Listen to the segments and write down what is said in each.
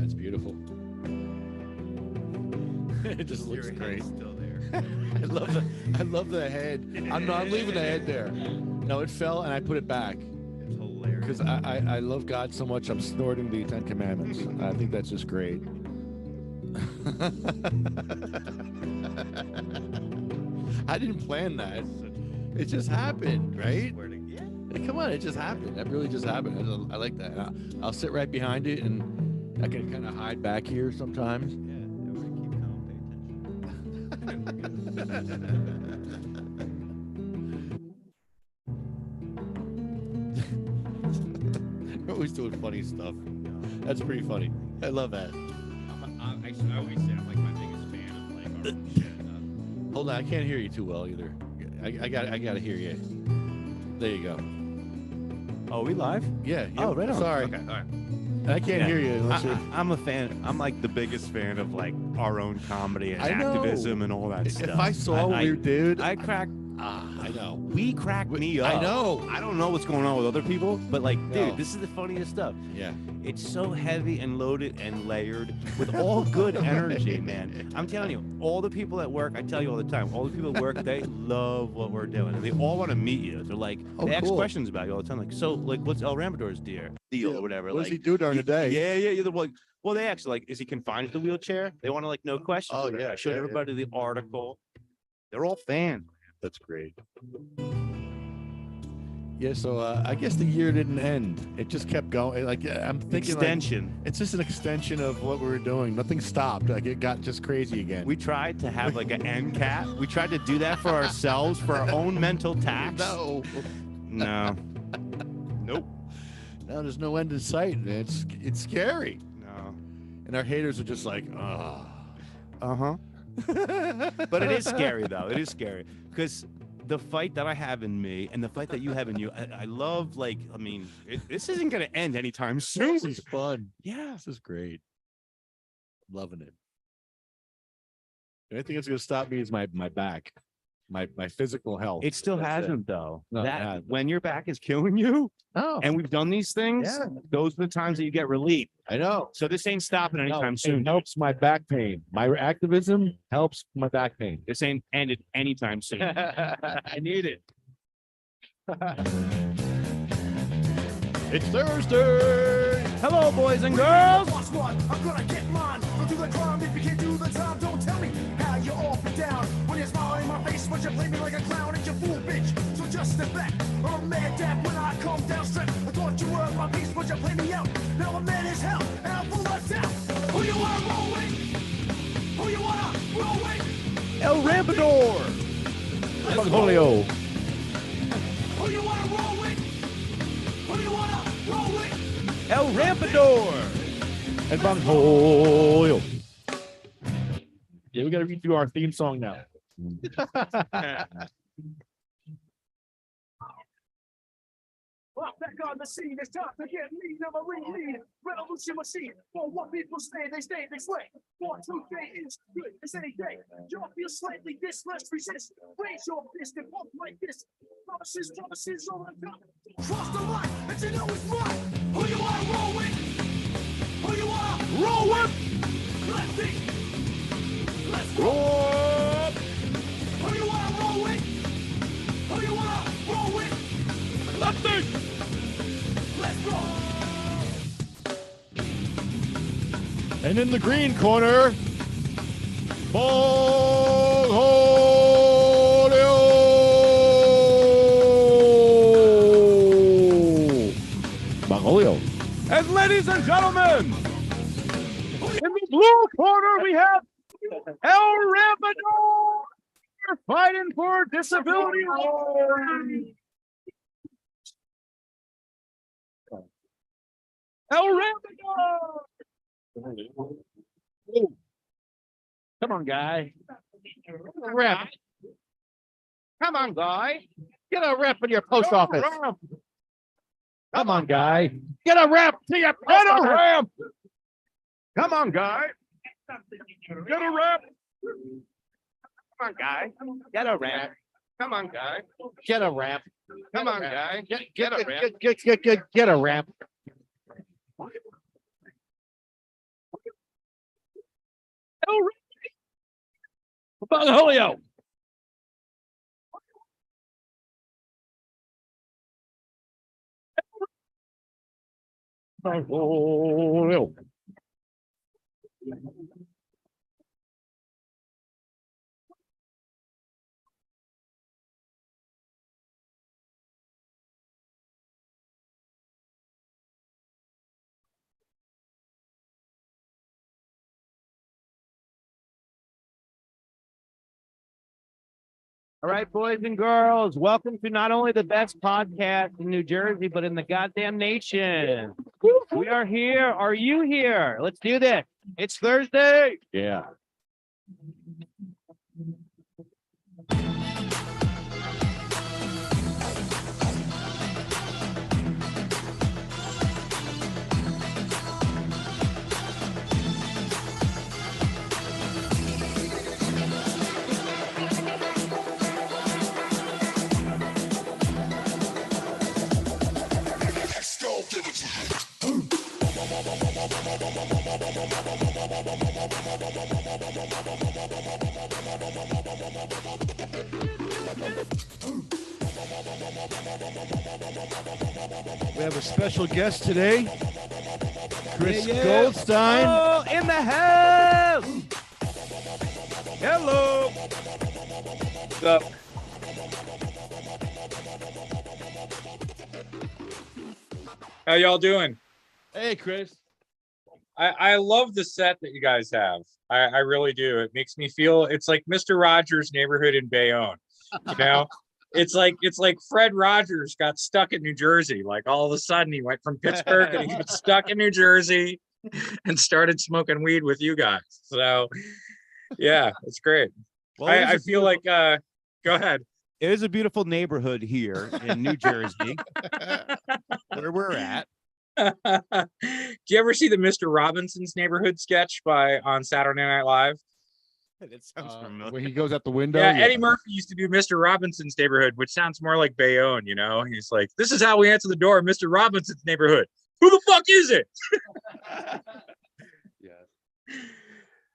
It's beautiful. It just looks great. Still there. I love the head. I'm leaving the head there. No, it fell and I put it back. It's hilarious. Because I love God so much, I'm snorting the 10 Commandments. I think that's just great. I didn't plan that. It just happened, right? Yeah. Hey, come on, it just happened. That really just happened. I like that. I'll sit right behind it, and I can kind of hide back here sometimes. Yeah, we're gonna keep calm, pay attention. We're always doing funny stuff. That's pretty funny. I love that. Actually, I always say I'm like my biggest fan of like our shit. Hold on, I can't hear you too well either. I gotta hear you. There you go. Oh, we live? Yeah. Oh, right on. Sorry. Okay, all right. I can't hear you unless you're... I'm a fan. I'm like the biggest fan of like our own comedy and activism and all that stuff. If I saw what we did, I crack. I know. We crack me up. I know. I don't know what's going on with other people, but like, No. dude, this is the funniest stuff. Yeah. It's so heavy and loaded and layered with all good energy, man. I'm telling you, all the people at work, I tell you all the time, all the people at work, they love what we're doing. And they all want to meet you. They're like, they ask questions about you all the time. Like, so, like, what's El Ramador's deal or whatever? What does he do during the day? Yeah. They're like, well, they actually, like, is he confined to the wheelchair? They want to, like, know questions. Oh, yeah. I showed everybody the article. They're all fans. That's great. Yeah, so I guess the year didn't end. It just kept going. Like I'm thinking, Extension. like, it's just an extension of what we were doing. Nothing stopped. Like it got just crazy again. We tried to have like an end cap. We tried to do that for ourselves, for our own mental tax. No. Nope. No, there's no end in sight. It's scary. No. And our haters are just like, oh. Uh-huh. But it is scary, though. It is scary. Because the fight that I have in me and the fight that you have in you, I love, like, I mean, this isn't going to end anytime soon. This is fun. Yeah. This is great. Loving it. The only thing that's going to stop me is my back, my physical health. It still hasn't, though. No, it that hasn't. when your back is killing you, and we've done these things, Yeah. those are the times that you get relief. I know. So this ain't stopping anytime soon. It helps my back pain. My activism helps my back pain. This ain't ended anytime soon. I need it. It's Thursday. Hello, boys and girls. Watch what? I'm gonna get mine. Don't do the crime if you can't do the time. Don't tell me how you're off and down. When you're smiling in my face, but you play me like a clown and you fool bitch. So just step back. Or I'm mad dad when I come down straight. I thought you were my piece, but you play me out. Now I'm mad as hell, and I'm full of doubt. Who you are, rolling? Rampador. Bang Julio. Who you wanna roll with? Who you wanna roll with? El Rampador. And Bang Julio. Yeah, we got to redo our theme song now. Well, back on the scene, it's time to get lead, number lead, revolution machine. For what people say, they stay, they slay. For truth, day is good as any day. Y'all feel slightly this, let's resist. Raise your fist and walk like this. Promises, promises on the top. Cross the line, and you know it's right. Who you wanna roll with? Who you wanna roll with? Let's see. Let's go. Who you wanna roll with? Who you wanna roll with? Let's see. Let's go. And in the green corner, Bang Julio. Bang Julio. And ladies and gentlemen, in the blue corner we have El Rampador fighting for disability rights. El Rampador. Come on, guy. Rep. Come on, guy. Get a rep in your post office. Come on, guy. Get a rep to your post office. Ramp. Come on, guy. Get a rep. Come on, guy. Get a ramp. Come on, guy. Get a rep. Come on, guy. Get a rep. Get a rep. Bang Julio. Bang Julio. All right, boys and girls, welcome to not only the best podcast in New Jersey, but in the goddamn nation. We are here. Are you here? Let's do this. It's Thursday. Yeah. We have a special guest today, Chris Goldstein. Oh, in the house. Hello. What's up? How y'all doing? Hey, Chris. I love the set that you guys have. I really do. It makes me feel it's like Mr. Rogers' Neighborhood in Bayonne. You know, it's like Fred Rogers got stuck in New Jersey. Like all of a sudden he went from Pittsburgh and he got stuck in New Jersey and started smoking weed with you guys. So yeah, it's great. Well, I feel like go ahead. it is a beautiful neighborhood here in New Jersey, where we're at. Do you ever see the Mr. Robinson's Neighborhood sketch on Saturday Night Live? It sounds familiar. When he goes out the window. Yeah, Eddie Murphy used to do Mr. Robinson's Neighborhood, which sounds more like Bayonne, you know? He's like, this is how we answer the door of Mr. Robinson's Neighborhood. Who the fuck is it?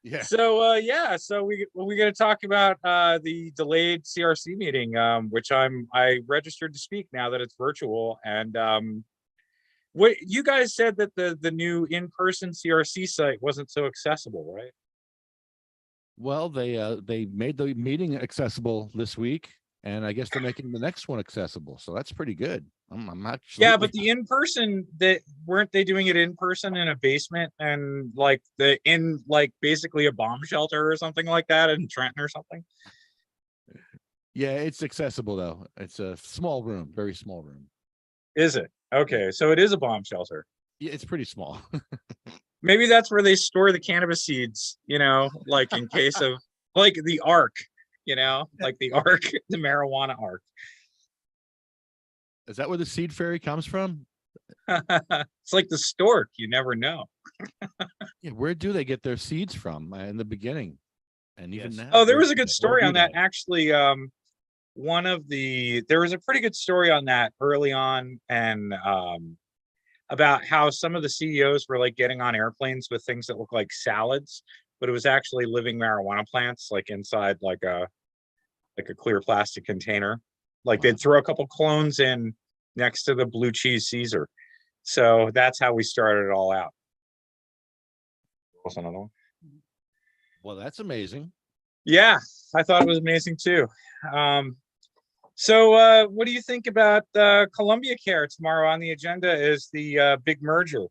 Yeah. So so we're going to talk about the delayed CRC meeting, which I registered to speak now that it's virtual. And what you guys said that the new in-person CRC site wasn't so accessible, right? Well, they made the meeting accessible this week, and I guess they're making the next one accessible. So that's pretty good. I'm not. Yeah, but the in-person, weren't they doing it in person in a basement and like basically a bomb shelter or something like that in Trenton or something? Yeah, it's accessible though. It's a small room, very small room. Is it? Okay, so it is a bomb shelter. Yeah, it's pretty small. Maybe that's where they store the cannabis seeds, like in case of like the ark, like the ark, the marijuana ark. Is that where the seed fairy comes from? It's like the stork, you never know. Yeah, where do they get their seeds from in the beginning? And even Yes. now. Oh, there where was a do good they- story where on do that. they? Actually, there was a pretty good story on that early on, and about how some of the CEOs were like getting on airplanes with things that look like salads, but it was actually living marijuana plants, like inside like a clear plastic container. Like they'd throw a couple clones in next to the blue cheese Caesar. So that's how we started it all out. What's another one? Well, that's amazing. Yeah, I thought it was amazing too. What do you think about Columbia Care tomorrow? On the agenda is the big merger.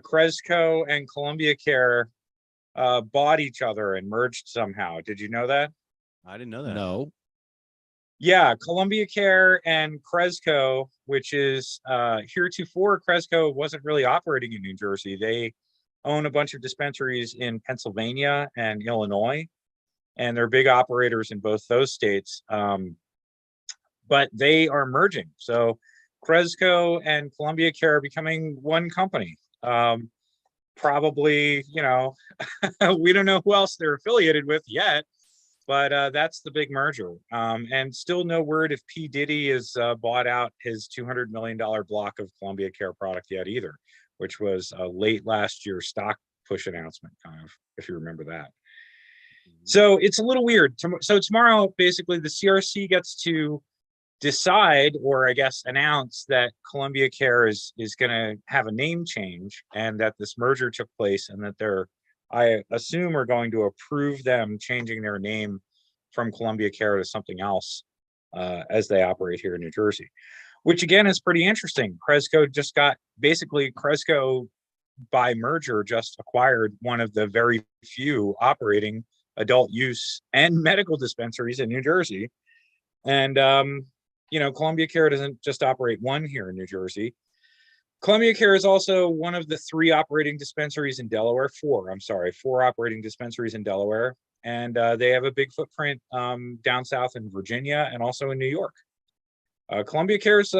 Cresco and Columbia Care bought each other and merged somehow. Did you know that? I didn't know that. No. Yeah, Columbia Care and Cresco, which is heretofore Cresco wasn't really operating in New Jersey. They own a bunch of dispensaries in Pennsylvania and Illinois, and they're big operators in both those states. But they are merging. So Cresco and Columbia Care are becoming one company. Probably, we don't know who else they're affiliated with yet, but that's the big merger. And still no word if P. Diddy has bought out his $200 million block of Columbia Care product yet either, which was a late last year stock push announcement, kind of, if you remember that. So it's a little weird. So tomorrow, basically, the CRC gets to decide, or I guess announce, that Columbia Care is going to have a name change, and that this merger took place, and that I assume, are going to approve them changing their name from Columbia Care to something else as they operate here in New Jersey, which again is pretty interesting. Cresco by merger just acquired one of the very few operating adult use and medical dispensaries in New Jersey. And Columbia Care doesn't just operate one here in New Jersey. Columbia Care is also one of the four operating dispensaries in Delaware, and they have a big footprint down south in Virginia and also in New York. Columbia Care's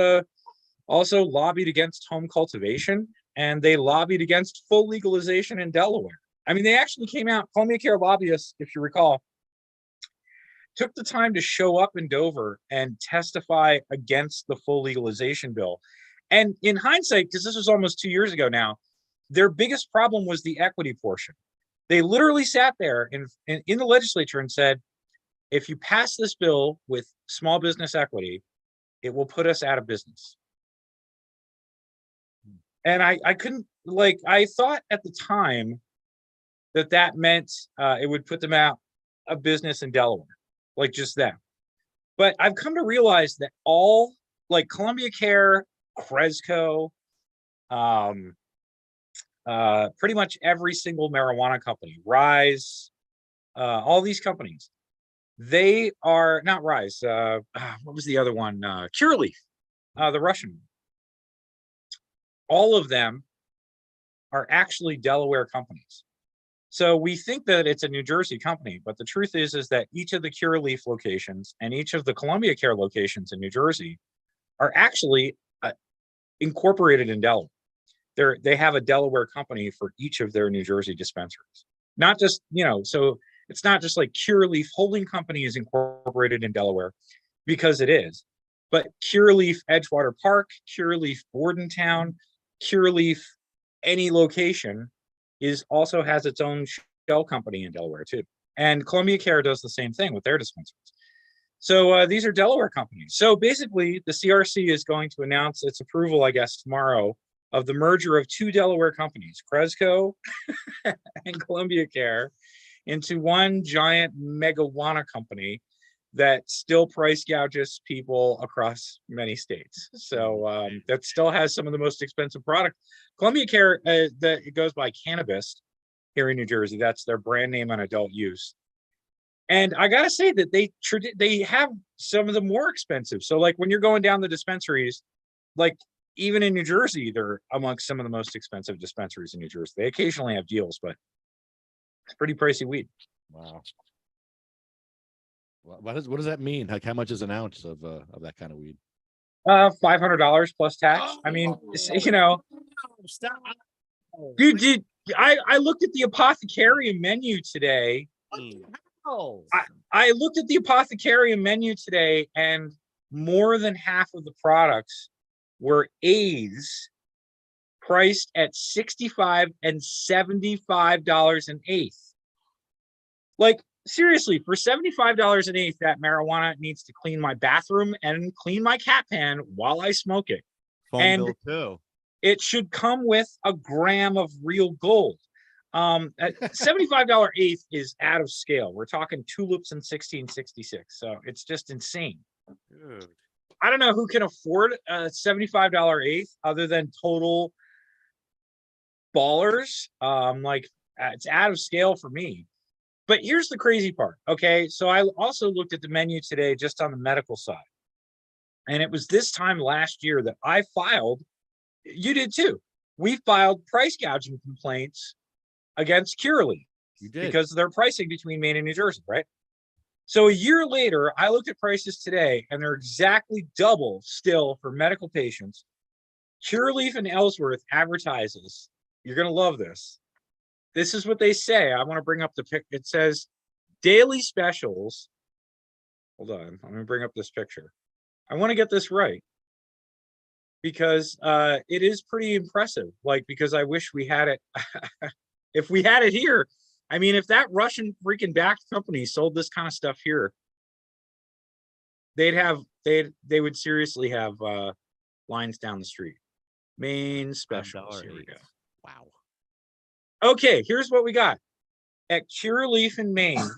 also lobbied against home cultivation, and they lobbied against full legalization in Delaware. I mean, they actually came out, Columbia Care lobbyists, if you recall, took the time to show up in Dover and testify against the full legalization bill. And in hindsight, because this was almost 2 years ago now, their biggest problem was the equity portion. They literally sat there in the legislature and said, if you pass this bill with small business equity, it will put us out of business. And I couldn't, I thought at the time that meant it would put them out of business in Delaware, like just that. But I've come to realize that all, like Columbia Care, Cresco, pretty much every single marijuana company, Rise, all these companies, they are not Rise. What was the other one? Cureleaf, the Russian one. All of them are actually Delaware companies. So we think that it's a New Jersey company, but the truth is that each of the Cureleaf locations and each of the Columbia Care locations in New Jersey are actually incorporated in Delaware. They have a Delaware company for each of their New Jersey dispensaries. Not just, so it's not just like Cureleaf Holding Company is incorporated in Delaware, because it is, but Cureleaf Edgewater Park, Cureleaf Bordentown, Cureleaf any location also has its own shell company in Delaware too. And Columbia Care does the same thing with their dispensaries. So these are Delaware companies. So basically the CRC is going to announce its approval, I guess, tomorrow, of the merger of two Delaware companies, Cresco and Columbia Care, into one giant megawana company that still price gouges people across many states. So that still has some of the most expensive product. Columbia Care, it goes by Cannabis here in New Jersey. That's their brand name on adult use. And I gotta say that they have some of the more expensive. So like when you're going down the dispensaries, like even in New Jersey, they're amongst some of the most expensive dispensaries in New Jersey. They occasionally have deals, but it's pretty pricey weed. Wow. What does that mean? Like, how much is an ounce of that kind of weed? $500 plus tax. I mean, you know, Stop. dude, I looked at the apothecarium menu today. Oh, I looked at the apothecarium menu today, and more than half of the products were A's priced at $65 and $75 an eighth. Like, seriously, for $75 an eighth, that marijuana needs to clean my bathroom and clean my cat pan while I smoke it. Phone And bill too. it should come with a gram of real gold. At $75 eighth is out of scale. We're talking tulips in 1666. So it's just insane. Dude. I don't know who can afford a $75 eighth other than total ballers. Like it's out of scale for me. But here's the crazy part. Okay. So I also looked at the menu today just on the medical side. And it was this time last year that I filed, you did too. We filed price gouging complaints against Curaleaf You did. because of their pricing between Maine and New Jersey, right? So a year later, I looked at prices today and they're exactly double still for medical patients. Curaleaf and Ellsworth advertises, you're going to love this. This is what they say. I want to bring up the pic. It says daily specials. Hold on. I'm going to bring up this picture. I want to get this right because it is pretty impressive. Like, because I wish we had it. If we had it here, I mean, if that Russian freaking backed company sold this kind of stuff here, they would seriously have lines down the street. Main specials. Here we go. Wow. Okay, here's what we got at Curaleaf in Maine.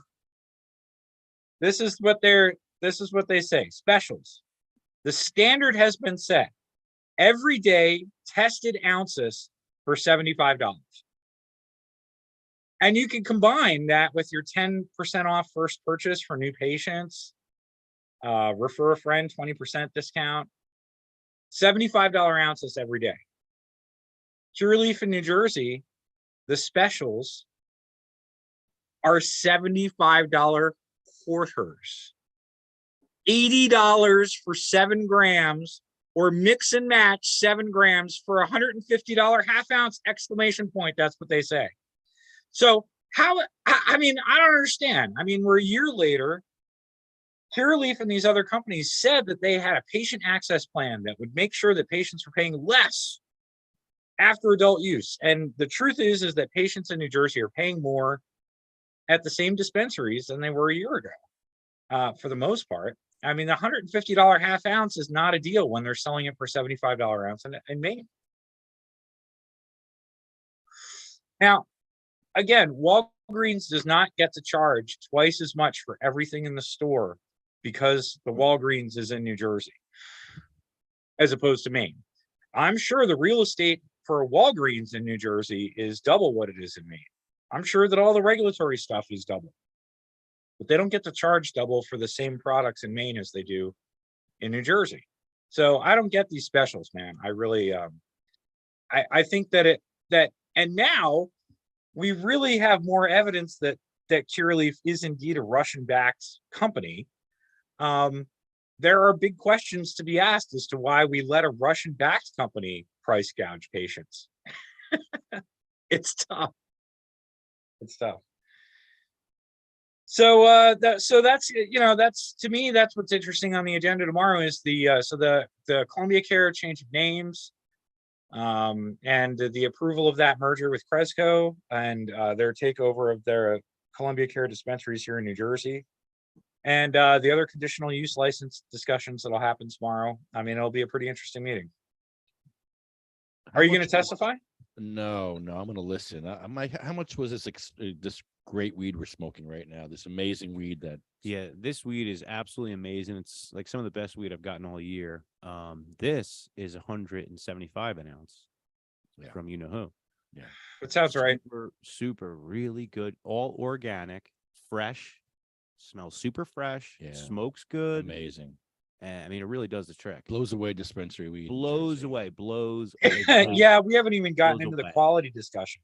This is what they say. Specials. The standard has been set. Everyday tested ounces for $75. And you can combine that with your 10% off first purchase for new patients. Refer a friend, 20% discount. $75 ounces every day. Curaleaf in New Jersey, the specials are $75 quarters. $80 for 7 grams, or mix and match 7 grams for $150 half ounce, exclamation point. That's what they say. So how, I mean, I don't understand. I mean, we're a year later. Curaleaf and these other companies said that they had a patient access plan that would make sure that patients were paying less after adult use. And the truth is that patients in New Jersey are paying more at the same dispensaries than they were a year ago, for the most part. I mean, the $150 half ounce is not a deal when they're selling it for $75 ounce in Maine. Now, again, Walgreens does not get to charge twice as much for everything in the store because the Walgreens is in New Jersey as opposed to Maine. I'm sure the real estate for a Walgreens in New Jersey is double what it is in Maine. I'm sure that all the regulatory stuff is double, but they don't get to charge double for the same products in Maine as they do in New Jersey. So I don't get these specials, man. I really, I think that and now we really have more evidence that Curaleaf is indeed a Russian-backed company. There are big questions to be asked as to why we let a Russian-backed company price gouge patients. It's tough. It's tough. So that's that's, to me, that's what's interesting on the agenda tomorrow is the Columbia Care change of names, and the approval of that merger with Cresco and their takeover of their Columbia Care dispensaries here in New Jersey, and the other conditional use license discussions that'll happen tomorrow. I mean, it'll be a pretty interesting meeting. Are you going to testify? No, I'm going to listen. How much was this great weed we're smoking right now? This amazing weed that. Yeah, this weed is absolutely amazing. It's like some of the best weed I've gotten all year. This is 175 an ounce from you know who. Yeah, That sounds right. Super, really good, all organic, fresh. Smells super fresh. Yeah. Smokes good. Amazing. And I mean, it really does the trick. Blows away dispensary weed. in Blows Jersey. away. Blows. Yeah, we haven't even gotten Blows into the away. quality discussion.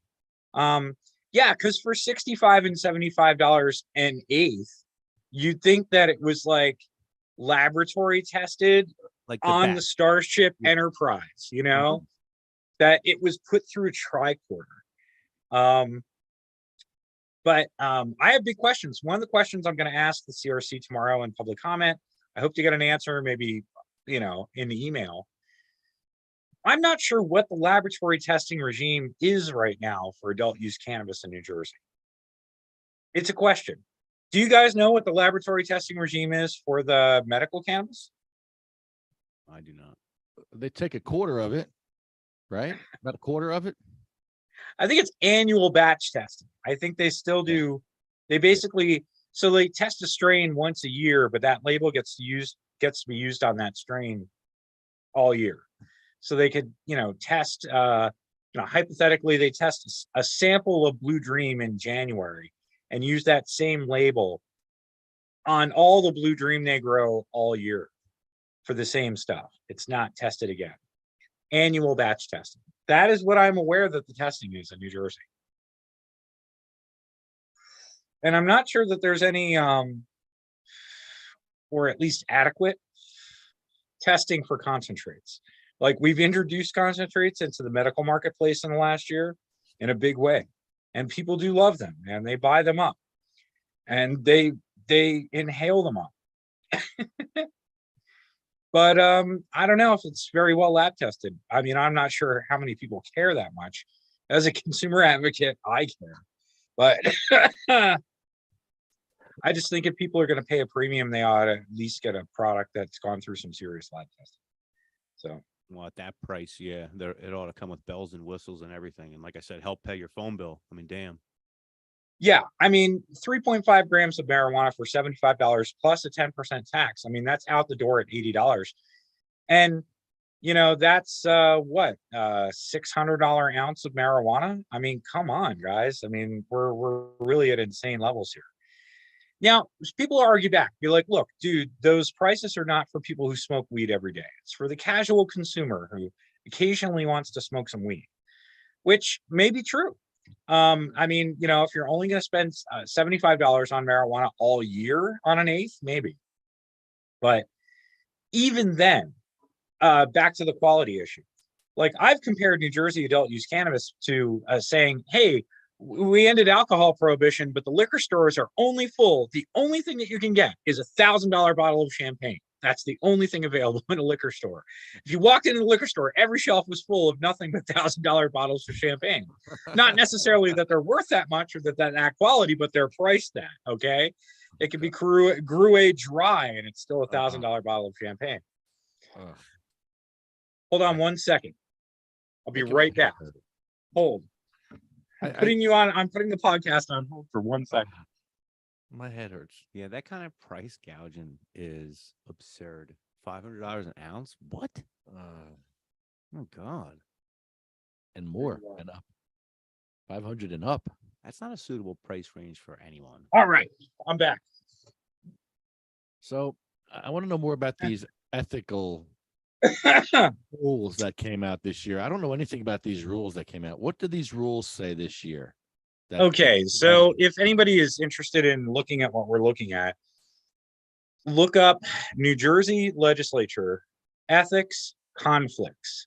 Yeah, because for $65 and $75 an eighth, you'd think that it was like laboratory tested Like on the best. Starship Yeah. Enterprise, you know, that it was put through a tricorder. But I have big questions. One of the questions I'm going to ask the CRC tomorrow in public comment, I hope to get an answer, maybe, you know, in the email. I'm not sure what the laboratory testing regime is right now for adult use cannabis in New Jersey. It's a question. Do you guys know what the laboratory testing regime is for the medical cannabis? I do not. They take a quarter of it, right? About a quarter of it. I think it's annual batch testing. I think they still do. They basically, so they test a strain once a year, but that label gets to be used on that strain all year. So they could, you know, test, hypothetically, they test a sample of Blue Dream in January and use that same label on all the Blue Dream they grow all year for the same stuff. It's not tested again. Annual batch testing. That is what I'm aware that the testing is in New Jersey. And I'm not sure that there's any, or at least adequate testing for concentrates. Like, we've introduced concentrates into the medical marketplace in the last year in a big way, and people do love them, and they buy them up, and they inhale them up. But I don't know if it's very well lab tested. I mean, I'm not sure how many people care that much. As a consumer advocate, I care, but I just think if people are going to pay a premium, they ought to at least get a product that's gone through some serious lab testing. So. Well, at that price, yeah, it ought to come with bells and whistles and everything. And like I said, help pay your phone bill. I mean, damn. Yeah, I mean, 3.5 grams of marijuana for $75 plus a 10% tax. I mean, that's out the door at $80. And, you know, that's what, $600 ounce of marijuana? I mean, come on, guys. I mean, we're really at insane levels here. Now, people argue back. You're like, look, dude, those prices are not for people who smoke weed every day. It's for the casual consumer who occasionally wants to smoke some weed, which may be true. I mean, you know, if you're only going to spend $75 on marijuana all year on an eighth, maybe. But even then, back to the quality issue. Like, I've compared New Jersey adult use cannabis to saying, hey, we ended alcohol prohibition, but the liquor stores are only full. The only thing that you can get is $1,000 bottle of champagne. That's the only thing available in a liquor store. If you walked into the liquor store, every shelf was full of nothing but $1,000 bottles of champagne. Not necessarily that they're worth that much or that quality, but they're priced that, okay? It could be Gruet dry, and it's still $1,000 bottle of champagne. Hold on one second. I'll be right back. Hold. I'm putting the podcast on hold for 1 second. My head hurts. Yeah, that kind of price gouging is absurd. $500 an ounce? What? Oh God. And more and up. 500 and up. That's not a suitable price range for anyone. All right, I'm back. So I want to know more about these ethical rules that came out this year. I don't know anything about these rules that came out. What do these rules say this year? Okay, so if anybody is interested in looking at what we're looking at, look up New Jersey legislature ethics conflicts.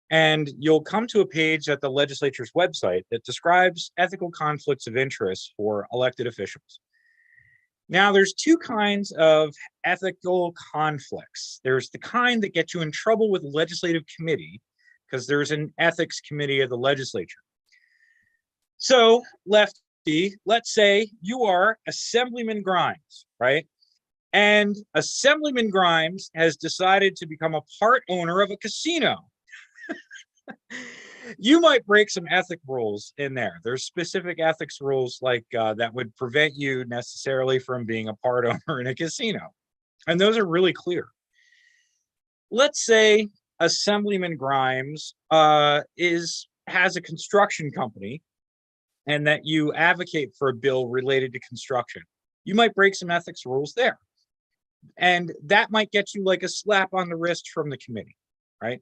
And you'll come to a page at the legislature's website that describes ethical conflicts of interest for elected officials. Now, there's two kinds of ethical conflicts. There's the kind that get you in trouble with the legislative committee, because there's an ethics committee of the legislature. So, Lefty, let's say you are Assemblyman Grimes, right? And Assemblyman Grimes has decided to become a part owner of a casino. You might break some ethic rules in there. There's specific ethics rules like that would prevent you necessarily from being a part owner in a casino. And those are really clear. Let's say Assemblyman Grimes has a construction company and that you advocate for a bill related to construction. you might break some ethics rules there. And that might get you like a slap on the wrist from the committee, right?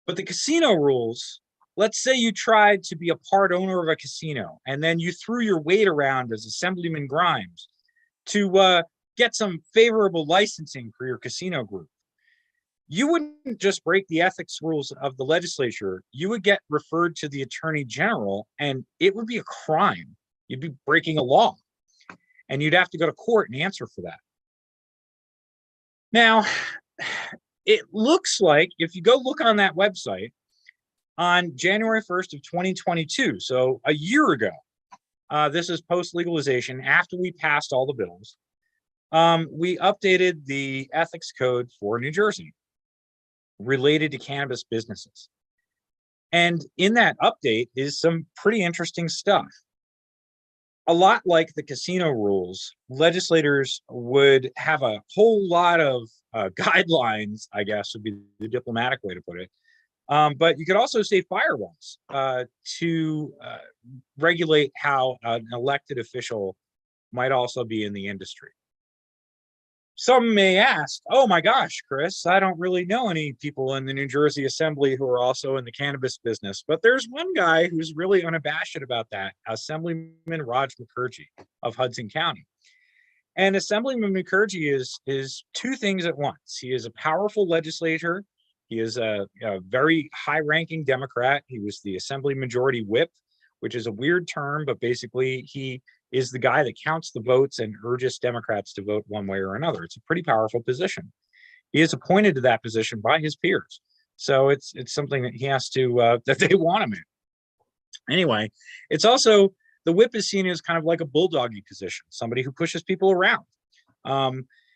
But the casino rules, let's say you tried to be a part owner of a casino and then you threw your weight around as Assemblyman Grimes to get some favorable licensing for your casino group. You wouldn't just break the ethics rules of the legislature, you would get referred to the Attorney General, and it would be a crime. You'd be breaking a law, and you'd have to go to court and answer for that. Now, it looks like if you go look on that website on January 1st of 2022, so a year ago, this is post-legalization, after we passed all the bills, we updated the ethics code for New Jersey related to cannabis businesses. And in that update is some pretty interesting stuff. A lot like the casino rules, legislators would have a whole lot of guidelines, I guess would be the diplomatic way to put it. But you could also say firewalls to regulate how an elected official might also be in the industry. Some may ask, oh my gosh, Chris, I don't really know any people in the New Jersey Assembly who are also in the cannabis business, but there's one guy who's really unabashed about that, Assemblyman Raj Mukherjee of Hudson County. And Assemblyman Mukherjee is two things at once. He is a powerful legislator. He is a very high-ranking Democrat. He was the Assembly Majority Whip, which is a weird term, but basically he is the guy that counts the votes and urges Democrats to vote one way or another. It's a pretty powerful position. He is appointed to that position by his peers. So it's something that he has to, that they want him in. Anyway, it's also, the whip is seen as kind of like a bulldoggy position, somebody who pushes people around.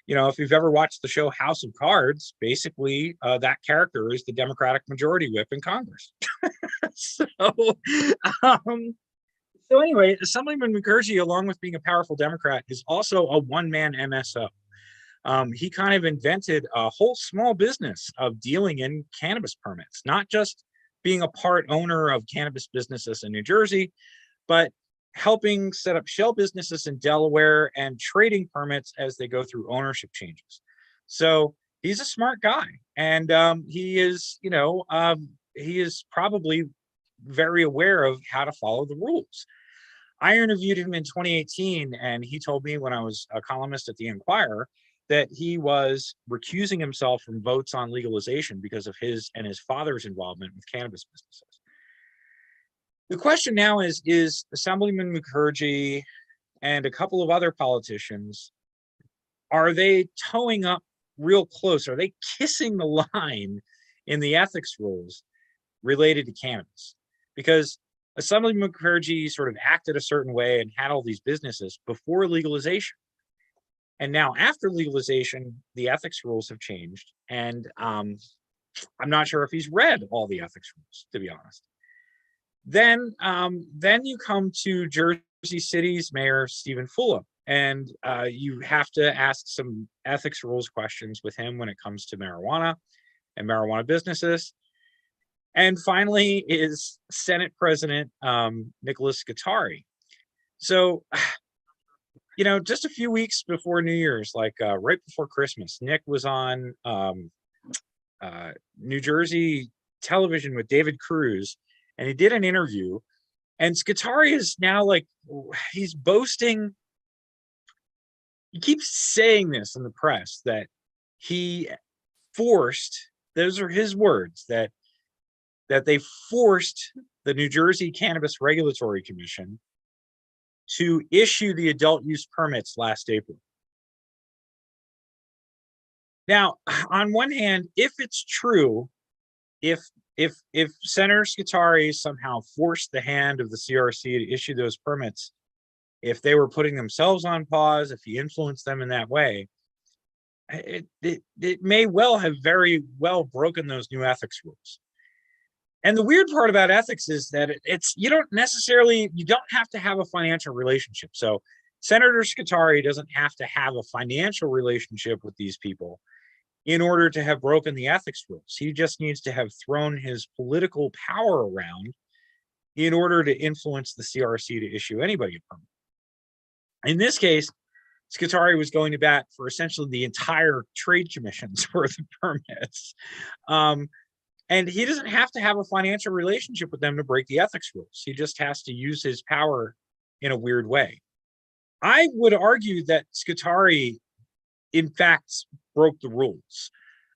You know, if you've ever watched the show House of Cards, basically that character is the Democratic majority whip in Congress. So anyway, Assemblyman Mukherjee, along with being a powerful Democrat, is also a one-man MSO. He kind of invented a whole small business of dealing in cannabis permits, not just being a part owner of cannabis businesses in New Jersey, but helping set up shell businesses in Delaware and trading permits as they go through ownership changes. So he's a smart guy, and he is, you know, he is probably very aware of how to follow the rules. I interviewed him in 2018, and he told me when I was a columnist at the Enquirer that he was recusing himself from votes on legalization because of his and his father's involvement with cannabis businesses. The question now is Assemblyman Mukherjee and a couple of other politicians, are they towing up real close? Are they kissing the line in the ethics rules related to cannabis? Because Assemblyman Mukherjee sort of acted a certain way and had all these businesses before legalization. And now after legalization, the ethics rules have changed. And I'm not sure if he's read all the ethics rules, to be honest. Then you come to Jersey City's Mayor Stephen Fulop, and you have to ask some ethics rules questions with him when it comes to marijuana and marijuana businesses. And finally is Senate President Nicholas Scutari. So, you know, just a few weeks before New Year's, like right before Christmas, Nick was on New Jersey television with David Cruz, and he did an interview. And Scutari is now like, he's boasting. He keeps saying this in the press that he forced, those are his words, that they forced the New Jersey Cannabis Regulatory Commission to issue the adult use permits last April. Now, on one hand, if it's true, if Senator Scutari somehow forced the hand of the CRC to issue those permits, if they were putting themselves on pause, if he influenced them in that way, it may well have very well broken those new ethics rules. And the weird part about ethics is that you don't have to have a financial relationship. So Senator Scutari doesn't have to have a financial relationship with these people in order to have broken the ethics rules. He just needs to have thrown his political power around in order to influence the CRC to issue anybody a permit. In this case, Scutari was going to bat for essentially the entire trade commission's worth of permits. And he doesn't have to have a financial relationship with them to break the ethics rules. He just has to use his power in a weird way. I would argue that Scutari, in fact, broke the rules.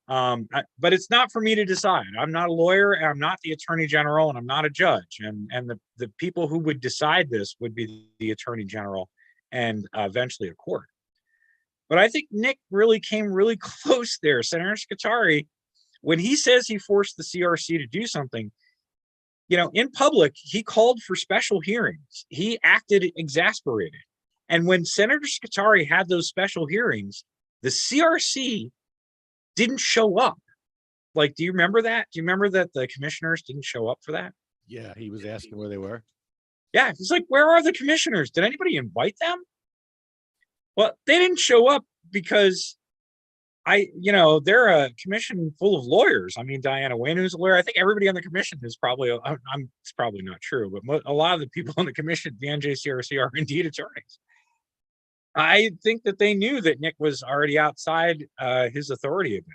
But it's not for me to decide. I'm not a lawyer, and I'm not the attorney general, and I'm not a judge. And the people who would decide this would be the attorney general and eventually a court. But I think Nick really came really close there. Senator Scutari, when he says he forced the CRC to do something, in public, he called for special hearings. He acted exasperated. And when Senator Scutari had those special hearings, the CRC didn't show up. Like, do you remember that? Do you remember that the commissioners didn't show up for that? Yeah, he was asking where they were. Yeah, he's like, where are the commissioners? Did anybody invite them? Well, they didn't show up because they're a commission full of lawyers. I mean, Diana Wayne, who's a lawyer. I think everybody on the commission is probably, it's probably not true, but a lot of the people on the commission, the NJCRC, are indeed attorneys. I think that they knew that Nick was already outside his authority a bit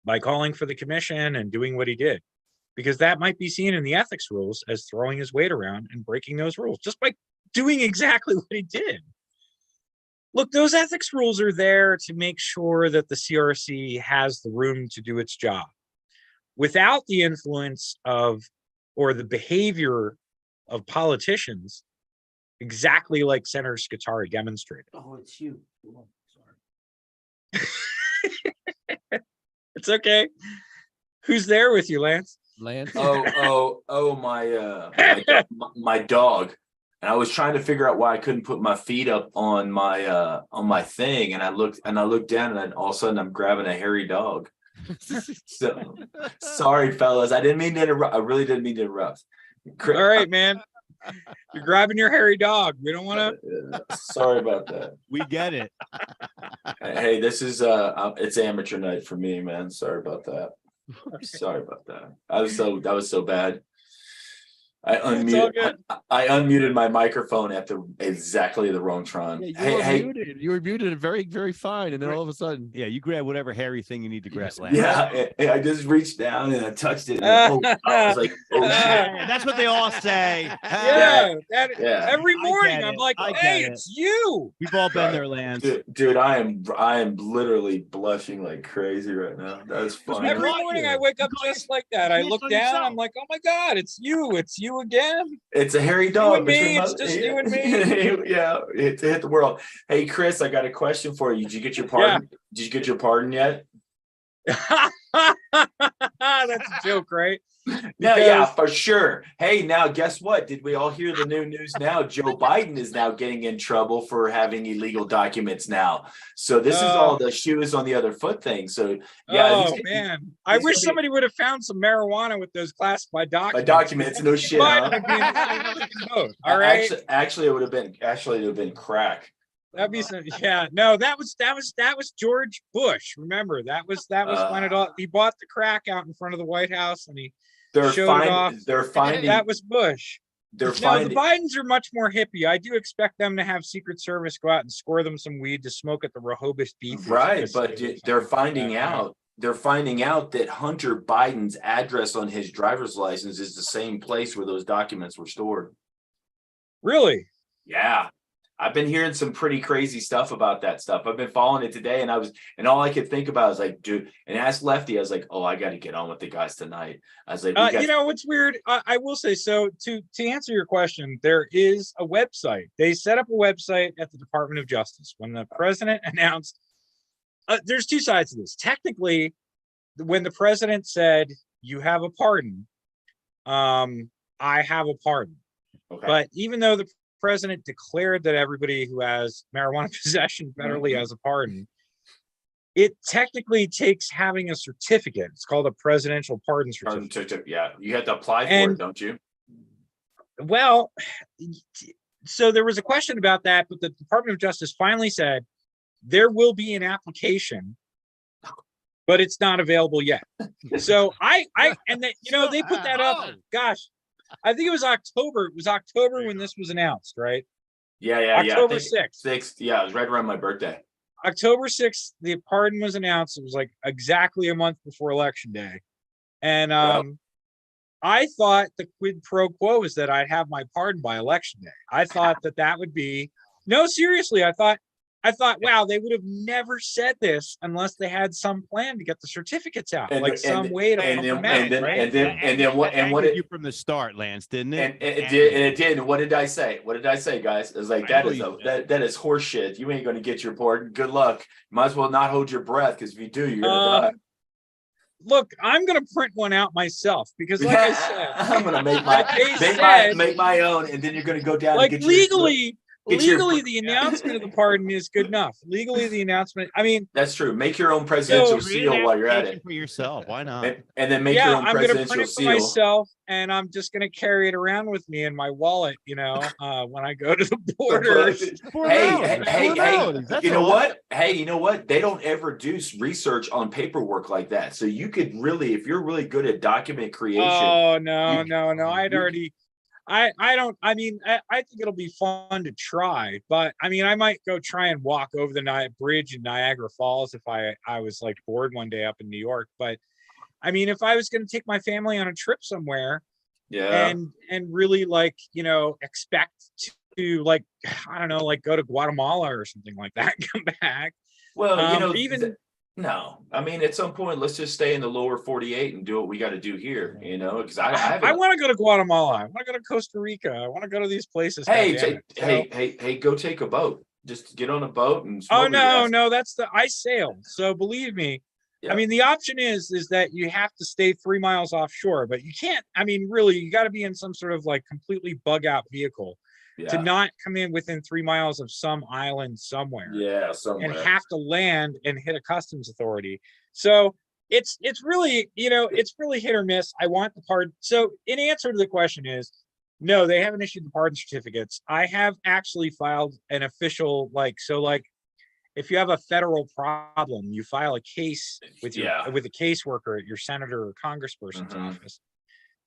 by calling for the commission and doing what he did, because that might be seen in the ethics rules as throwing his weight around and breaking those rules just by doing exactly what he did. Look, those ethics rules are there to make sure that the CRC has the room to do its job without the influence of or the behavior of politicians, exactly like Senator Scutari demonstrated. Oh, it's you. Oh, sorry. It's okay. Who's there with you, Lance? Lance. My dog. And I was trying to figure out why I couldn't put my feet up on my thing, and I looked down, and all of a sudden I'm grabbing a hairy dog. So sorry, fellas. I didn't mean to interrupt. I really didn't mean to interrupt. All right, man. You're grabbing your hairy dog. We don't want to. Sorry about that. We get it. Hey, this is it's amateur night for me, man. Sorry about that. Sorry about that. That was so bad. I unmuted my microphone at exactly the wrong time. Yeah, you were muted very, very fine, and then all of a sudden, yeah, you grab whatever hairy thing you need to grab. Yeah, I just reached down and I touched it. And I was like, "Oh shit!" That's what they all say. Yeah, every morning I'm like, "Hey, it's you." We've all been there, Lance. Dude, I am literally blushing like crazy right now. That is funny. Every morning I wake up just like that. I look down, I'm like, "Oh my God, it's you! It's you again." It's a hairy dog. You and me. It's just you and me. Yeah, to hit the world. Hey, Chris, I got a question for you. Did you get your pardon? Yeah. Did you get your pardon yet? That's a joke, right? No, yeah, for sure. Hey, now guess what? Did we all hear the new news now? Joe Biden is now getting in trouble for having illegal documents now. So this is all the shoes on the other foot thing. So yeah. Man. I wish somebody would have found some marijuana with those classified documents. Documents, no shit. Huh? All right. Actually, it would have been crack. That'd be some, yeah. No, that was George Bush. Remember, that was when he bought the crack out in front of the White House, and he showed it off. That was Bush. The Bidens are much more hippie. I do expect them to have Secret Service go out and score them some weed to smoke at the Rehoboth Beach. Right, but they're finding out. They're finding out that Hunter Biden's address on his driver's license is the same place where those documents were stored. Really? Yeah. I've been hearing some pretty crazy stuff about that stuff. I've been following it today, and all I could think about is like, dude, and ask Lefty, I was like, oh, I got to get on with the guys tonight. I was like, what's weird? I will say, so to answer your question, there is a website. They set up a website at the Department of Justice when the president announced, there's two sides to this. Technically, when the president said, you have a pardon, I have a pardon. Okay. But even though the president declared that everybody who has marijuana possession federally has a pardon, it technically takes having a certificate. It's called a presidential pardon certificate. Yeah, you have to apply for it, don't you? Well, so there was a question about that, but the Department of Justice finally said there will be an application, but it's not available yet. So they put that up. Gosh, I think it was October. It was October when this was announced, right? Yeah. October I think 6th. 6th. Yeah, it was right around my birthday. October 6th, the pardon was announced. It was like exactly a month before Election Day. And I thought the quid pro quo was that I'd have my pardon by Election Day. I thought that would be, no, seriously, I thought, wow, they would have never said this unless they had some plan to get the certificates out, like some way to pump them out, right? And then what you from the start, Lance, didn't it? And it did. And what did I say? What did I say, guys? It was like, that is horse shit. You ain't going to get your pardon. Good luck. Might as well not hold your breath, because if you do, you're going to die. Look, I'm going to print one out myself, because like I said, I'm going to make my own, and then you're going to go down like and get legally, the announcement of the pardon is good enough. Legally, the announcement, I mean, that's true. Make your own presidential seal while you're at it for yourself. Why not? And then make your own I'm going to presidential print it for seal myself, and I'm just going to carry it around with me in my wallet, when I go to the borders. Hey, you know what? Hey, you know what? They don't ever do research on paperwork like that. So you could really, if you're really good at document creation. Oh, no. I think it'll be fun to try, but I mean, I might go try and walk over the bridge in Niagara Falls if I was like bored one day up in New York. But I mean, if I was going to take my family on a trip somewhere, and really like, expect to like, I don't know, like go to Guatemala or something like that, and come back. Well, no, I mean, at some point, let's just stay in the lower 48 and do what we got to do here, because I want to go to Guatemala. I want to go to Costa Rica. I want to go to these places. Hey, go take a boat. Just get on a boat and smoke. Oh, no, I sail. So believe me, yeah. I mean, the option is that you have to stay 3 miles offshore, but you can't, I mean, really, you got to be in some sort of like completely bug out vehicle. Yeah. To not come in within 3 miles of some island somewhere. Yeah, somewhere. And have to land and hit a customs authority. So it's really, it's really hit or miss. I want the pardon. So in answer to the question is, no, they haven't issued the pardon certificates. I have actually filed an official, if you have a federal problem, you file a case with with a caseworker at your senator or congressperson's office.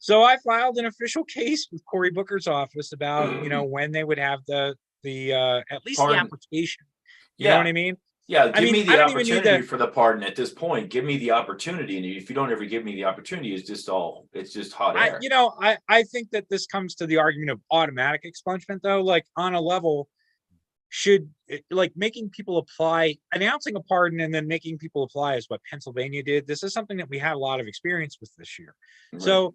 So I filed an official case with Cory Booker's office about, when they would have the at least the application. You know what I mean? Yeah, give me the opportunity for the pardon at this point. Give me the opportunity, and if you don't ever give me the opportunity, it's just hot air. I think that this comes to the argument of automatic expungement, though. Like on a level, should like making people apply, announcing a pardon and then making people apply is what Pennsylvania did. This is something that we had a lot of experience with this year. Right. So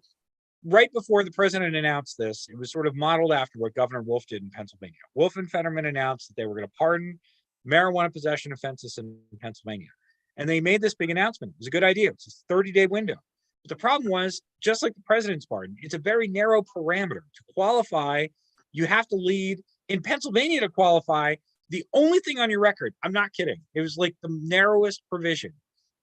right before the president announced this, it was sort of modeled after what Governor Wolf did in Pennsylvania. Wolf and Fetterman announced that they were going to pardon marijuana possession offenses in Pennsylvania. And they made this big announcement. It was a good idea. It was a 30-day window. But the problem was, just like the president's pardon, it's a very narrow parameter. To qualify, you have to lead. In Pennsylvania, to qualify, the only thing on your record, I'm not kidding, it was like the narrowest provision.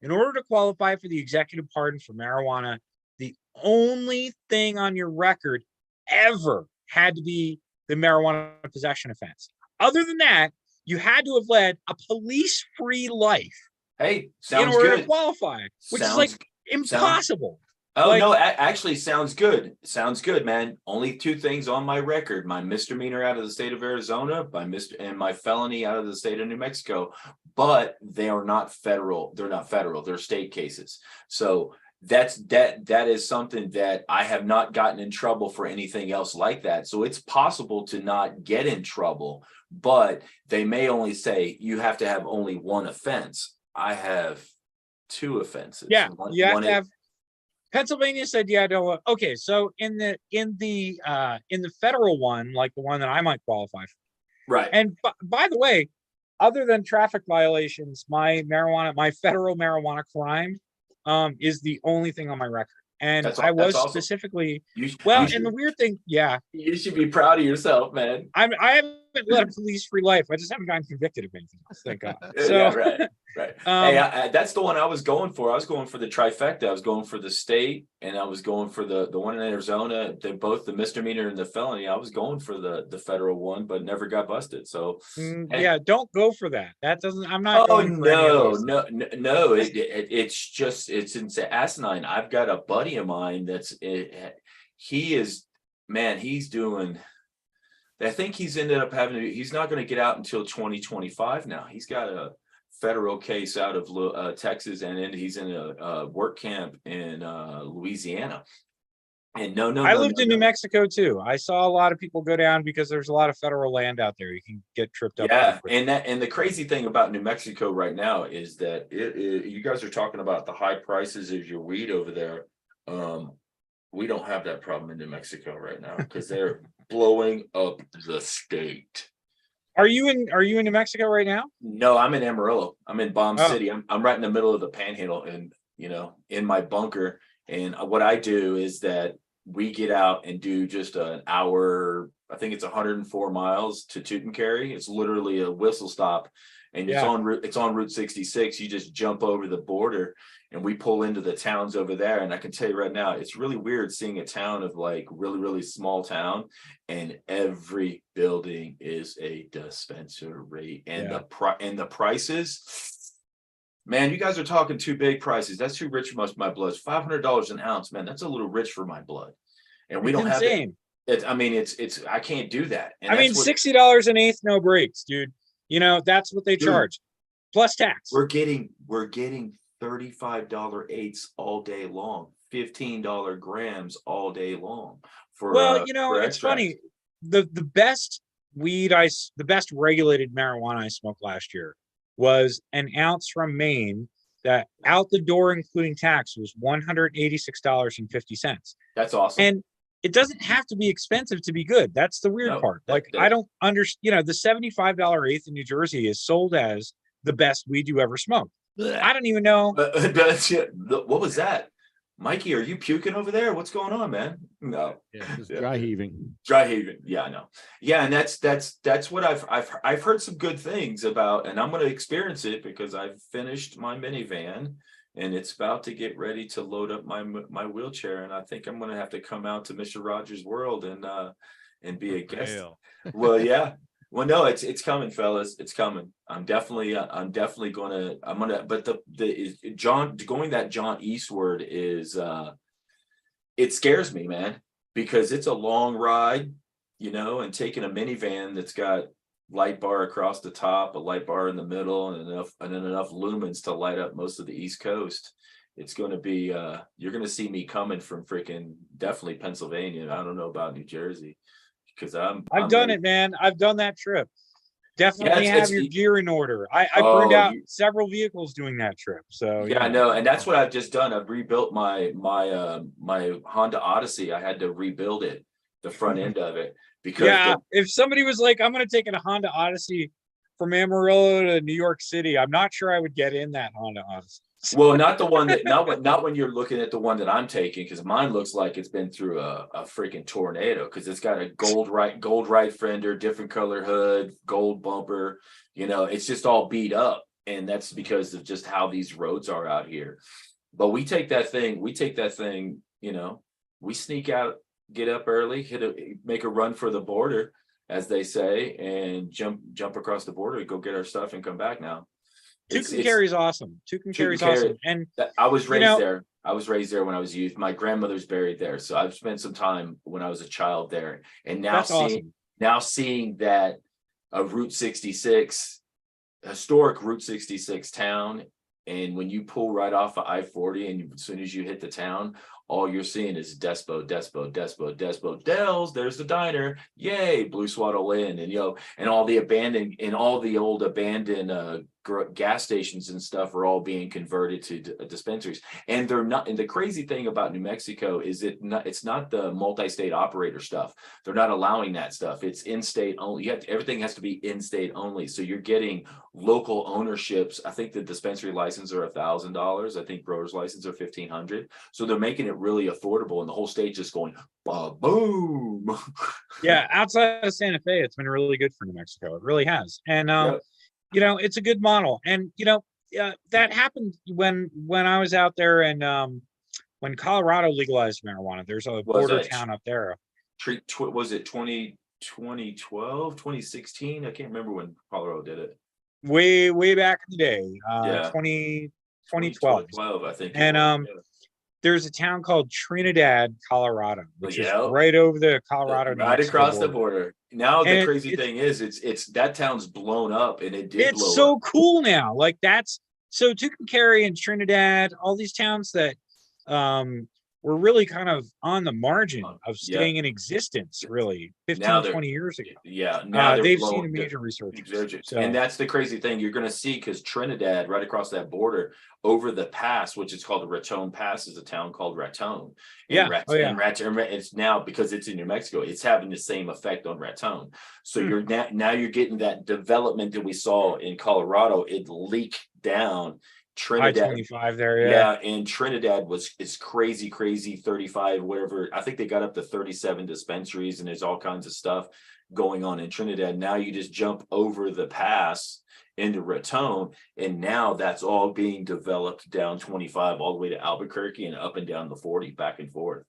In order to qualify for the executive pardon for marijuana, the only thing on your record ever had to be the marijuana possession offense. Other than that, you had to have led a police-free life. Hey, sounds in order good. To qualify, which is like impossible. No, actually sounds good. Sounds good, man. Only 2 things on my record: my misdemeanor out of the state of Arizona, and my felony out of the state of New Mexico. But they are not federal. They're not federal. They're state cases. So that is something that I have not gotten in trouble for anything else like that. So it's possible to not get in trouble, but they may only say you have to have only 1 offense. I have 2 offenses. Yeah, you have to have. Pennsylvania said, okay. So in the federal one, like the one that I might qualify for, right? And by the way, other than traffic violations, my federal marijuana crime, is the only thing on my record. And I was awesome. Specifically, and the weird thing, you should be proud of yourself, man. I haven't led a police-free life. I just haven't gotten convicted of anything else, thank God. So, yeah, right. Hey, that's the one I was going for. I was going for the trifecta. I was going for the state, and I was going for the one in Arizona. They both the misdemeanor and the felony. I was going for the federal one, but never got busted. So don't go for that. That doesn't. I'm not. Oh no. It's asinine. I've got a buddy of mine he's doing. I think he's ended up he's not going to get out until 2025 now. He's got a federal case out of Texas, and then he's in a work camp in Louisiana. And I lived in New Mexico too. I saw a lot of people go down because there's a lot of federal land out there. You can get tripped up. Yeah, and the crazy thing about New Mexico right now is that you guys are talking about the high prices of your weed over there. We don't have that problem in New Mexico right now because they're blowing up the state. Are you in New Mexico right now? No, I'm in Amarillo. I'm in Bomb Oh. City. I'm right in the middle of the Panhandle, and in my bunker. And what I do is that we get out and do just an hour. I think it's 104 miles to Tucumcari. It's literally a whistle stop, and it's on Route 66. You just jump over the border, and we pull into the towns over there. And I can tell you right now, it's really weird seeing a town of like really, really small town, and every building is a dispensary, and the prices. Man, you guys are talking too big prices. That's too rich for my blood. $500 an ounce, man. That's a little rich for my blood, and we don't have it. It's I can't do that. And $60 an eighth, no breaks, dude. That's what they charge, plus tax. We're getting $35 eighths all day long, $15 grams all day long. It's funny. The best the best regulated marijuana I smoked last year was an ounce from Maine that out the door, including tax, was $186.50. That's awesome. And it doesn't have to be expensive to be good. That's the weird part. I don't understand. The $75 eighth in New Jersey is sold as the best weed you ever smoked. I don't even know. What was that? Mikey, are you puking over there? What's going on, man? No. Yeah, it's dry heaving. Dry heaving. Yeah, I know. Yeah, and that's what I've heard some good things about, and I'm going to experience it because I've finished my minivan and it's about to get ready to load up my wheelchair, and I think I'm going to have to come out to Mr. Rogers' World and be a guest. Well, yeah. Well, no, it's coming, fellas. It's coming. I'm definitely gonna. But the John going that John eastward is it scares me, man, because it's a long ride, and taking a minivan that's got light bar across the top, a light bar in the middle, and enough lumens to light up most of the East Coast. It's going to be. You're going to see me coming from freaking definitely Pennsylvania. I don't know about New Jersey. Because I've done it, man. I've done that trip. Definitely have your gear in order. I burned out several vehicles doing that trip. So I know, and that's what I've just done. I've rebuilt my Honda Odyssey. I had to rebuild it, the front end of it, because if somebody was like, "I'm going to take a Honda Odyssey from Amarillo to New York City," I'm not sure I would get in that Honda Odyssey. Well, not the one that not when you're looking at the one that I'm taking, because mine looks like it's been through a freaking tornado, because it's got a gold right fender, different color hood, gold bumper. It's just all beat up, and that's because of just how these roads are out here. But we take that thing. We sneak out, get up early, make a run for the border, as they say, and jump across the border, go get our stuff, and come back now. Tucumcari is awesome. Tucumcari is awesome. And I was raised there. I was raised there when I was a youth. My grandmother's buried there, so I've spent some time when I was a child there. And now seeing that a Route 66, historic Route 66 town, and when you pull right off of I-40, and as soon as you hit the town, all you're seeing is Despo, Dells. There's the diner, yay, Blue Swaddle Inn, and all the old abandoned gas stations and stuff are all being converted to dispensaries. And they're not. And the crazy thing about New Mexico is it's not the multi-state operator stuff. They're not allowing that stuff. It's in-state only. Everything has to be in-state only. So you're getting local ownerships. I think the dispensary license are $1,000. I think grower's license are $1,500. So they're making it really affordable, and the whole state just going boom. Yeah, outside of Santa Fe, it's been really good for New Mexico. It really has. And it's a good model. And that happened when I was out there, and when Colorado legalized marijuana. There's a border town up there. Was it 2012, 2016? I can't remember when Colorado did it. Way back in the day. 2012, I think. And there's a town called Trinidad, Colorado, which is Yeah. right over the Colorado New Right Mexico across the border. border. Now the And crazy thing is, it's that town's blown up, and it did it's blow so up. cool now. Like that's so Tucumcari and Trinidad, all these towns that were really kind of on the margin of Yeah. staying in existence, really 15, Now they're 20 years ago. Yeah, now they're They've seen a blowing major resurgence. resurgence. So And that's the crazy thing you're going to see, because Trinidad, right across that border, over the pass, which is called the Raton Pass, is a town called Raton. Yeah. Oh, yeah. And Raton, it's now, because it's in New Mexico, it's having the same effect on Raton. So you're now you're getting that development that we saw in Colorado. It leaked down Trinidad. I-25 there, yeah. And Trinidad is crazy 35, whatever. I think they got up to 37 dispensaries, and there's all kinds of stuff going on in Trinidad. Now you just jump over the pass into Raton, and now that's all being developed down 25 all the way to Albuquerque and up and down the 40, back and forth.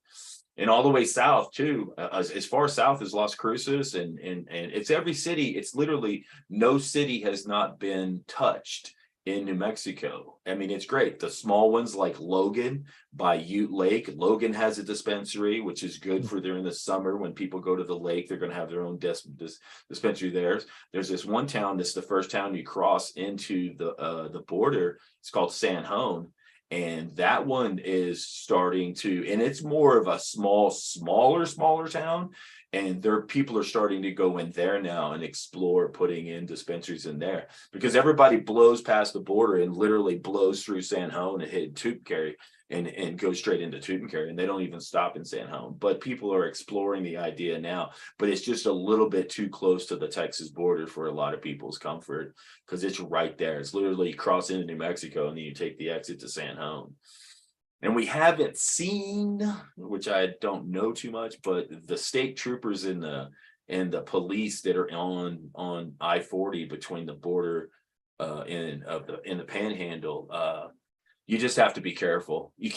And all the way south too, as far south as Las Cruces, and it's every city. It's literally no city has not been touched in New Mexico. I mean, it's great. The small ones like Logan by Ute Lake. Logan has a dispensary, which is good for during the summer when people go to the lake. They're going to have their own dispensary there. There's this one town that's the first town you cross into the border. It's called San Juan. And that one is starting to, and it's more of a smaller town. And people are starting to go in there now and explore putting in dispensaries in there, because everybody blows past the border and literally blows through San Juan and hit Tucumcari and go straight into Tucumcari, and they don't even stop in San Juan. But people are exploring the idea now, but it's just a little bit too close to the Texas border for a lot of people's comfort, because it's right there. It's literally cross into New Mexico, and then you take the exit to San Juan. And we haven't seen, which I don't know too much, but the state troopers and the police that are on I-40 between the border in the Panhandle. You just have to be careful. You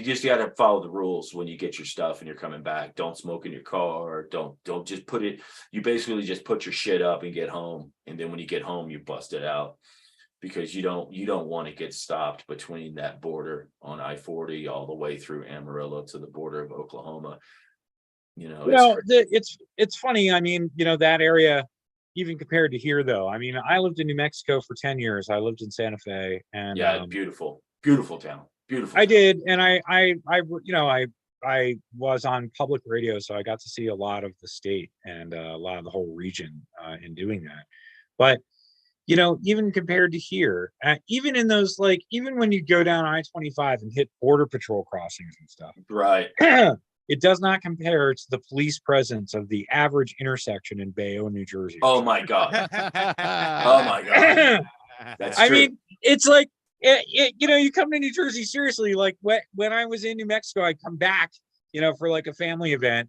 just got to follow the rules when you get your stuff and you're coming back. Don't smoke in your car. Don't just put it. You basically just put your shit up and get home. And then when you get home, you bust it out, because you don't want to get stopped between that border on I-40 all the way through Amarillo to the border of Oklahoma. It's funny. I mean, that area, even compared to here, though. I mean, I lived in New Mexico for 10 years. I lived in Santa Fe, and beautiful town. I did, and I was on public radio, so I got to see a lot of the state and a lot of the whole region in doing that. But even compared to here, even in those, like, even when you go down I-25 and hit border patrol crossings and stuff, right? It does not compare to the police presence of the average intersection in Bayonne, New Jersey. Oh my God! Oh my God! That's true. I mean, it's like you come to New Jersey, seriously. Like when I was in New Mexico, I'd come back, for like a family event,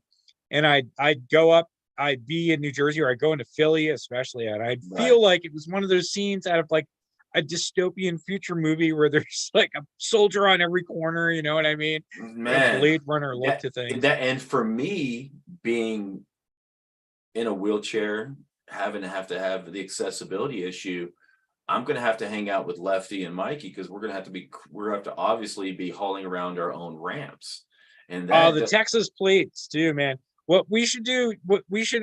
and I'd go up. I'd be in New Jersey, or I'd go into Philly, especially, and I'd feel like it was one of those scenes out of like a dystopian future movie where there's like a soldier on every corner. You know what I mean? Man, a Blade Runner look to things. And for me, being in a wheelchair, having to have the accessibility issue, I'm going to have to hang out with Lefty and Mikey, because we're going to have to obviously be hauling around our own ramps. And the Texas plates too, man. What we should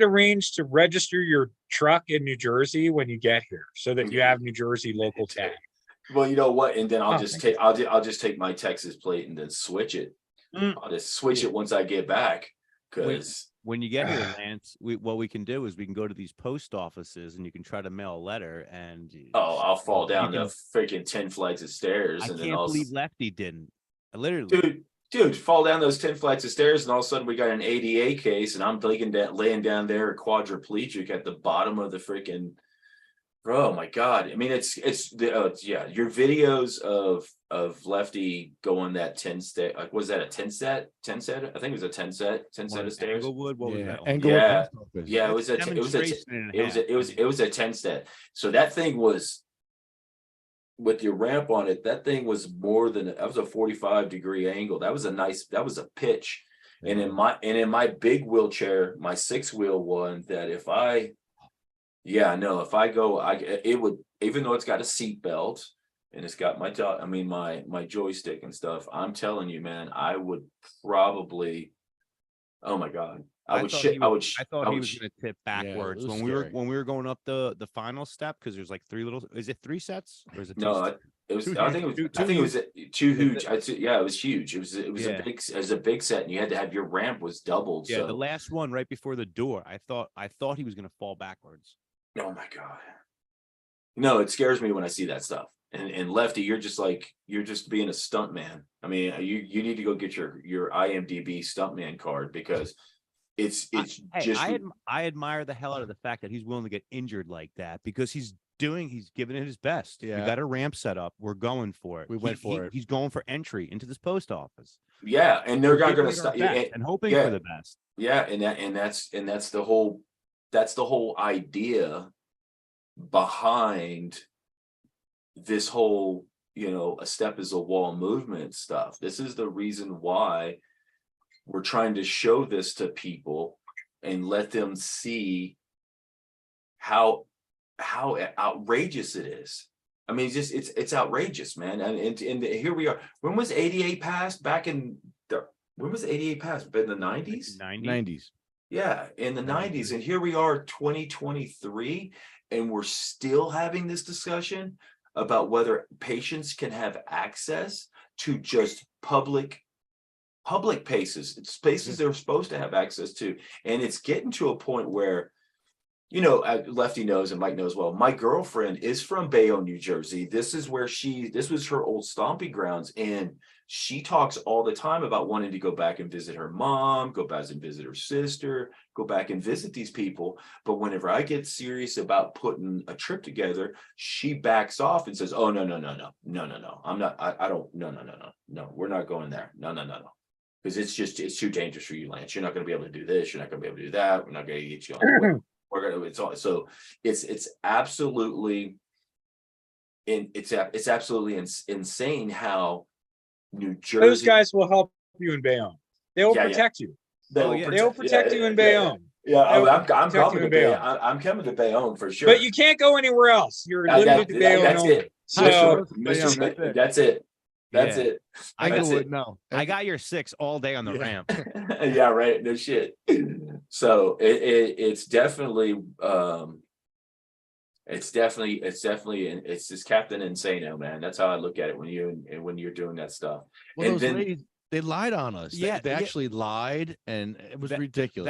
arrange to register your truck in New Jersey when you get here, so that you have New Jersey local tag. Well, you know what? And then I'll just take my Texas plate and then switch it. I'll just switch it once I get back, because when you get here, Lance, what we can do is we can go to these post offices and you can try to mail a letter, and I'll fall down the freaking 10 flights of stairs. I and can't believe Lefty didn't. Literally, dude, fall down those 10 flights of stairs, and all of a sudden we got an ADA case, and I'm laying down there quadriplegic at the bottom of the freaking. Oh my God! I mean, it's your videos of Lefty going that 10 step. Like, was that a 10 set? 10 set? I think it was a 10 set of stairs. Englewood, what was that? Yeah, it was a 10 set. So that thing was, with your ramp on it, that thing was that was a 45-degree angle. That was a pitch. And in my big wheelchair, my 6-wheel one, that if I go, it would, even though it's got a seat belt, and it's got my dog, I mean, my joystick and stuff, I'm telling you, man, I would probably, oh my God, I would thought shit, he I was- would, sh- I thought I he would, was sh- going to tip it backwards was when scary. we were going up the final step, because there's like three little. Is it 3 sets or is it 2 no, sets? it was, Too I huge, think it was, too- I too think it was too Yeah, huge. I'd say, yeah, it was huge. It was Yeah. it was a big set, and you had to have your ramp was doubled. Yeah, So, the last one right before the door, I thought he was going to fall backwards. oh my God. No, it scares me when I see that stuff. And Lefty, you're just being a stunt man. I mean, you need to go get your IMDb stuntman card, because it's Hey, just I admire the hell out of the fact that he's willing to get injured like that, because he's giving it his best. We Yeah. got a ramp set up. We're going for it. We went for it. He's going for entry into this post office. yeah, and they're We're not giving gonna it our stop. best and hoping yeah. for the best. Yeah, and that's the whole idea behind this whole, a step is a wall movement stuff. This is the reason why we're trying to show this to people and let them see how outrageous it is. I mean, it's outrageous, man. And here we are. When was 88 passed? When was 88 passed? In the 90s? 90s. Yeah, in the 90s. And here we are, 2023, and we're still having this discussion about whether patients can have access to just public places. It's spaces they're supposed to have access to. And it's getting to a point where, Lefty knows and Mike knows well, my girlfriend is from Bayonne, New Jersey. This was her old stomping grounds. And she talks all the time about wanting to go back and visit her mom, go back and visit her sister, go back and visit these people. But whenever I get serious about putting a trip together, she backs off and says, oh, no. I'm not, I don't, no, we're not going there. No. Because it's too dangerous for you, Lance. You're not going to be able to do this. You're not going to be able to do that. We're not going to get you on the way. We're going to, it's all, so it's absolutely, it's absolutely insane how New Jersey. Those guys will help you in Bayonne. They will protect you. They will protect you in Bayonne. Yeah, I'm protect coming you to in Bayonne. Bayonne. I'm coming to Bayonne for sure. But you can't go anywhere else. You're limited to Bayonne. That's only. it. So Mr. Smith, that's it. That's Yeah. it. I That's Inglewood, it. no. I got your 6 all day on the Yeah. ramp. Yeah, right. No shit. So it's definitely it's this Captain Insano, man. That's how I look at it when you're doing that stuff. Well, And those then- ladies, they lied on us. Yeah, They yeah. actually lied, and it was That- ridiculous.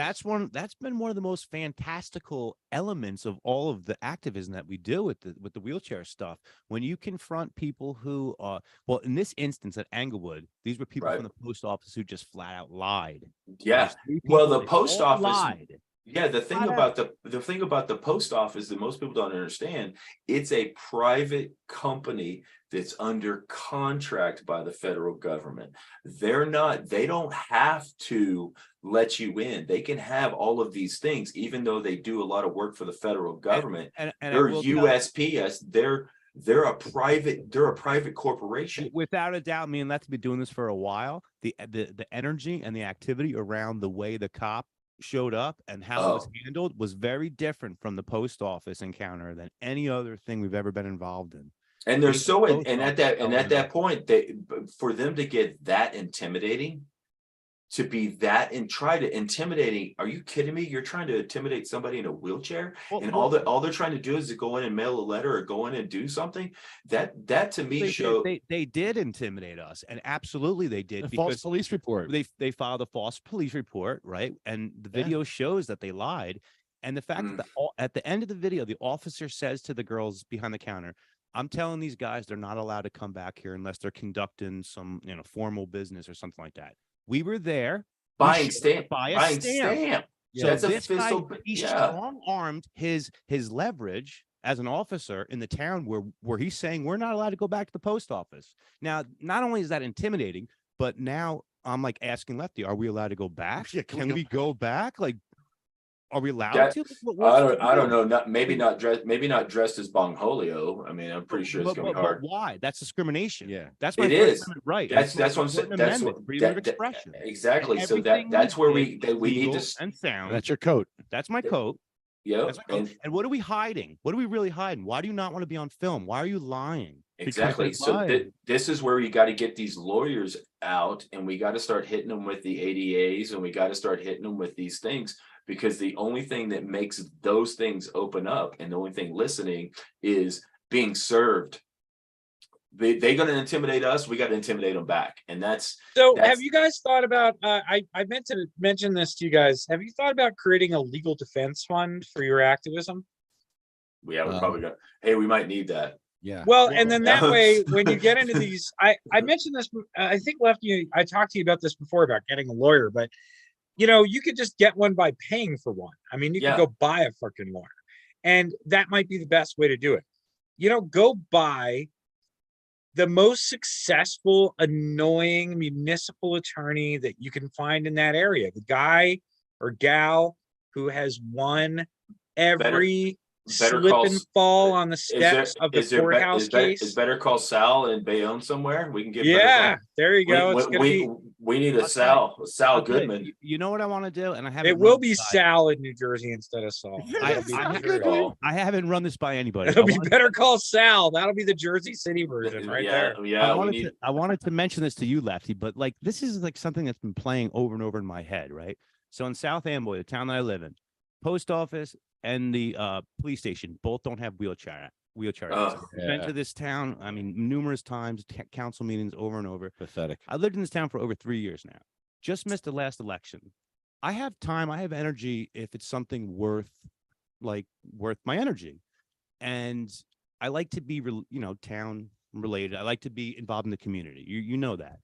That's been one of the most fantastical elements of all of the activism that we do with the wheelchair stuff. When you confront people who well, in this instance at Englewood, these were people Right. from the post office who just flat out lied. Yeah. There's 3 Well, people the that post all office- lied. Yeah, the thing about the post office that most people don't understand, it's a private company that's under contract by the federal government. They don't have to let you in. They can have all of these things, even though they do a lot of work for the federal government. And I They're will tell- USPS, they're a private corporation. without a doubt, me and Let's been doing this for a while. The energy and the activity around the way the cop showed up and how it was handled was very different from the post office encounter than any other thing we've ever been involved in. And they're It's so both and at that point, for them to get that intimidating, to be that and try to intimidating. Are you kidding me? You're trying to intimidate somebody in a wheelchair, and all they're trying to do is to go in and mail a letter or go in and do something. That to me showed they did intimidate us, and absolutely they did, a because false police report. they filed a false police report, right? And the video shows that they lied. And the fact that at the end of the video, the officer says to the girls behind the counter, I'm telling these guys they're not allowed to come back here unless they're conducting some formal business or something like that. We were there. buying stamp. Buying stamp. So that's a this guy, fiscal. he Yeah. strong-armed his leverage as an officer in the town where he's saying we're not allowed to go back to the post office. Now, not only is that intimidating, but now I'm like asking Lefty, are we allowed to go back? Yeah, Can we go back? Like, are we allowed That- to? I don't know. Maybe not dressed as Bongholio. I mean, I'm pretty sure it's gonna be hard. But why? That's discrimination. Yeah. That's my It First is. Amendment right. That's my what I'm saying. Second That's Amendment, what freedom of that- expression. exactly. And So everything that's where we did need legal to. and sound. That's your coat. That's my coat. Yep. That's right. And what are we hiding? What are we really hiding? Why do you not want to be on film? Why are you lying? Exactly. they're So lying. this is where you got to get these lawyers out, and we got to start hitting them with the ADAs, and we got to start hitting them with these things, because the only thing that makes those things open up, and the only thing listening, is being served. They're going to intimidate us. We got to intimidate them back, and So that's have you guys thought about, I meant to mention this to you guys. Have you thought about creating a legal defense fund for your activism? we're probably going. Hey, we might need that. Yeah. Well, and then that Yeah. way, when you get into these, I mentioned this, I think Lefty, I talked to you about this before about getting a lawyer, but you could just get one by paying for one. I mean, you could Yeah. go buy a fucking lawyer, and that might be the best way to do it. Go buy the most successful, annoying municipal attorney that you can find in that area. The guy or gal who has won every Better slip call and s- fall on the Is there steps of the is there courthouse case. is Better Call Sal in Bayonne somewhere? We can get Yeah, there you go. We, It's gonna be. we need a I'll tell you- Sal I'll tell you, Goodman. you know what I want to do, and I haven't. It will run be this by- Sal in New Jersey instead of Saul. I, It'll be I, the haven't- Jersey. I haven't run this by anybody. It'll I be wanted- Better Call Sal. That'll be the Jersey City version right there. Yeah, we wanted need. to, I wanted to mention this to you, Lefty, but like this is like something that's been playing over and over in my head, right? So in South Amboy, the town that I live in, post office and the police station both don't have wheelchair access. I've been Yeah. to this town, I mean, numerous times, council meetings over and over. Pathetic. I lived in this town for over 3 years now. Just missed the last election. I have time, I have energy if it's something worth my energy. And I like to be, town related. I like to be involved in the community. You know that.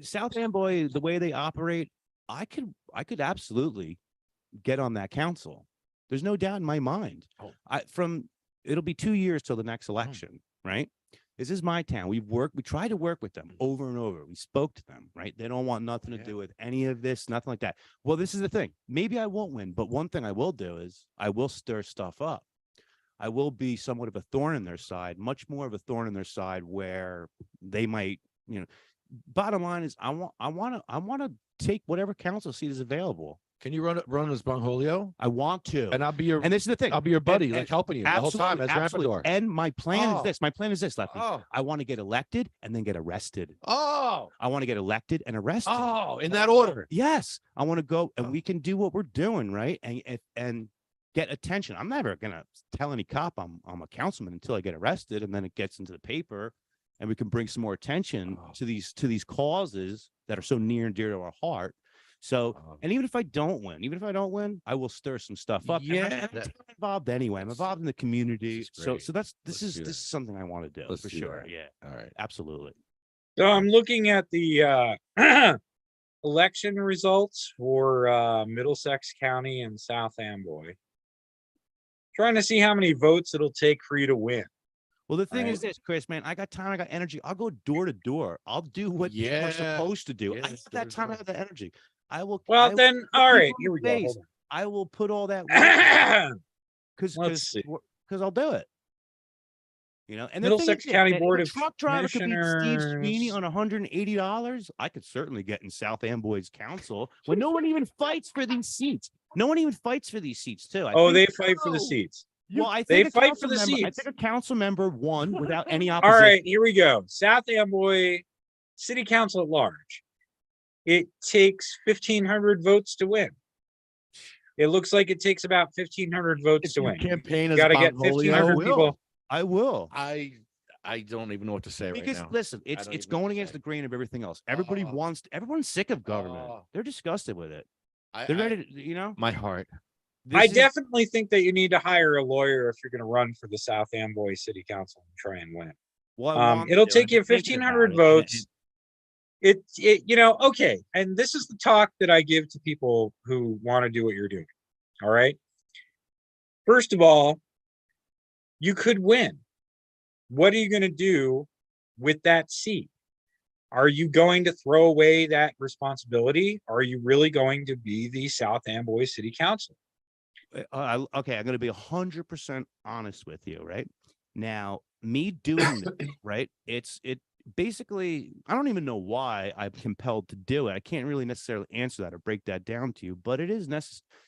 South Amboy, the way they operate, I could absolutely get on that council. There's no doubt in my mind. Oh. It'll be 2 years till the next election, right? This is my town. We tried to work with them over and over. We spoke to them, right? They don't want nothing to do with any of this, nothing like that. Well, this is the thing. Maybe I won't win, but one thing I will do is I will stir stuff up. I will be somewhat of a thorn in their side, much more of a thorn in their side where they might, bottom line is I want to take whatever council seat is available. Can you run as Bongholio? I want to. And I'll be your And this is the thing. I'll be your buddy, And- like helping you the whole time as absolutely. Rampador. And my plan is Oh. this. My plan is this, Lefty. Oh. I want to get elected and then get arrested. Oh. I want to get elected and arrested. Oh, in that order. Yes. I want to go and Oh. we can do what we're doing, right? And get attention. I'm never gonna tell any cop I'm a councilman until I get arrested, and then it gets into the paper and we can bring some more attention Oh. to these causes that are so near and dear to our heart. So, Oh. and even if I don't win, I will stir some stuff up. And Yeah. I'm involved anyway. I'm involved in the community. This is So great. this Let's is do this that. is something I want to do Let's for do sure. that. Yeah, All right. absolutely. So I'm looking at the election results for Middlesex County and South Amboy. Trying to see how many votes it'll take for you to win. Well, the thing Right. is this, Chris, man, I got time, I got energy. I'll go door to door. I'll do what Yeah. we're supposed to do. Yeah, I have that time, I have that energy. I will. I Well, will then, put all people right, in here we go. face. Hold I will put all that on. because Let's see. I'll do it. And the thing Middlesex is this, County man, if Board a of truck driver could beat Steve Sweeney Commissioners. on $180. I could certainly get in South Amboy's council when no one even fights for these seats. No one even fights for these seats too. Oh, they fight for the seats. Well, I They think a fight for council the member, I seats. think a council member won without any All opposition. right, here we go. South Amboy City Council at large. It takes 1,500 votes to win. It looks like it takes about 1,500 votes to win. Campaign You as got to get Bongholio. 1,500 people. I will. I don't even know what to say right Because now. listen, I it's don't it's even know what going to against say. the grain of everything else. Everybody Oh. everyone's sick of government. Oh. They're disgusted with it. I- They're I- ready to, my heart. this I is- definitely think that you need to hire a lawyer if you're going to run for the South Amboy City Council and try and win. well, I want It'll to, take I've you been thinking 1,500 about it, and votes. Okay. And this is the talk that I give to people who want to do what you're doing. All right. First of all, you could win. What are you going to do with that seat? Are you going to throw away that responsibility? Are you really going to be the South Amboy City Council? okay, I'm going to be 100% honest with you, right? Now, me doing this, right? basically, I don't even know why I'm compelled to do it. I can't really necessarily answer that or break that down to you, but it is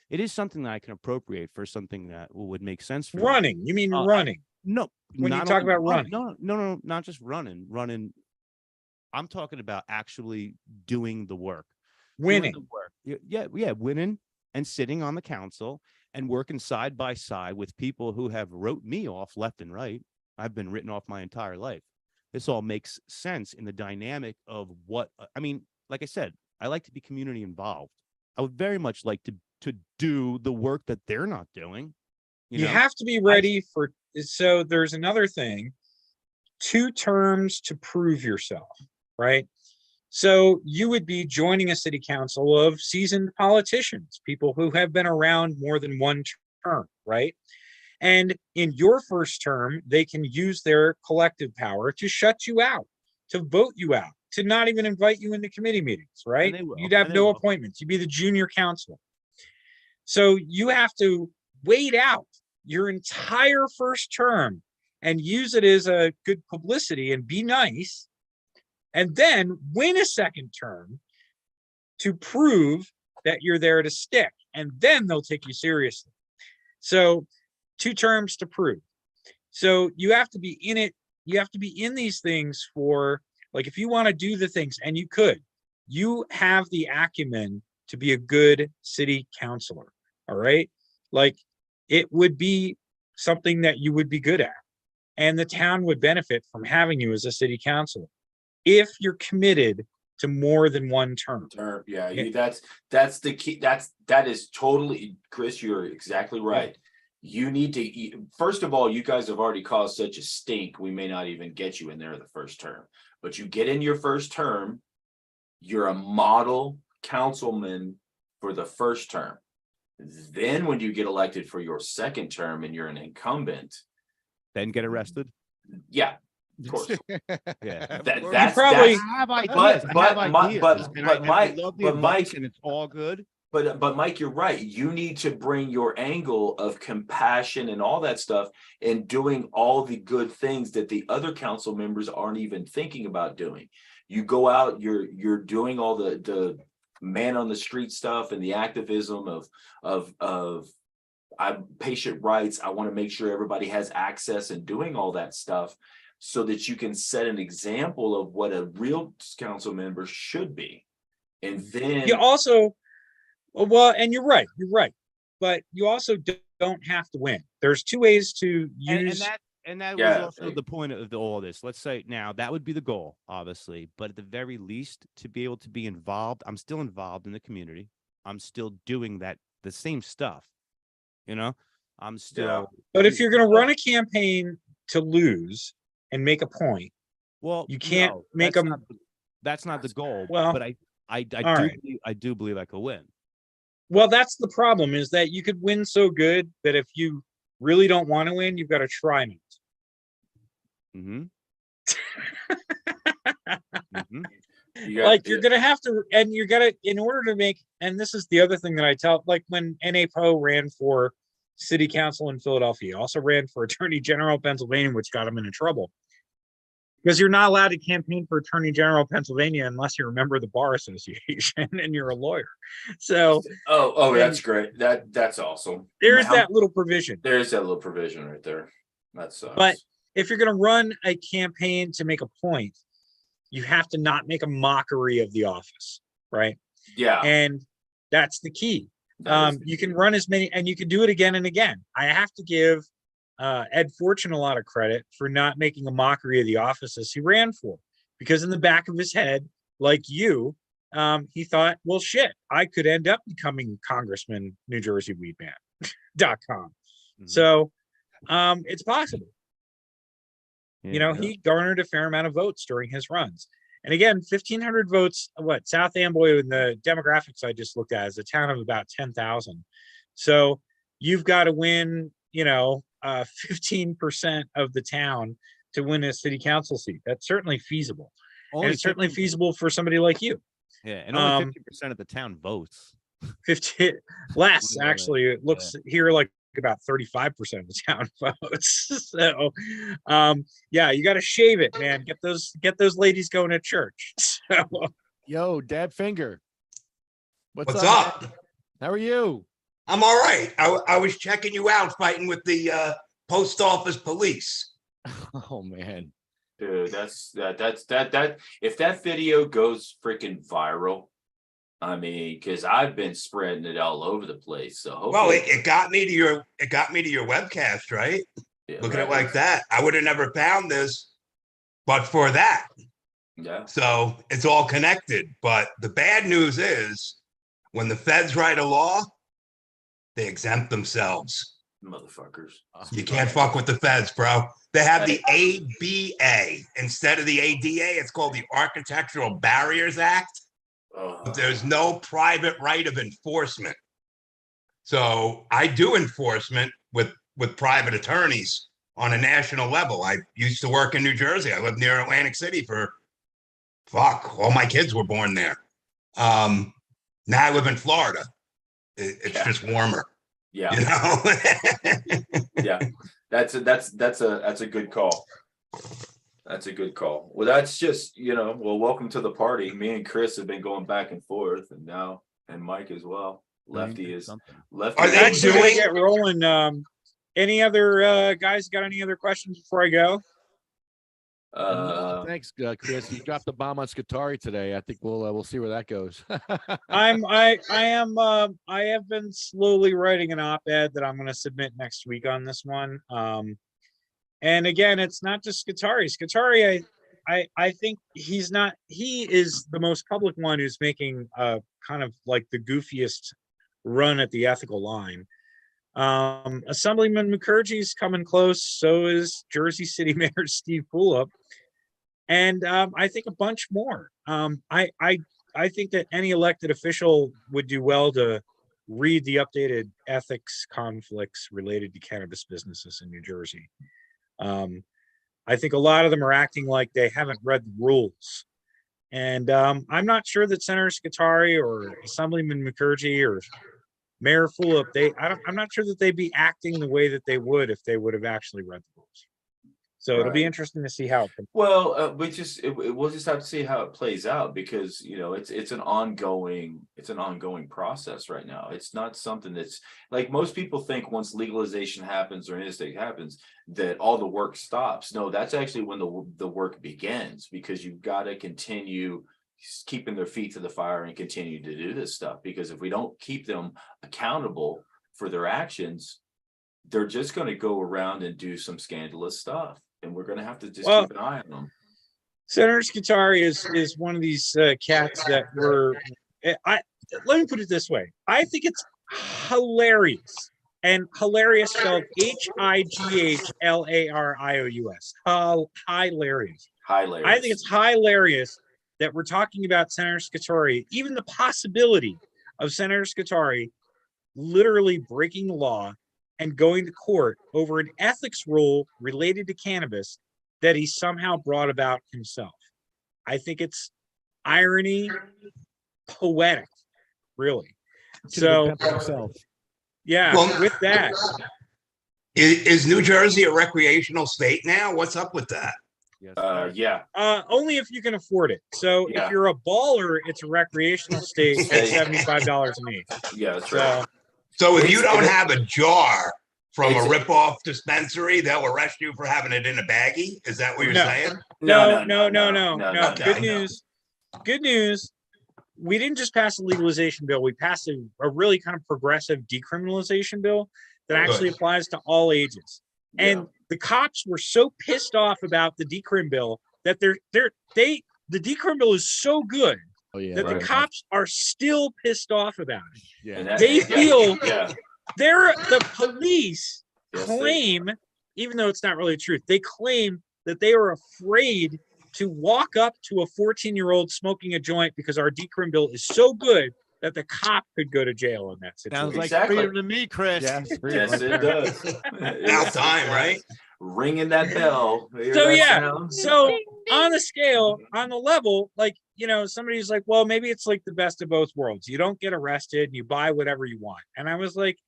it is something that I can appropriate for something that would make sense for me. Running. You mean Uh, running? No, When you not talk only about running. no, not just running. I'm talking about actually doing the work. Doing Winning. the work. Yeah, winning and sitting on the council and working side by side with people who have wrote me off left and right. I've been written off my entire life. This all makes sense in the dynamic of what I mean. Like I said, I like to be community involved. I would very much like to do the work that they're not doing. You have to be ready for. So there's another thing. 2 terms to prove yourself, right? So you would be joining a city council of seasoned politicians, people who have been around more than 1 term, right? And in your first term, they can use their collective power to shut you out, to vote you out, to not even invite you into committee meetings, right? they will, You'd have and they no will. appointments. You'd be the junior councilor. So you have to wait out your entire first term and use it as a good publicity and be nice, and then win a second term to prove that you're there to stick, and then they'll take you seriously. So 2 terms to prove. So you have to be in it. You have to be in these things for, like, if you want to do the things, and you have the acumen to be a good city councilor. All right. Like, it would be something that you would be good at, and the town would benefit from having you as a city councilor if you're committed to more than 1 term. Yeah, Yeah. that's the key. That is totally, Chris, you're exactly right. You need to, first of all, you guys have already caused such a stink, we may not even get you in there the first term. But you get in your first term, you're a model councilman for the first term. Then when you get elected for your second term and you're an incumbent, Then get arrested. yeah, of course. Yeah. That's probably- I have ideas. but I have Mi- ideas, but- and but I Mike- love the but advice, Mike- and it's all good. But Mike, you're right. You need to bring your angle of compassion and all that stuff and doing all the good things that the other council members aren't even thinking about doing. You go out, you're doing all the man on the street stuff and the activism of patient rights. I want to make sure everybody has access and doing all that stuff so that you can set an example of what a real council member should be. And then You also, well, and you're right, but you also don't have to win. There's 2 ways to use. And that Yeah. was also the point of all this. Let's say now that would be the goal, obviously, but at the very least, to be able to be involved, I'm still involved in the community. I'm still doing the same stuff. I'm still. But if you're going to run a campaign to lose and make a point, Well, you can't no, make that's them. not that's not the goal. Well, but I do all right. I do believe I could win. Well, that's the problem, is that you could win so good that if you really don't want to win, you've got to try not. Mm-hmm. Mm-hmm. You're gonna have to, and you're gonna, in order to make, and this is the other thing that I tell, like when N.A. Poe ran for city council in Philadelphia, he also ran for attorney general of Pennsylvania, which got him into trouble. Because you're not allowed to campaign for attorney general of Pennsylvania unless you're a member of the bar association and you're a lawyer. So that's great. That's awesome. there's that little provision. There's that little provision right there. That sucks. But if you're going to run a campaign to make a point, you have to not make a mockery of the office, right? Yeah. And that's the key. That is the You can key. run as many, and you can do it again and again. I have to give Ed Fortune a lot of credit for not making a mockery of the offices he ran for, because in the back of his head, like you, he thought, well, shit, I could end up becoming Congressman, New Jersey Weedman.com. Mm-hmm. So it's possible. Yeah. He garnered a fair amount of votes during his runs. And again, 1,500 votes, South Amboy in the demographics I just looked at is a town of about 10,000. So you've got to win, 15% of the town to win a city council seat. That's certainly feasible. Only And it's certainly 50%. feasible for somebody like you. Yeah, and only 50% of the town votes. 50 less, Yeah, actually. It looks here like about 35% of the town votes. So, yeah, you got to shave it, man. Get those ladies going to church. So, Yo, Dad Finger. What's man? up? How are you? I'm all right. I was checking you out fighting with the post office police. Oh man. Dude, that if that video goes freaking viral, I mean, because I've been spreading it all over the place. So hopefully, Well, it got me to your webcast, right? yeah, Look at it right. like that. I would have never found this but for that. Yeah. So it's all connected. But the bad news is when the feds write a law, they exempt themselves. Motherfuckers. You can't fuck with the feds, bro. They have the ABA instead of the ADA. It's called the Architectural Barriers Act. But there's no private right of enforcement. So I do enforcement with private attorneys on a national level. I used to work in New Jersey. I lived near Atlantic City for all my kids were born there. Now I live in Florida. It's just warmer. Yeah. You know? Yeah. That's a good call. That's a good call. Well, that's just, welcome to the party. Me and Chris have been going back and forth, and Mike as well. Lefty is Lefty. Are they actually gonna doing- get rolling. Any other guys got any other questions before I go? Thanks, Chris. You dropped the bomb on Scutari today. I think we'll see where that goes. I have been slowly writing an op-ed that I'm going to submit next week on this one. And again, it's not just Scutari. Scutari, I think he is the most public one who's making kind of like the goofiest run at the ethical line. Assemblyman Mukherjee's coming close. So is Jersey City Mayor Steve Pullup. And I think a bunch more. I think that any elected official would do well to read the updated ethics conflicts related to cannabis businesses in New Jersey. I think a lot of them are acting like they haven't read the rules. And I'm not sure that Senator Scutari or Assemblyman Mukherjee or Mayor Fulop, I'm not sure that they'd be acting the way that they would if they would have actually read the rules. So it'll be interesting to see how. Well, we'll just have to see how it plays out because it's an ongoing process right now. It's not something that's like most people think once legalization happens or anything happens that all the work stops. No, that's actually when the work begins because you've got to continue keeping their feet to the fire and continue to do this stuff because if we don't keep them accountable for their actions, they're just going to go around and do some scandalous stuff. And we're going to have to just keep an eye on them. Senator Scutari is one of these cats that let me put it this way. I think it's hilarious and hilarious spelled HIGHLARIOUS. Hilarious. I think it's hilarious that we're talking about Senator Scutari, even the possibility of Senator Scutari literally breaking the law and going to court over an ethics rule related to cannabis that he somehow brought about himself. I think it's irony, poetic, really. So, yeah, Well, with that. Is New Jersey a recreational state now? What's up with that? Yeah. Only if you can afford it. So if you're a baller, it's a recreational state at $75 an eighth. Yeah, that's right. So if you don't have a jar from a rip-off dispensary, they'll arrest you for having it in a baggie? Is that what you're saying? No. Okay. Good news. We didn't just pass a legalization bill. We passed a really kind of progressive decriminalization bill that actually applies to all ages. And the cops were so pissed off about the decrim bill that the decrim bill is so good that the cops are still pissed off about it. Yeah. They feel the police claim, even though it's not really true, they claim that they are afraid to walk up to a 14-year-old smoking a joint because our decrim bill is so good that the cop could go to jail in that situation. Sounds like freedom to me, Chris. Yes, it does. Now time, right? Ringing that bell. So on the scale, on the level, like, somebody's like, well, maybe it's like the best of both worlds. You don't get arrested and you buy whatever you want. And I was like,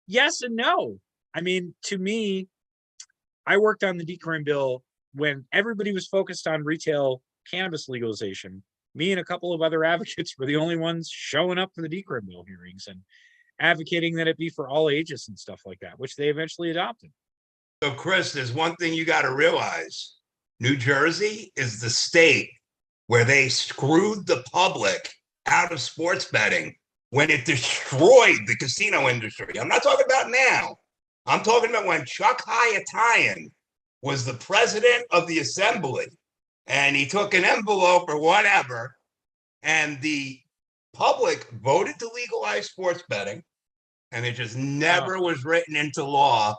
yes and no. I mean, to me, I worked on the decrim bill when everybody was focused on retail cannabis legalization. Me and a couple of other advocates were the only ones showing up for the decrim bill hearings and advocating that it be for all ages and stuff like that, which they eventually adopted. So, Chris, there's one thing you got to realize. New Jersey is the state where they screwed the public out of sports betting when it destroyed the casino industry. I'm not talking about now. I'm talking about when Chuck Hayatayan was the president of the assembly and he took an envelope or whatever, and the public voted to legalize sports betting, and it just never was written into law.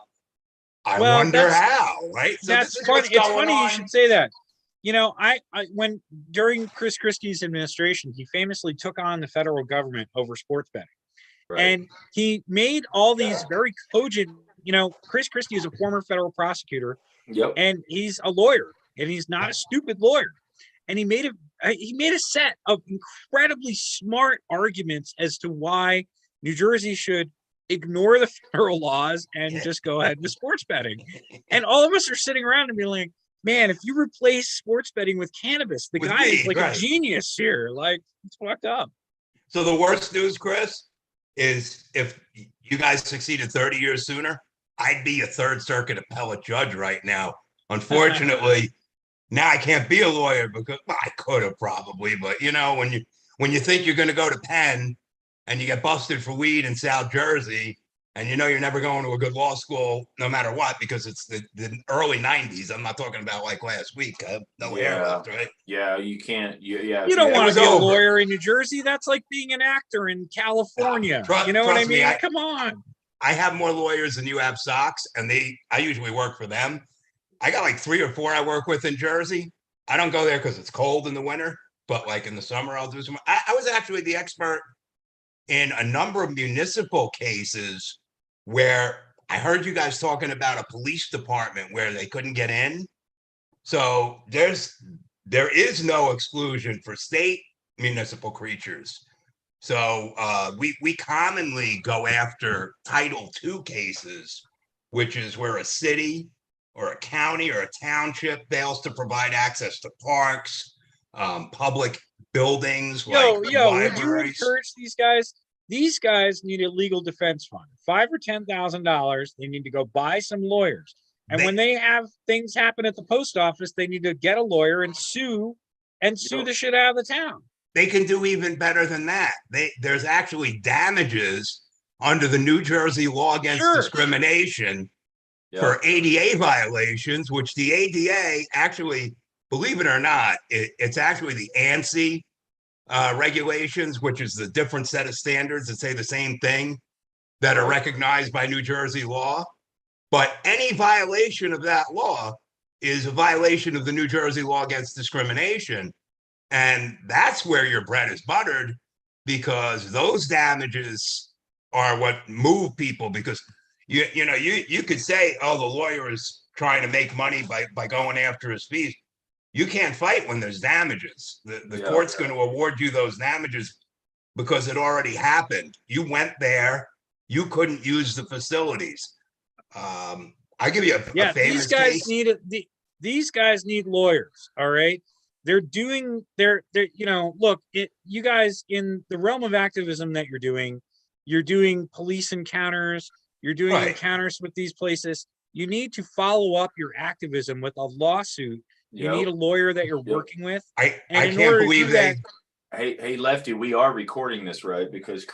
I wonder how, right? So that's funny. It's funny you should say that. You know, I when during Chris Christie's administration, he famously took on the federal government over sports betting. Right. And he made all these very cogent, you know, Chris Christie is a former federal prosecutor. Yep. And he's a lawyer, and he's not a stupid lawyer. And he made a set of incredibly smart arguments as to why New Jersey should ignore the federal laws and just go ahead with sports betting. And all of us are sitting around and being like, man, if you replace sports betting with cannabis, the guy is like a genius here. Like, it's fucked up. So the worst news, Chris, is if you guys succeeded 30 years sooner, I'd be a Third Circuit appellate judge right now. Unfortunately, now I can't be a lawyer because I could have probably, but you know, when you think you're going to go to Penn and you get busted for weed in South Jersey, and you know you're never going to a good law school no matter what, because it's the early 90s. I'm not talking about like last week. I have no hair left, right? Yeah, you can't. Yeah, you don't want to be a lawyer in New Jersey. That's like being an actor in California. You know what I mean? Come on. I have more lawyers than you have socks, and I usually work for them. I got like 3 or 4 I work with in Jersey. I don't go there because it's cold in the winter, but like in the summer, I'll do some. I was actually the expert in a number of municipal cases where I heard you guys talking about a police department where they couldn't get in. So there is no exclusion for state municipal creatures. So we commonly go after Title II cases, which is where a city or a county or a township fails to provide access to parks, public buildings like libraries. Would you encourage these guys? These guys need a legal defense fund, $5,000 or $10,000. They need to go buy some lawyers. And when they have things happen at the post office, they need to get a lawyer and sue the shit out of the town. They can do even better than that. There's actually damages under the New Jersey law against discrimination for ADA violations, which the ADA actually, believe it or not, it's actually the ANSI regulations, which is the different set of standards that say the same thing that are recognized by New Jersey law. But any violation of that law is a violation of the New Jersey law against discrimination. And that's where your bread is buttered, because those damages are what move people. Because you could say, oh, the lawyer is trying to make money by going after his fees. You can't fight when there's damages. The court's going to award you those damages because it already happened. You went there. You couldn't use the facilities. I give you a famous case. These guys need lawyers. All right. They're you guys, in the realm of activism that you're doing police encounters, you're doing encounters with these places. You need to follow up your activism with a lawsuit. You need a lawyer that you're working with. I can't believe that. Hey, Lefty, we are recording this, right? Because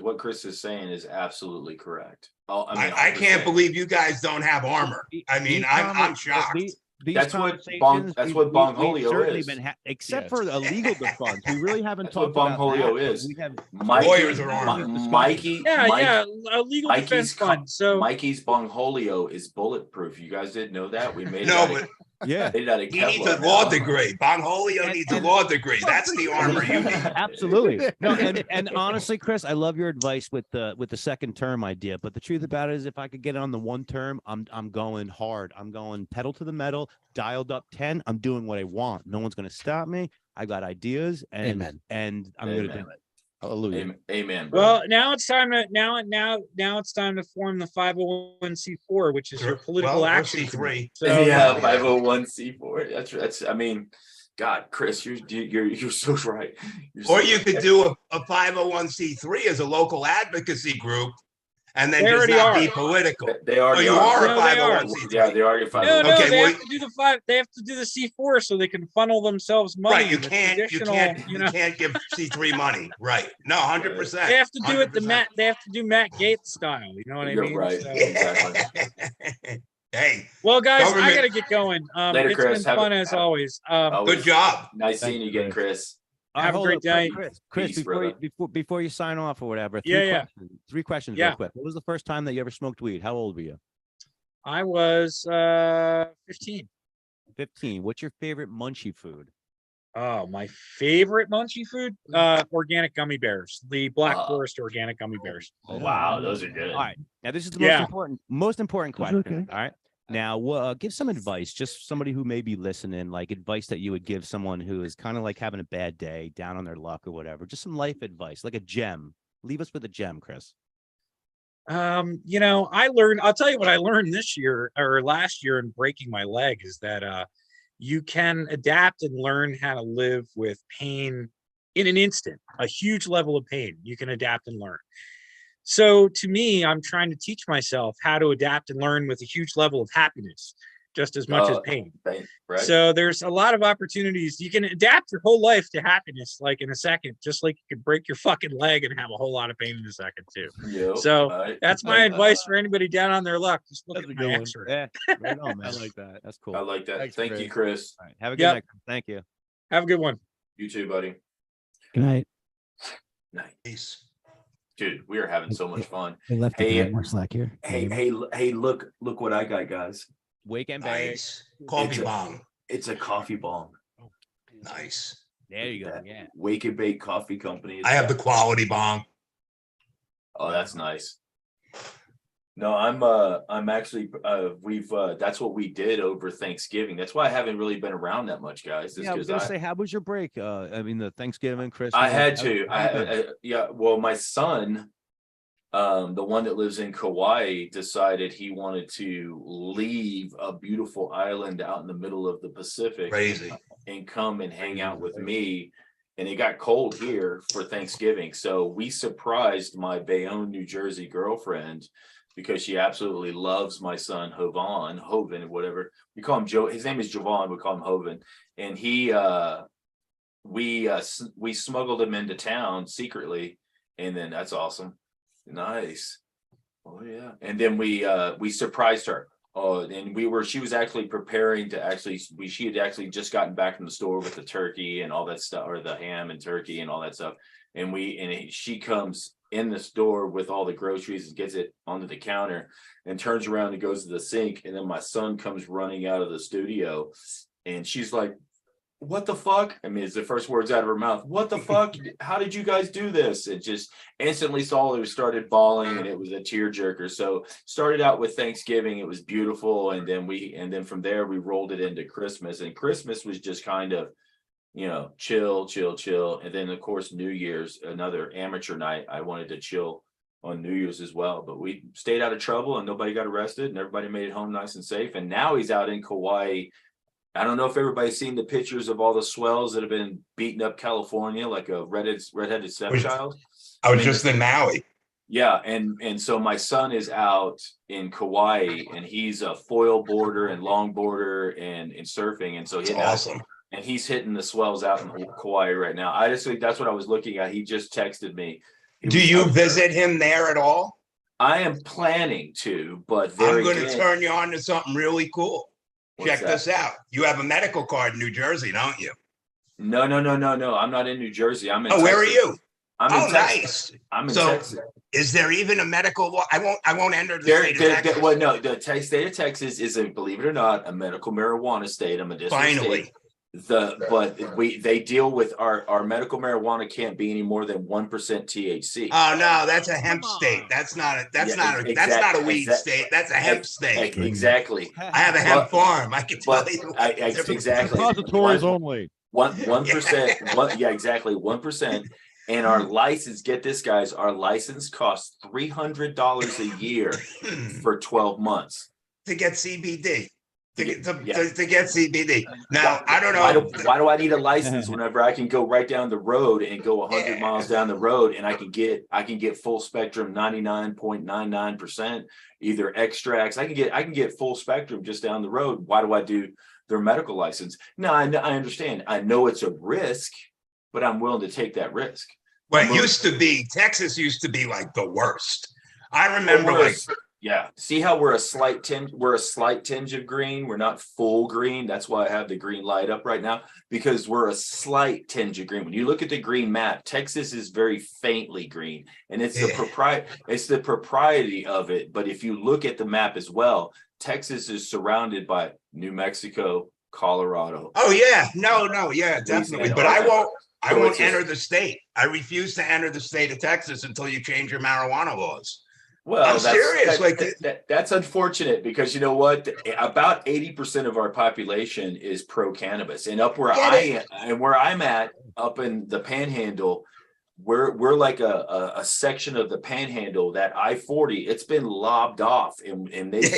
what Chris is saying is absolutely correct. I can't believe you guys don't have armor. I mean, I'm shocked. That's what Bongholio is. Except for a legal defense, we really haven't talked about Bongholio that. Is. We have lawyers are armed. A legal defense fund. So Mikey's Bongholio is bulletproof. You guys didn't know that? We made Yeah, he needs a law degree. Bongholio needs a law degree. That's the armor you need. Absolutely. No, and honestly, Chris, I love your advice with the second term idea. But the truth about it is, if I could get it on the one term, I'm going hard. I'm going pedal to the metal, dialed up 10. I'm doing what I want. No one's going to stop me. I got ideas, and I'm going to do it. Hallelujah. Amen. Bro. Well, now it's time to it's time to form the 501c4, which is your political Well, or action C3. committee. So Yeah, 501c4. That's. I mean, God, Chris, you're so right. Or you could do a 501c3 as a local advocacy group and then They just already not are. be political. They already you are No, a they are. 501c3. Yeah, they already no, 501c3. Okay, they well- have to do they have to do the C4 so they can funnel themselves money. Right, you the can't traditional, give C3 money. Right. No, 100%. They have to do it 100%. they have to do Matt Gates style. You know what I You're mean? right. So- Exactly. Hey, well, guys, I Government- gotta get going. Later, It's Chris. been fun as always. good job. Nice Thank seeing you you, again, Chris. Have a hold great up, day. Chris, Peace, brother. before you sign off or whatever, Yeah. three questions Yeah. real quick. What was the first time that you ever smoked weed? How old were you? I was 15. 15. What's your favorite munchie food? Oh, my favorite munchie food? Organic gummy bears. The Black Forest organic gummy bears. Wow, those are good. All right. Now this is the Yeah. most important question. okay. All right. Now, give some advice, just somebody who may be listening, like advice that you would give someone who is kind of like having a bad day, down on their luck or whatever. Just some life advice, like a gem. Leave us with a gem, Chris. I'll tell you what I learned this year or last year in breaking my leg is that you can adapt and learn how to live with pain in an instant, a huge level of pain. You can adapt and learn. So to me, I'm trying to teach myself how to adapt and learn with a huge level of happiness, just as much as pain. Right. So there's a lot of opportunities. You can adapt your whole life to happiness, like in a second, just like you could break your fucking leg and have a whole lot of pain in a second too. Yep. So that's my advice for anybody down on their luck. Just look That's a at good my one. X-ray. Yeah. Right on, man. I like that. That's cool. I like that. Thanks, Thank Chris. you, Chris. All right. Have a good Yep. night. Thank you. Have a good one. You too, buddy. Good night. Nice. Peace. Dude, we are having so much fun. They left Hey, a bit more slack here. Hey, look what I got, guys. Wake and bake. Nice. Coffee It's a- bomb. It's a coffee bomb. Nice. There you go. That Yeah. Wake and Bake Coffee Company. I have the quality bomb. Oh, that's nice. No, I'm actually that's what we did over Thanksgiving. That's why I haven't really been around that much, guys. Yeah, I was gonna say, how was your break? I mean, the Thanksgiving, Christmas. I had to. How you been? Yeah. Well, my son, the one that lives in Kauai, decided he wanted to leave a beautiful island out in the middle of the Pacific Crazy. and come and hang out with me. And it got cold here for Thanksgiving, so we surprised my Bayonne, New Jersey girlfriend because she absolutely loves my son Hoven, whatever we call him. Joe, his name is Javon. We call him Hoven, and we smuggled him into town secretly, and then that's awesome. Nice. Oh yeah. And then we surprised her. Oh, and she was actually preparing to she had actually just gotten back from the store with the turkey and all that stuff, or the ham and turkey and all that stuff. And she comes in the store with all the groceries and gets it onto the counter and turns around and goes to the sink. And then my son comes running out of the studio and she's like, "What the fuck?" I mean, it's the first words out of her mouth. "What the fuck? How did you guys do this?" It just instantly saw her started bawling, and it was a tearjerker. So started out with Thanksgiving, it was beautiful, and then from there we rolled it into Christmas, and Christmas was just kind of, chill, and then of course New Year's, another amateur night. I wanted to chill on New Year's as well, but we stayed out of trouble and nobody got arrested, and everybody made it home nice and safe. And now he's out in Kauai. I don't know if everybody's seen the pictures of all the swells that have been beating up California like a redheaded stepchild. I was just in Maui. Yeah, and so my son is out in Kauai, and he's a foil boarder and long boarder and surfing, and so It's awesome. and he's hitting the swells out in Kauai right now. I just think that's what I was looking at. He just texted me. Do you visit him there at all? I am planning to, but I'm going to turn you on to something really cool. What's Check that? this out. You have a medical card in New Jersey, don't you? No. I'm not in New Jersey. I'm in. Oh, where are Texas. you? I'm in Oh, Texas. nice. I'm in So, Texas. Is there even a medical law? I won't enter the state of Texas. Well, no, the state of Texas is believe it or not, a medical marijuana state, a medicinal Finally. state. They deal with our medical marijuana can't be any more than 1% THC. Oh no, that's a hemp state. That's not a weed state. That's a hemp state. Exactly. I have a hemp farm. I can tell But you. exactly. Depositories only. 1%. Yeah, exactly. 1%. And our license, get this, guys, our license costs $300 a year for 12 months. To get CBD. To get Yeah. CBD. Now, I don't know. Why do I need a license whenever I can go right down the road and go 100 miles down the road and I can get full spectrum 99.99%, either extracts. I can get full spectrum just down the road. Why do I do their medical license? No, I understand. I know it's a risk, but I'm willing to take that risk. Well, it used to be, Texas used to be like the worst. I remember like, yeah. See how we're a slight tinge of green. We're not full green. That's why I have the green light up right now, because we're a slight tinge of green. When you look at the green map, Texas is very faintly green, and it's the propriety of it. But if you look at the map as well, Texas is surrounded by New Mexico, Colorado. Oh yeah, no, yeah, definitely. But I won't enter the state. I refuse to enter the state of Texas until you change your marijuana laws. Well, I'm serious. That's unfortunate, because you know what? About 80% of our population is pro cannabis, and where I'm at, up in the Panhandle, we're like a section of the Panhandle that I-40. It's been lobbed off, and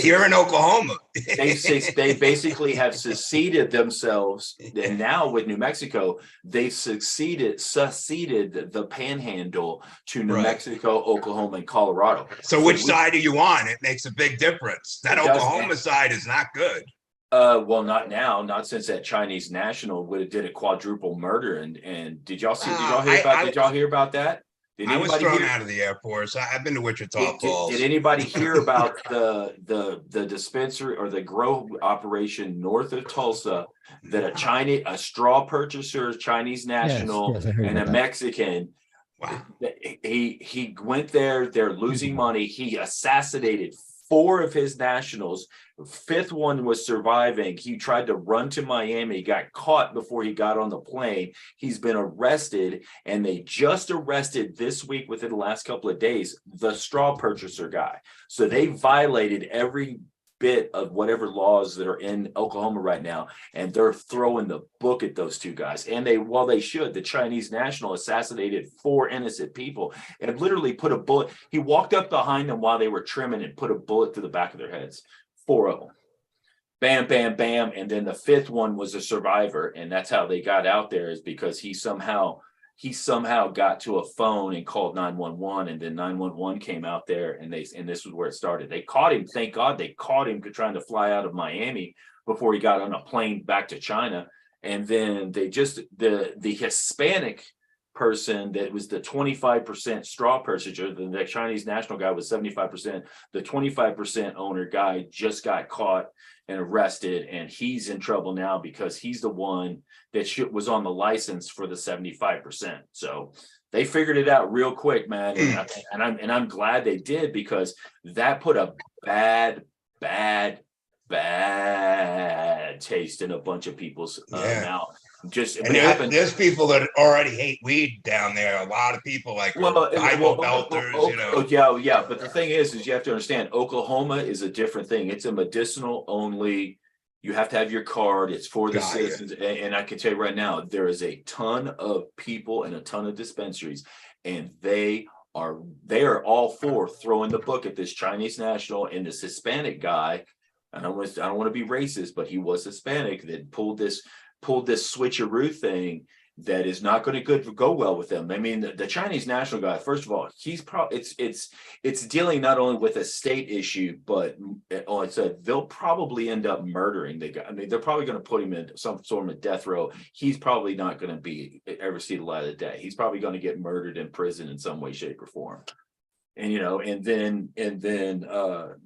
you're in Oklahoma. they basically have seceded themselves, and now with New Mexico, they've seceded the Panhandle to New Mexico, Oklahoma, and Colorado. So which side are you on? It makes a big difference. That Oklahoma side is not good. Well, not now, not since that Chinese national did a quadruple murder. And did y'all hear about that? I was thrown out of the Air Force. I've been to Wichita Falls. Did anybody hear about the dispensary or the grow operation north of Tulsa that a straw purchaser, Chinese national, and a Mexican? Wow. He went there. They're losing money. He assassinated 4 of his nationals. 5th one was surviving. He tried to run to Miami. He got caught before he got on the plane. He's been arrested, and they just arrested this week, within the last couple of days, the straw purchaser guy. So they violated every bit of whatever laws that are in Oklahoma right now, and they're throwing the book at those 2 guys. And they should. The Chinese national assassinated 4 innocent people and literally put a bullet. He walked up behind them while they were trimming and put a bullet to the back of their heads. 4 of them. Bam, bam, bam. And then the 5th one was a survivor, and that's how they got out there, is because he somehow got to a phone and called 911, and then 911 came out there, and this was where it started. They caught him. Thank God they caught him trying to fly out of Miami before he got on a plane back to China. And then the Hispanic person that was the 25% straw purchaser, the Chinese national guy was 75%. The 25% owner guy just got caught and arrested, and he's in trouble now because he's the one that was on the license for the 75%. So they figured it out real quick, man. And I'm glad they did, because that put a bad taste in a bunch of people's mouth. There's people that already hate weed down there. A lot of people Bible belters, Yeah. But the thing is you have to understand, Oklahoma is a different thing. It's a medicinal only. You have to have your card. It's for the citizens. And I can tell you right now, there is a ton of people and a ton of dispensaries, and they are all for throwing the book at this Chinese national and this Hispanic guy. And I don't want to be racist, but he was Hispanic that pulled this switcheroo thing that is not going to go well with them. I mean, the Chinese national guy, first of all, he's probably it's dealing not only with a state issue, but they'll probably end up murdering the guy. I mean, they're probably going to put him in some sort of death row. He's probably not going to ever see the light of the day. He's probably going to get murdered in prison in some way, shape, or form. And and then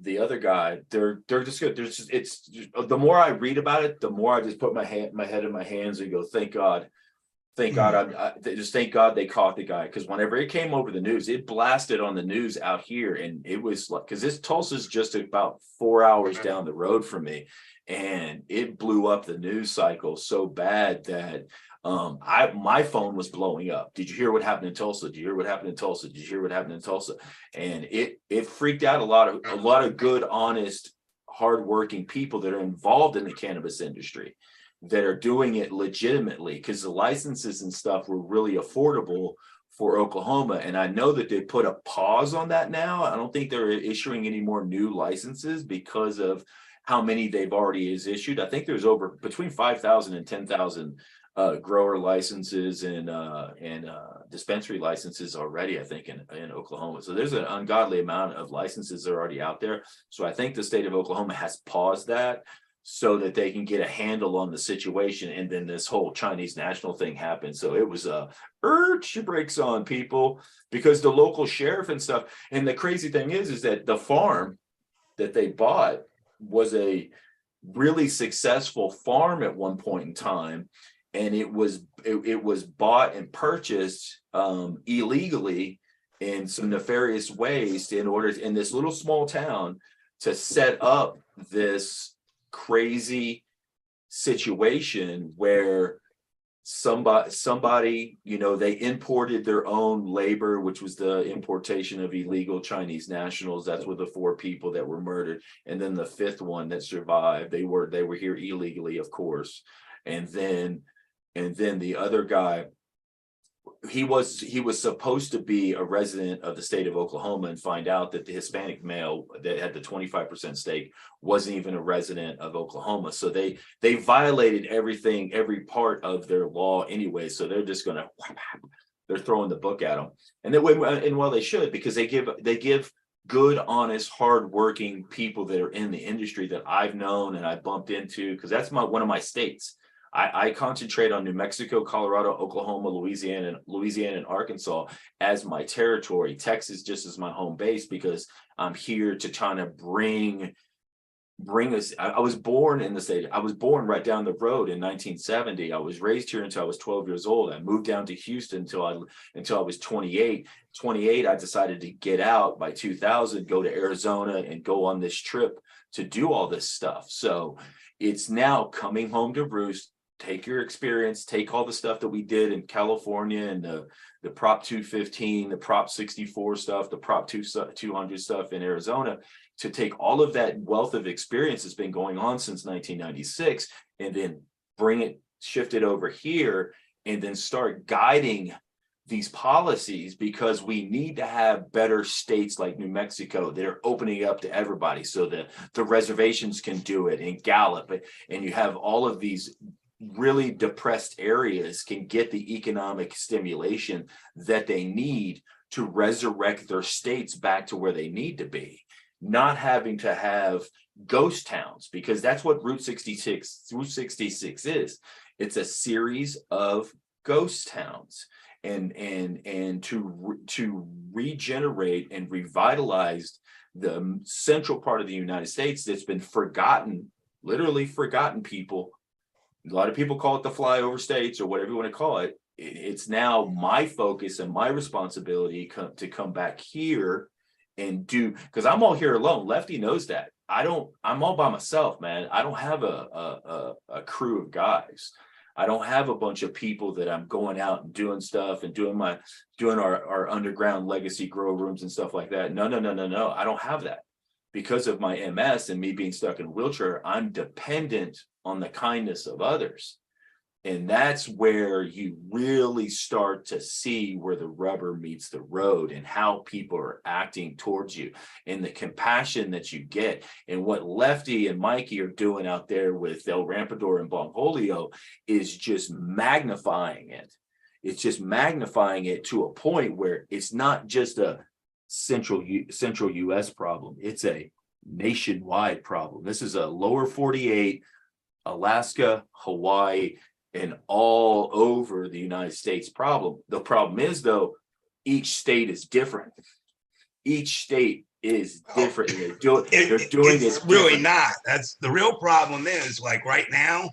the other guy, they're just good. It's the more I read about it, the more I just put my head in my hands and go, thank God. Thank God. Thank God they caught the guy, because whenever it came over the news, it blasted on the news out here, and it was like, because Tulsa's just about 4 hours down the road from me, and it blew up the news cycle so bad that my phone was blowing up. Did you hear what happened in Tulsa? Did you hear what happened in Tulsa? Did you hear what happened in Tulsa? And it freaked out a lot of good, honest, hardworking people that are involved in the cannabis industry. that are doing it legitimately, because the licenses and stuff were really affordable for Oklahoma. And I know that they put a pause on that now. I don't think they're issuing any more new licenses because of how many they've already is issued. I think there's over between 5,000 and 10,000 grower licenses and dispensary licenses already, I think, in Oklahoma. So there's an ungodly amount of licenses that are already out there. So I think the state of Oklahoma has paused that so that they can get a handle on the situation. And then this whole Chinese national thing happened. So it was a your brakes on, people, because the local sheriff and stuff. And the crazy thing is that the farm that they bought was a really successful farm at one point in time. And it was bought and purchased illegally in some nefarious ways in order in this little small town to set up this crazy situation where somebody, you know, they imported their own labor, which was the importation of illegal Chinese nationals. That's where the 4 people that were murdered. And then the 5th one that survived, they were here illegally, of course. And then the other guy, he was supposed to be a resident of the state of Oklahoma, and find out that the Hispanic male that had the 25% stake wasn't even a resident of Oklahoma. So they violated everything, every part of their law anyway. So they're just gonna, they're throwing the book at them. And then well, they should, because they give good, honest, hardworking people that are in the industry that I've known and I bumped into, because that's one of my states. I concentrate on New Mexico, Colorado, Oklahoma, Louisiana, and Arkansas as my territory. Texas just as my home base, because I'm here to try to bring us. I was born in the state. I was born right down the road in 1970. I was raised here until I was 12 years old. I moved down to Houston until I was 28. 28, I decided to get out by 2000, go to Arizona and go on this trip to do all this stuff. So it's now coming home to roost. Take your experience, take all the stuff that we did in California and the Prop 215, the Prop 64 stuff, the Prop 200 stuff in Arizona, to take all of that wealth of experience that's been going on since 1996, and then shift it over here, and then start guiding these policies, because we need to have better states like New Mexico that are opening up to everybody, so that the reservations can do it, and Gallup, and you have all of these really depressed areas can get the economic stimulation that they need to resurrect their states back to where they need to be, not having to have ghost towns, because that's what Route 66 is. It's a series of ghost towns, and to regenerate and revitalize the central part of the United States that's been forgotten, literally forgotten, people. A lot of people call it the flyover states or whatever you want to call it. It's now my focus and my responsibility to come back here and do, because I'm all here alone. Lefty knows that. I'm all by myself, man. I don't have a crew of guys. I don't have a bunch of people that I'm going out and doing stuff and doing our underground legacy grow rooms and stuff like that. No. I don't have that. Because of my MS and me being stuck in a wheelchair, I'm dependent on the kindness of others. And that's where you really start to see where the rubber meets the road, and how people are acting towards you, and the compassion that you get. And what Lefty and Mikey are doing out there with El Rampador and Bongholio is just magnifying it. It's just magnifying it to a point where it's not just a central US problem. It's a nationwide problem. This is a lower 48, Alaska, Hawaii, and all over the United States problem. The problem is, though, each state is different. Each state is different. They're doing it's really not. That's the real problem. Is like right now,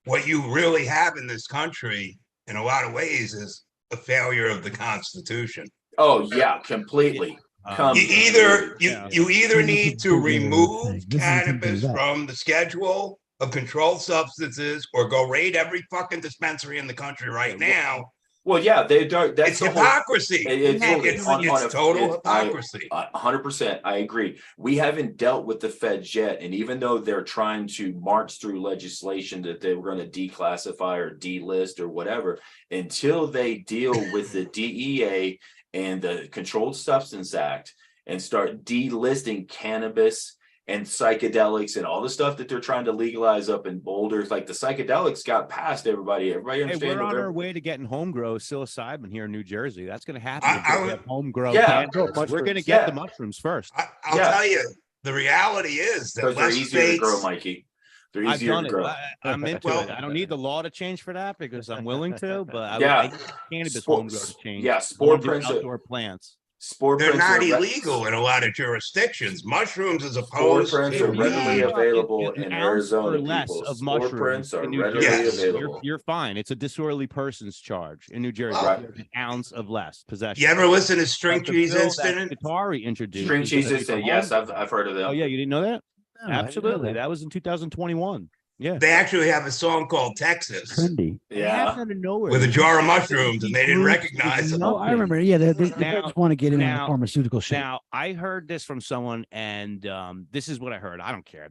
what you really have in this country in a lot of ways is a failure of the Constitution. Oh yeah, completely. You either need to remove cannabis from the schedule of controlled substances, or go raid every fucking dispensary in the country right now Well, yeah, they don't. That's It's the whole. hypocrisy. It's total hypocrisy. 100%. I agree. We haven't dealt with the feds yet, and even though they're trying to march through legislation that they were going to declassify or delist or whatever, until they deal with the DEA and the Controlled Substance Act and start delisting cannabis and psychedelics and all the stuff that they're trying to legalize up in Boulder, like the psychedelics got past everybody. Everybody Hey, understands. we're on our way to getting home grow psilocybin here in New Jersey. That's going to happen. I- We have home grow. Yeah. We're going to get Yeah. the mushrooms first. I'll Yeah. tell you, the reality is that Because they're less easier to grow, states, Mikey. They're I've easier done to it. grow. I'm into Well- it. I don't need the law to change for that because I'm willing to, but I Yeah. would cannabis Spore- home grow to change. yeah, I spore wanna do prints are- outdoor plants. Spore they're prints not are illegal in a lot of jurisdictions. Mushrooms as Spore opposed prints to are readily Yeah. available An in ounce Arizona. or less People. of Spore mushrooms prints are in New readily Jersey. Yes. available. You're fine. It's a disorderly person's charge in New Jersey. Oh. Right. An ounce of less possession. You ever listen to String But the Cheese bill that Incident? Qatari introduced. String is gonna cheeses, be for yes, home- I've heard of them. Oh yeah, you didn't know that? No, I didn't know Absolutely. that. That was in 2021. Yeah. They actually have a song called Texas Trendy. It happened Yeah. out of nowhere. with a jar of mushrooms, and they didn't Groups recognize with it. Oh, I remember. Yeah, they Now- just want to get in on now- the pharmaceutical shit. Now, I heard this from someone, and this is what I heard. I don't care.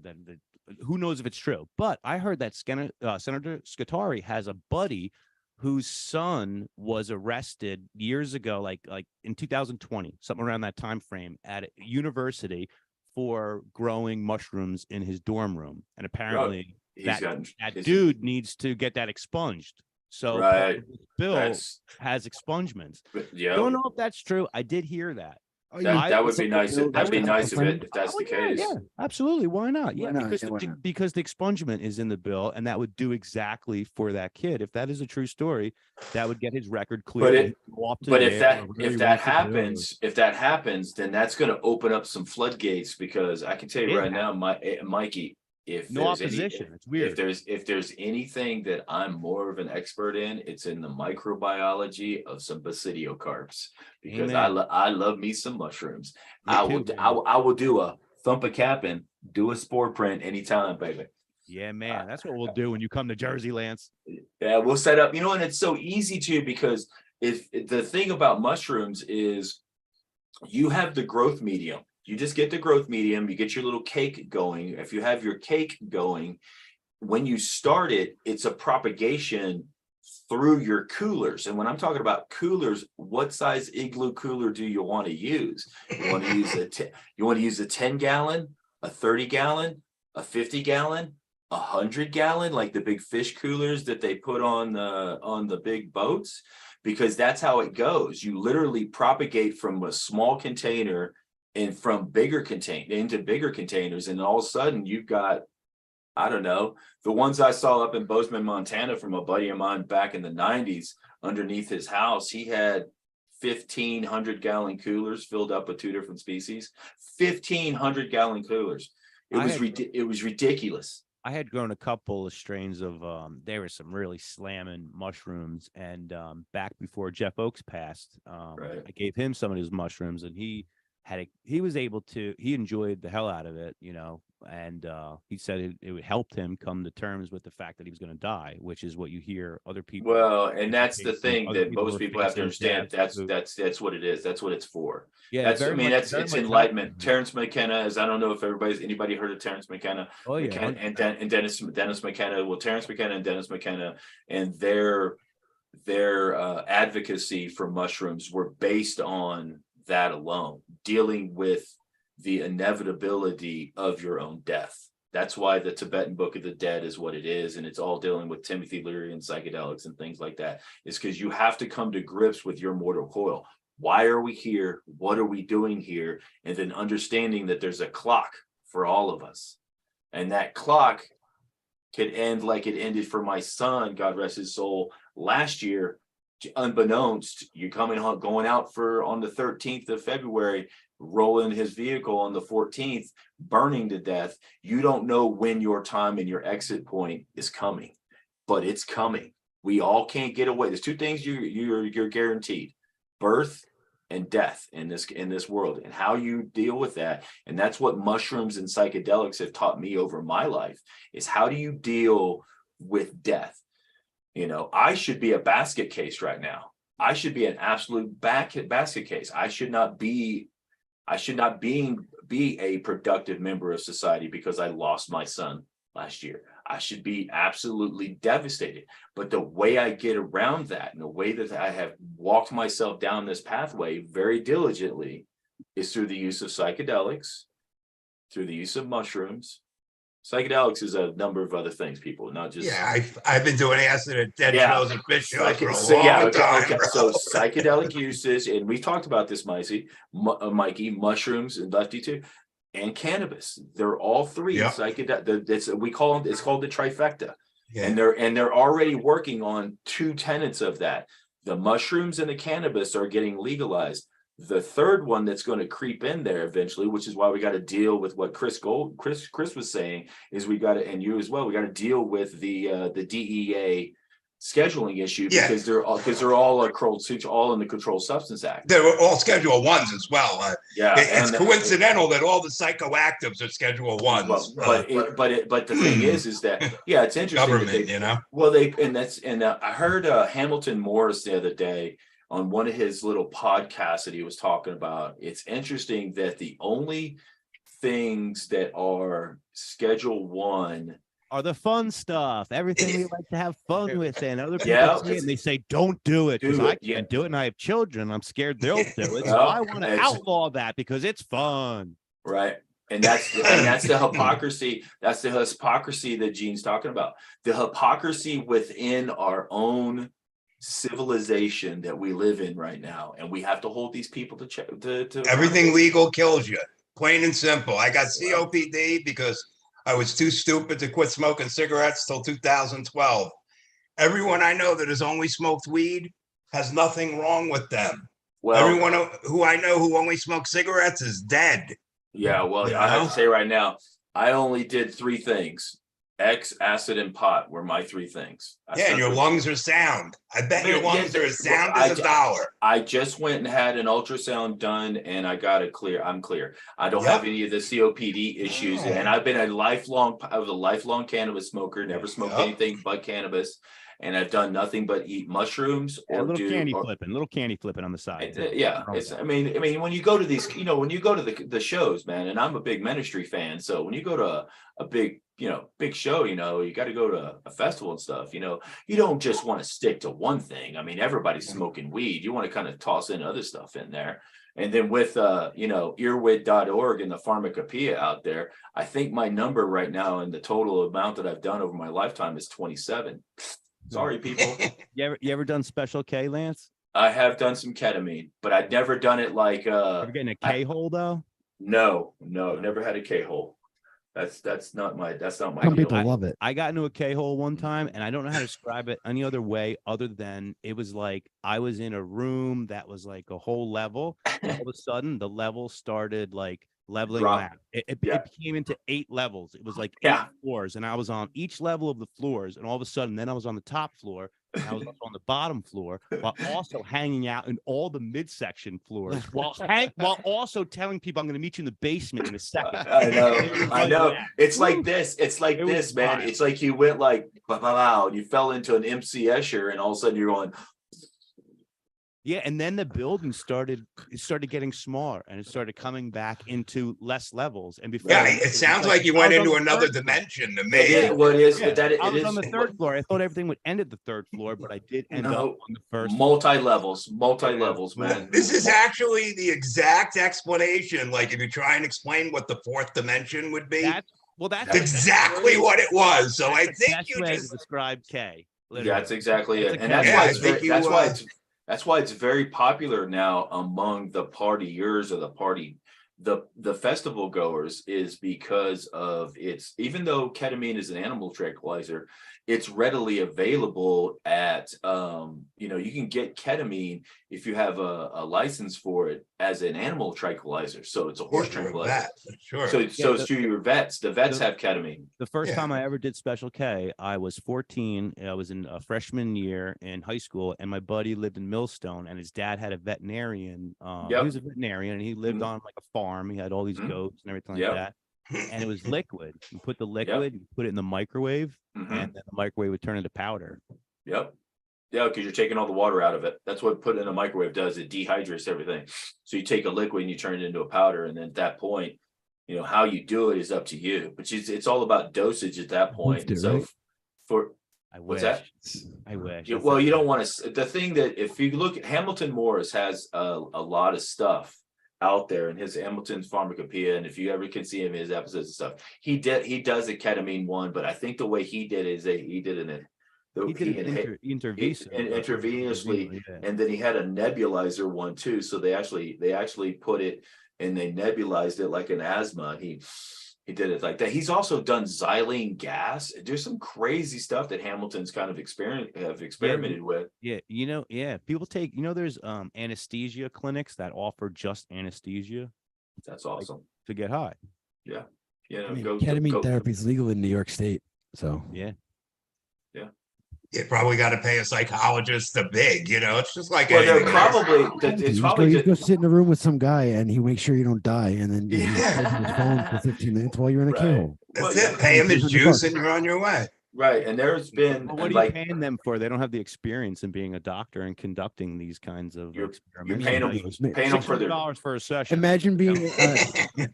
Who knows if it's true? But I heard that Senator Scutari has a buddy whose son was arrested years ago, like in 2020, something around that time frame, at a university for growing mushrooms in his dorm room, and apparently He's that gotten that he's- dude needs to get that expunged. So part Right. of this bill That's has expungements. yeah. Don't know if that's true. I did hear that. That would be nice. That'd That'd be be nice if friend. that's the case. Yeah, absolutely. Why not? Yeah, Why not? because Yeah, why the, not? because the expungement is in the bill, and that would do exactly for that kid. If that is a true story, that would get his record clear. But if that happens, then that's going to open up some floodgates, because I can tell you Yeah. right now, Mikey, if No there's opposition. It's if weird. there's anything that I'm more of an expert in, it's in the microbiology of some basidiocarps, because Amen. I love me some mushrooms. Me I too, will man. I will do a thump a cap and do a spore print anytime, baby. Yeah, man, that's what we'll do when you come to Jersey, Lance. Yeah, we'll set up, and it's so easy to, because if the thing about mushrooms is you have the growth medium. You just get the growth medium, you get your little cake going. If you have your cake going, when you start it, it's a propagation through your coolers. And when I'm talking about coolers, what size igloo cooler do you want to use? You want to use a 10 gallon, a 30 gallon, a 50 gallon, 100 gallon, like the big fish coolers that they put on the big boats, because that's how it goes. You literally propagate from a small container and from bigger into bigger containers, and all of a sudden you've got, I don't know, the ones I saw up in Bozeman, Montana, from a buddy of mine back in the 90s. Underneath his house, he had 1,500-gallon coolers filled up with 2 different species. 1,500-gallon coolers. It was ridiculous. I had grown a couple of strains of there were some really slamming mushrooms, and back before Jeff Oakes passed, Right. I gave him some of his mushrooms, and he enjoyed the hell out of it, and he said it would help him come to terms with the fact that he was going to die, which is what you hear other people. Well, and that's the facing, thing other that most are people have to facing understand. deaths. That's what it is. That's what it's for. Yeah, It's very much enlightenment. helpful. Terrence McKenna is, I don't know if anybody heard of Terrence McKenna. Oh yeah, And Dennis McKenna. Well, Terrence McKenna and Dennis McKenna and their advocacy for mushrooms were based on that alone, dealing with the inevitability of your own death. That's why the Tibetan Book of the Dead is what it is, and it's all dealing with Timothy Leary and psychedelics and things like that. It's because you have to come to grips with your mortal coil. Why are we here? What are we doing here? And then understanding that there's a clock for all of us, and that clock could end like it ended for my son, God rest his soul, last year. Unbeknownst, you're going out on the 13th of February, rolling his vehicle on the 14th, burning to death. You don't know when your time and your exit point is coming, but it's coming. We all can't get away. There's 2 things you're guaranteed: birth and death in this world, and how you deal with that. And that's what mushrooms and psychedelics have taught me over my life, is how do you deal with death? I should be a basket case right now. I should be an absolute basket case. I should not be a productive member of society because I lost my son last year. I should be absolutely devastated. But the way I get around that, and the way that I have walked myself down this pathway very diligently, is through the use of psychedelics, through the use of mushrooms. Psychedelics is a number of other things, people, not just. Yeah, I've been doing acid at dead shows and fish shows for a long time. Bro. So psychedelic uses, and we talked about this, Mikey, mushrooms and Lefty too, and cannabis. They're all three psychedelic. We call them. It's called the trifecta, and they're already working on two tenets of that. The mushrooms and the cannabis are getting legalized. The third one that's going to creep in there eventually, which is why we got to deal with what Chris was saying, is we got to, and you as well, we got to deal with the DEA scheduling issue because they're all all in the Controlled Substance Act. They're all Schedule 1s as well. It's and coincidental that all the psychoactives are Schedule 1s. But the thing is that it's interesting. Government, I heard Hamilton Morris the other day on one of his little podcasts that he was talking about. It's interesting that the only things that are Schedule 1 are the fun stuff, everything we like to have fun with, and other people see it and they say, don't do it, because I can't do it, and I have children, I'm scared they'll do it, so I want to outlaw that because it's fun. Right. And that's the hypocrisy. That's the hypocrisy that Gene's talking about. The hypocrisy within our own civilization that we live in right now, and we have to hold these people to everything legal kills you, plain and simple. I got COPD because I was too stupid to quit smoking cigarettes till 2012. Everyone I know that has only smoked weed has nothing wrong with them. Well, everyone who I know who only smokes cigarettes is dead. Yeah, well, I have to say right now, I only did 3 things. X, acid, and pot were my 3 things. And your lungs are sound. I bet your lungs are as sound as a dollar. I just went and had an ultrasound done, and I got it clear. I'm clear. I don't have any of the COPD issues, and I was a lifelong cannabis smoker. Never smoked anything but cannabis, and I've done nothing but eat mushrooms or little candy flipping on the side. I mean, when you go to these, when you go to the shows, man, and I'm a big Ministry fan, so when you go to a big show, you got to go to a festival and stuff, you don't just want to stick to one thing. I mean, everybody's smoking weed. You want to kind of toss in other stuff in there. And then with, earwid.org and the pharmacopoeia out there, I think my number right now and the total amount that I've done over my lifetime is 27. Sorry, people. You ever done Special K, Lance? I have done some ketamine, but I've never done it like, ever getting a K-hole though? No, never had a K-hole. That's not my Some deal. people love it. I got into a K-hole one time, and I don't know how to describe it any other way other than it was like I was in a room that was like a whole level. And all of a sudden, the level started like leveling out. It came into 8 levels. It was like 8 floors, and I was on each level of the floors, and all of a sudden, then I was on the top floor. And I was up on the bottom floor while also hanging out in all the midsection floors while also telling people I'm going to meet you in the basement in a second. I know. It's like this. It's like this, man. Wild. It's like you went like, wow, you fell into an MC Escher, and all of a sudden you're going. Yeah, and then the building started getting smaller, and it started coming back into less levels. And before, it sounds like you went into another dimension to me. I was on the 3rd floor. I thought everything would end at the 3rd floor, but I did end up on the 1st. Multi-levels, man. This is actually the exact explanation. Like if you try and explain what the 4th dimension would be, that's exactly what it was. So I think you just described K. Literally. Yeah, that's exactly it, and that's why it's very popular now among the partiers or the festival goers, is because of its, even though ketamine is an animal tranquilizer, it's readily available at you can get ketamine if you have a license for it as an animal tranquilizer. So it's a horse tranquilizer. Sure. So it's to your vets. The vets have ketamine. The first time I ever did Special K, I was 14. I was in a freshman year in high school, and my buddy lived in Millstone, and his dad had a veterinarian. He was a veterinarian, and he lived on like a farm. He had all these goats and everything like that. And it was liquid. You put the liquid, you put it in the microwave, and then the microwave would turn into powder. Yep. Yeah, because you're taking all the water out of it. That's what putting in a microwave does. It dehydrates everything. So you take a liquid and you turn it into a powder, and then at that point, you know, how you do it is up to you. But it's all about dosage at that point. And so for I what's wish. that? I wish. Yeah, well, you don't want to. The thing that if you look at Hamilton Morris has a lot of stuff out there in his Hamilton's Pharmacopoeia, and if you ever can see him in his episodes and stuff, he does a ketamine one, but I think the way he did it is that he did it intravenously, yeah. and then he had a nebulizer one too. So they actually put it and they nebulized it like an asthma. He did it like that. He's also done xylene gas. There's some crazy stuff that Hamilton's kind of experimented with. Yeah, people take, there's anesthesia clinics that offer just anesthesia That's awesome. to get high. Yeah. Ketamine therapy is legal in New York State. So Yeah. You probably got to pay a psychologist a big, it's just like Well, they're anything else. you go sit in a room with some guy and he makes sure you don't die, and then he holds his phone for 15 minutes while you're in a K-hole. That's it. Pay him his juice and you're on your way. Right. And there's been Well, what are you paying them for? They don't have the experience in being a doctor and conducting these kinds of experiments. You're paying them for their $600 for a session. Imagine being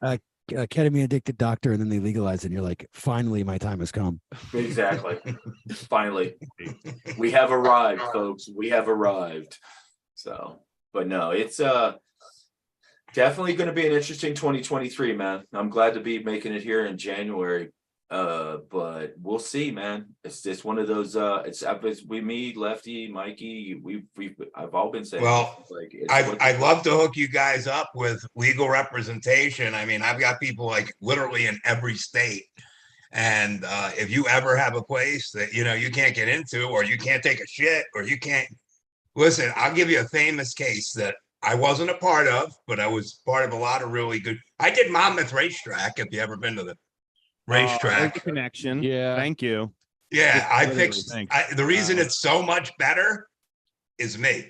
a ketamine addicted doctor, and then they legalize it, and you're like, finally my time has come. Exactly. Finally, we have arrived, folks. We have arrived. So, but no, it's definitely going to be an interesting 2023, man. I'm glad to be making it here in January. But we'll see, man. It's just one of those it's we, me, Lefty, Mikey, I've all been saying, well, like I'd love to hook you guys up with legal representation. I mean, I've got people like literally in every state. And if you ever have a place that you can't get into, or you can't take a shit, or you can't listen, I'll give you a famous case that I wasn't a part of, but I was part of a lot of really good. I did Monmouth Racetrack, if you ever been to the racetrack. Connection. Yeah. Thank you. Yeah, I Literally, fixed. thanks. The reason it's so much better is me.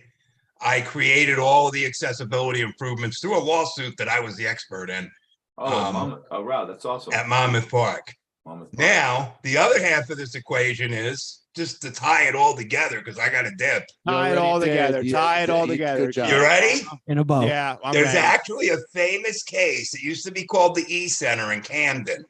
I created all of the accessibility improvements through a lawsuit that I was the expert in. Oh, wow, that's awesome. At Monmouth Park. Now, the other half of this equation is just to tie it all together, because I got a dip. Tie it all together. Tie it all together. You ready? In a bow. Yeah. There's actually a famous case. It used to be called the E Center in Camden.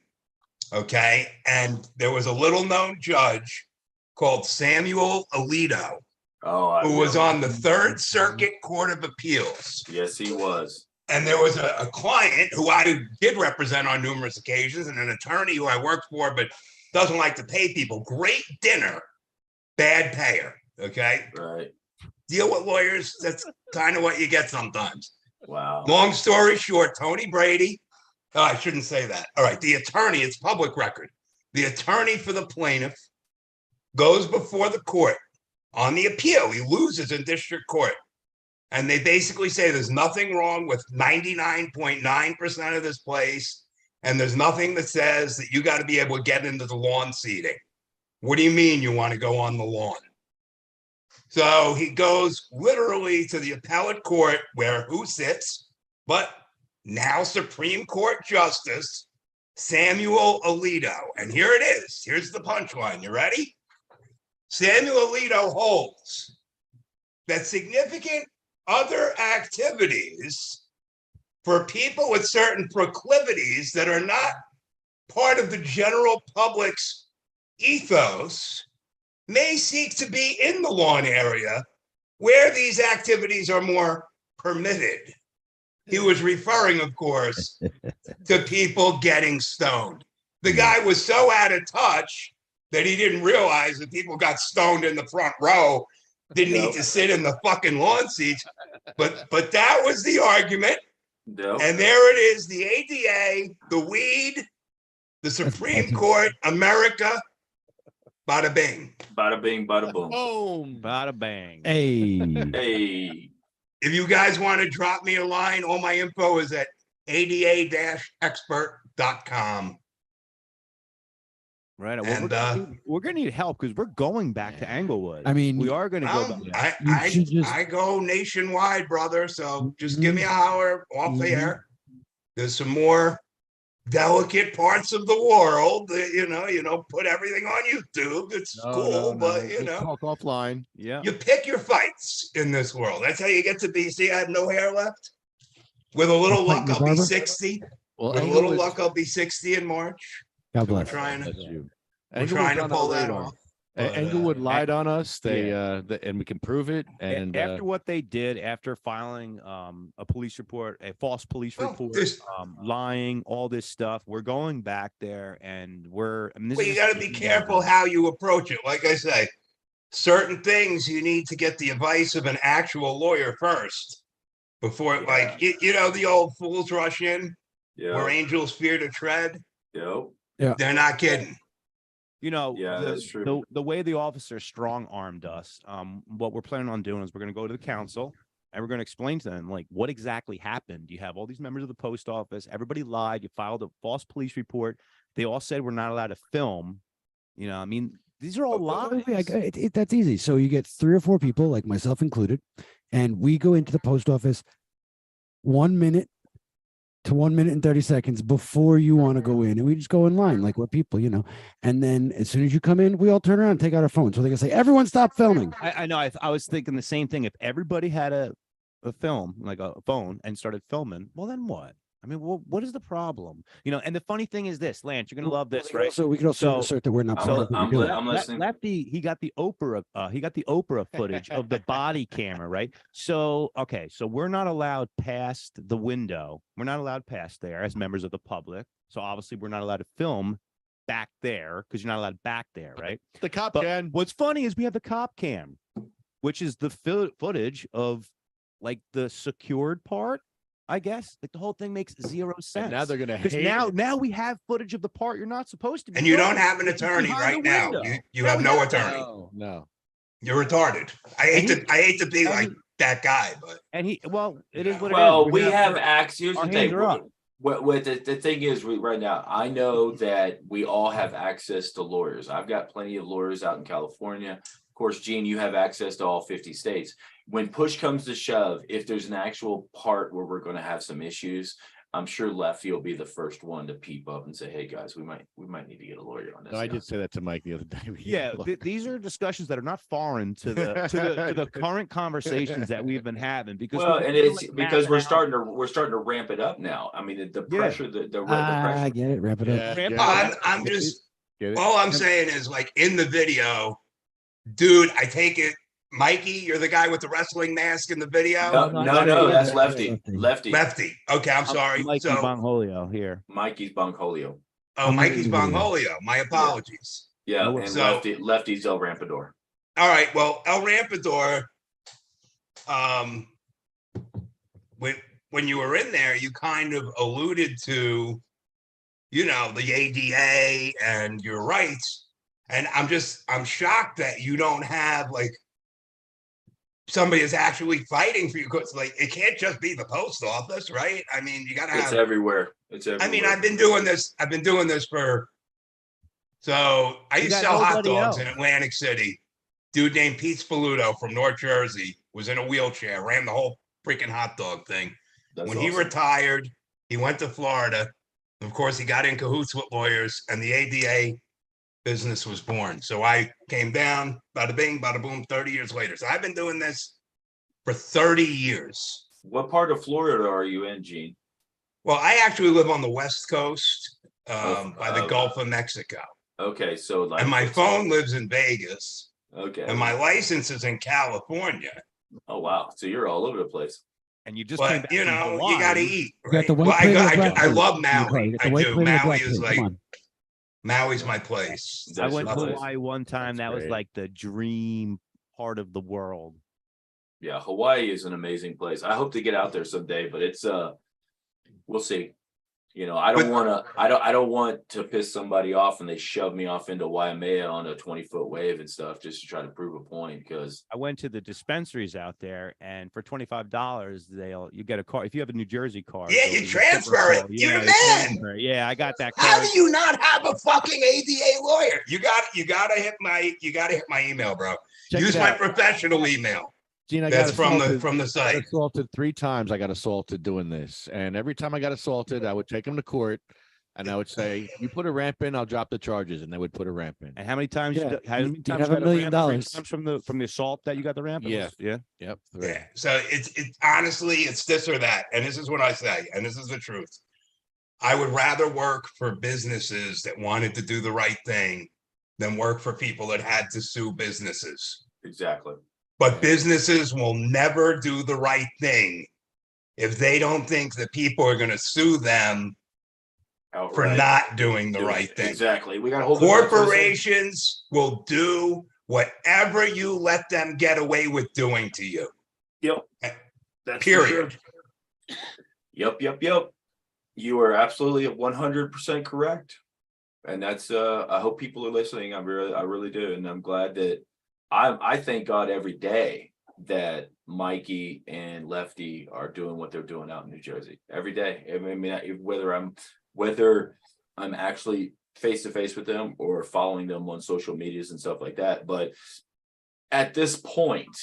Okay. And there was a little known judge called Samuel Alito, who was on the Third Circuit Court of Appeals. Yes, he was. And there was a client who I did represent on numerous occasions, and an attorney who I worked for, but doesn't like to pay people. Great dinner, bad payer. Okay. Right. Deal with lawyers. That's kind of what you get sometimes. Wow. Long story short, Tony Brady. Oh, I shouldn't say that. All right. The attorney, it's public record. The attorney for the plaintiff goes before the court on the appeal. He loses in district court. And they basically say there's nothing wrong with 99.9% of this place. And there's nothing that says that you got to be able to get into the lawn seating. What do you mean you want to go on the lawn? So he goes literally to the appellate court, where who sits but now Supreme Court Justice Samuel Alito. And here it is. Here's the punchline. You ready? Samuel Alito holds that significant other activities for people with certain proclivities that are not part of the general public's ethos may seek to be in the lawn area where these activities are more permitted. He was referring, of course, to people getting stoned. The guy was so out of touch that he didn't realize that people got stoned in the front row, didn't need to sit in the fucking lawn seats. But that was the argument. Nope. And there it is, the ADA, the weed, the Supreme Court, America, bada bing. Bada bing, bada boom. Boom. Bada bang. Hey. Hey. If you guys want to drop me a line, all my info is at ada-expert.com. Right. And, we're gonna need help, because we're going back to Englewood. I mean, we are gonna go back. I go nationwide, brother. So just give me a holler off the air. There's some more delicate parts of the world. You know, put everything on YouTube. It's cool, but you We'll know, talk offline. Yeah. you pick your fights in this world. That's how you get to be. See, I have no hair left. With a little Fighting luck, the I'll be barber? 60. Well, With a little luck, I'll be 60 in March. God So we're bless. trying Bless to you. we're Englewood's trying to on our pull that radar. off. But, Englewood lied on us. They yeah. and we can prove it. And After what they did, after filing a police report, a false police Well, report, there's- lying, all this stuff, we're going back there, and we're. I mean, this well, is you just got to be getting careful done. how you approach it. Like I say, certain things you need to get the advice of an actual lawyer first before, like you know, the old fools rush in where Yeah. angels fear to tread. Yep. They're not kidding. You know, Yeah, that's true. The way the officer strong armed us, what we're planning on doing is we're going to go to the council and we're going to explain to them like what exactly happened. You have all these members of the post office. Everybody lied. You filed a false police report. They all said we're not allowed to film. You know, I mean, these are all lies. That's easy. So you get 3 or 4 people, like myself included, and we go into the post office 1 minute to 1 minute and 30 seconds before you want to go in, and we just go in line like we're people, you know. And then as soon as you come in, we all turn around and take out our phones so they can say, "Everyone, stop filming." I know. I was thinking the same thing. If everybody had a film, like a phone, and started filming, well, then what? I mean, what is the problem? You know, and the funny thing is this, Lance, you're gonna love this, right? So we can also So- assert that we're not. I'm part of what we're doing. listening. Lefty, he got the Oprah footage of the body camera, right? So, okay, so we're not allowed past the window. We're not allowed past there as members of the public. So obviously we're not allowed to film back there because you're not allowed back there, right? the cop But can. what's funny is we have the cop cam, which is the footage of like the secured part, I guess. Like the whole thing makes zero sense. And now they're gonna Because hate now we have footage of the part you're not supposed to be. And you don't filming, have an which is attorney behind right the now. window. You Yeah, have we no got attorney. No. You're retarded. I hate to be and like that guy, but And he, well, it is what it is. Well, we have access. Here's our the hands thing. are up. What the thing is, right now, I know that we all have access to lawyers. I've got plenty of lawyers out in California. Of course, Gene, you have access to all 50 states. When push comes to shove, if there's an actual part where we're going to have some issues, I'm sure Lefty will be the first one to peep up and say, "Hey guys, we might need to get a lawyer on this." No, I now." did say that to Mike the other day. Yeah, these are discussions that are not foreign to the current conversations that we've been having because Well, and it's like because map we're out- starting to ramp it up now. I mean, the Yeah. pressure, the I pressure. get it. Wrap it up. Ramp it Yeah. up. I'm just Get it? all I'm saying is like in the video, dude, I take it, Mikey, you're the guy with the wrestling mask in the video. No, that's Lefty. Lefty. Okay, I'm sorry. Mikey So Bongholio here. Mikey's Bongholio. Mikey's Bongholio. My apologies. Yeah, No, and so- Lefty's El Rampador. All right. Well, El Rampador, when you were in there, you kind of alluded to, you know, the ADA and your rights. And I'm shocked that you don't have like somebody is actually fighting for you. Because like it can't just be the post office, right? I mean, you gotta It's have everywhere. It's everywhere. I mean, I've been doing this for so I You used to got sell hot nobody dogs else. in Atlantic City. Dude named Pete Spoluto from North Jersey was in a wheelchair, ran the whole freaking hot dog thing. That's When he awesome. retired, he went to Florida. Of course, he got in cahoots with lawyers, and the ADA business was born. So I came down, bada bing, bada boom, 30 years later. So I've been doing this for 30 years. What part of Florida are you in, Gene? Well, I actually live on the West Coast by the Oh. Gulf of Mexico. Okay, so like, And my phone lives in Vegas, Okay. and my license is in California. Oh wow, so you're all over the place. And you just came But back you from know, Hawaii. you got to eat. You got Right? the white Well, I, plate got, and the I, black I plate. love You Maui. got the I white do. plate and the Maui black is plate. like Come on. Maui's my place. I went to That's nice. Hawaii one time. That's That was great. like the dream part of the world. Yeah, Hawaii is an amazing place. I hope to get out there someday, but it's we'll see. You know, I don't want to piss somebody off and they shove me off into Waimea on a 20-foot wave and stuff just to try to prove a point because I went to the dispensaries out there, and for $25, you get a car. If you have a New Jersey card, Yeah, they'll you give a transfer silver it. card. You're Yeah, the you man. transfer it. Yeah, I got that How card. do you not have a fucking ADA lawyer? You gotta hit my email, bro. Check Use it my out. professional email. Gene, I That's got assaulted. from the I site. got assaulted 3 times. I got assaulted doing this, and every time I got assaulted, I would take him to court. And I would say, you put a ramp in, I'll drop the charges, and they would put a ramp in. And how many times? Yeah, How you- many you'd times have you $1 got million. ramp? How many times from the assault that you got the ramp? It Yeah. was- yeah. Yep. three. Yeah. So it's honestly, it's this or that. And this is what I say, and this is the truth. I would rather work for businesses that wanted to do the right thing than work for people that had to sue businesses. Exactly. But businesses will never do the right thing if they don't think that people are going to sue them for Outright. not doing the right thing. Exactly. We got to hold them back. Corporations will do whatever you let them get away with doing to you. Yep. That's for Period. sure. Yep. You are absolutely 100% correct. And that's I hope people are listening. I really do. And I'm glad that I thank God every day that Mikey and Lefty are doing what they're doing out in New Jersey every day. I mean, whether I'm actually face to face with them or following them on social medias and stuff like that. But at this point,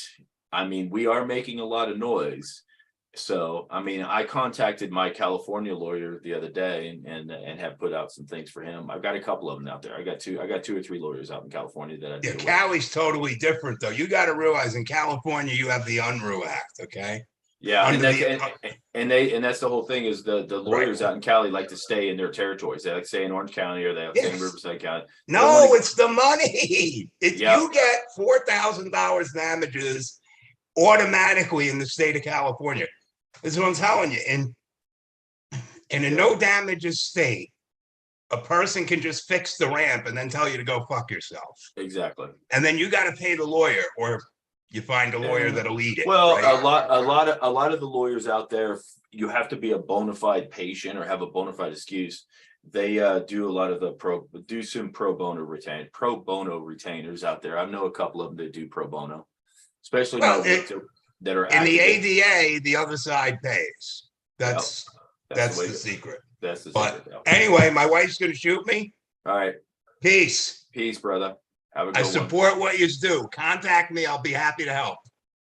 I mean, we are making a lot of noise. So, I mean, I contacted my California lawyer the other day and have put out some things for him. I've got a couple of them out there. I got two or three lawyers out in California that I Yeah, deal with. Cali's totally different, though. You got to realize in California, you have the Unruh Act, okay? Yeah, Under and that's the whole thing is the lawyers out in Cali like to stay in their territories. They like to stay in Orange County or they like to stay in Yes. Riverside County. No, it's the money. If Yeah. you get $4,000 damages automatically in the state of California, this is what I'm telling you. In a no damages state, a person can just fix the ramp and then tell you to go fuck yourself. Exactly. And then you got to pay the lawyer, or you find a lawyer that'll eat it. Well, right? a lot of the lawyers out there, you have to be a bona fide patient or have a bona fide excuse. They do a lot of some pro bono retainers out there. I know a couple of them that do pro bono, especially that are in the active. ADA, the other side pays. That's the secret. That's the But secret. anyway, my wife's gonna shoot me. All right. Peace. Peace, brother. Have a good I one. support what you do. Contact me. I'll be happy to help.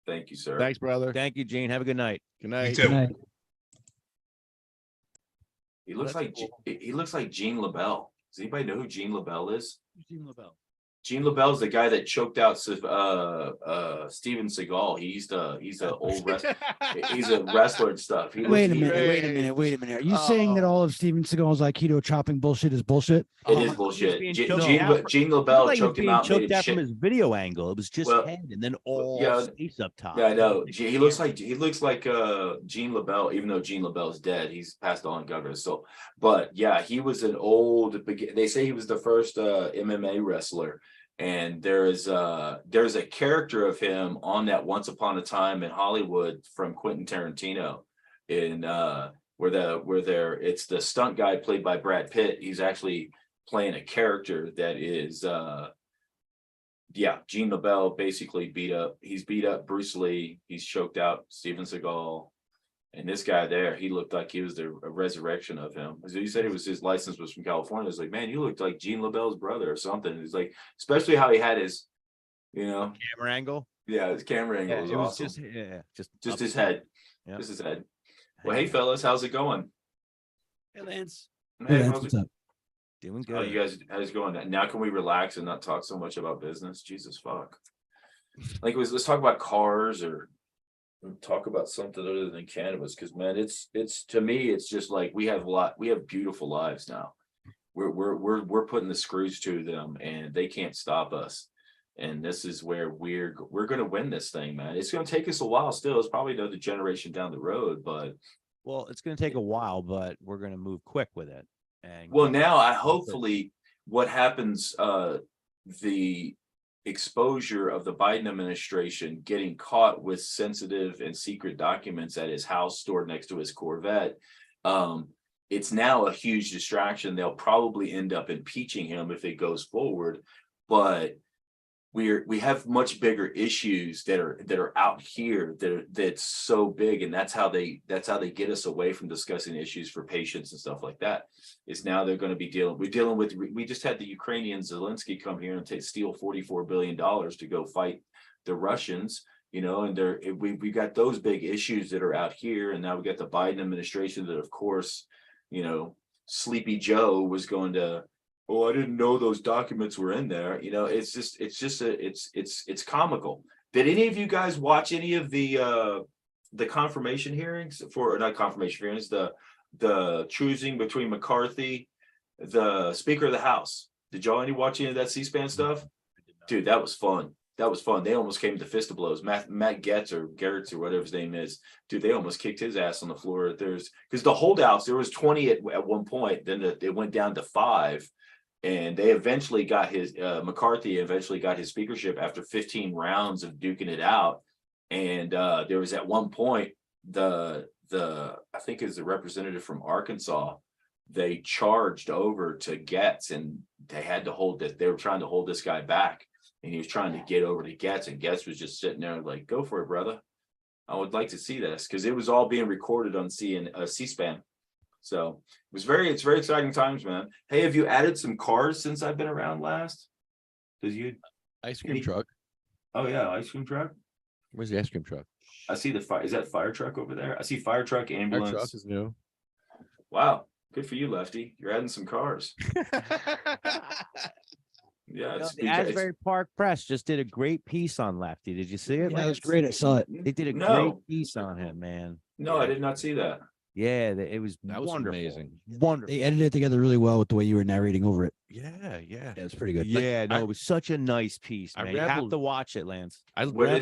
Thank you, sir. Thanks, brother. Thank you, Gene. Have a good night. Good You night. too. Good night. He looks like Gene LaBelle. Does anybody know who Gene LaBelle is? Gene LaBelle is the guy that choked out Steven Seagal. He's a old wrestler. He's a wrestler and stuff. Wait a minute. Are you saying that all of Steven Seagal's Aikido chopping bullshit is bullshit? It is bullshit. being Gene choked out. LaBelle Like choked him out. Choked Made out him from shit. his video angle. It was just Well, head and then all yeah, face up top. Yeah, I know. He looks like Gene LaBelle, even though Gene LaBelle's dead. He's passed on, God rest his soul. But yeah, he was an old. They say he was the first MMA wrestler. And there's a character of him on that Once Upon a Time in Hollywood from Quentin Tarantino, in it's the stunt guy played by Brad Pitt. He's actually playing a character that is Gene LaBelle basically beat up Bruce Lee. He's choked out Steven Seagal. And this guy there, he looked like he was a resurrection of him. So he said his license was from California. It's like, man, you looked like Gene LaBelle's brother or something. It's like, especially how he had his, Camera angle. Yeah, his camera angle Yeah, was it was awesome. just His head. Yeah. Just his head. Well, hey fellas, how's it going? Hey, Lance. Hey, how's what's it? up? Doing Oh, good. you guys, how's it going? Now can we relax and not talk so much about business? Jesus fuck. Like let's talk about cars or talk about something other than cannabis, because man, it's to me, it's just like we have beautiful lives now. We're putting the screws to them and they can't stop us. And this is where we're gonna win this thing, man. It's gonna take us a while still. It's probably another generation down the road, but Well, it's going to take a while, but we're going to move quick with it. And well, now I hopefully what happens, the exposure of the Biden administration getting caught with sensitive and secret documents at his house stored next to his Corvette. It's now a huge distraction. They'll probably end up impeaching him if it goes forward, but we have much bigger issues that are out here that's so big, and that's how they get us away from discussing issues for patients and stuff like that. Is now they're going to be dealing with. We just had the Ukrainian Zelensky come here and steal $44 billion to go fight the Russians, and we got those big issues that are out here, and now we got the Biden administration that, of course, Sleepy Joe was going to, oh, I didn't know those documents were in there. You know, it's comical. Did any of you guys watch any of the confirmation hearings or not confirmation hearings, the choosing between McCarthy, the Speaker of the House? Did y'all watch any of that C-SPAN stuff? Dude, that was fun. That was fun. They almost came to fist of blows. Matt Gaetz or Gerritz or whatever his name is, dude, they almost kicked his ass on the floor. Because the holdouts, there was 20 at one point, then it went down to 5. And they eventually got McCarthy eventually got his speakership after 15 rounds of duking it out. And there was at one point, I think is the representative from Arkansas, they charged over to Getz and they had to hold this. They were trying to hold this guy back. And he was trying to get over to Getz, and Getz was just sitting there like, go for it, brother. I would like to see this, because it was all being recorded on C-SPAN. So it's very exciting times, man. Hey, have you added some cars since I've been around last? Ice cream truck. Oh yeah, ice cream truck. Where's the ice cream truck? I see the fire. Is that fire truck over there? I see fire truck, ambulance. Fire truck is new. Wow, good for you, Lefty. You're adding some cars. Yeah, The Asbury Park Press just did a great piece on Lefty. Did you see it? Yeah, it was great. I saw it. They did a great piece on him, man. No, I did not see that. Yeah, it was wonderful. amazing. Wonderful. They edited it together really well with the way you were narrating over it. Yeah. Yeah, it's pretty good. Yeah, no, it was such a nice piece, I man. You have rabbled- to watch it, Lance. Where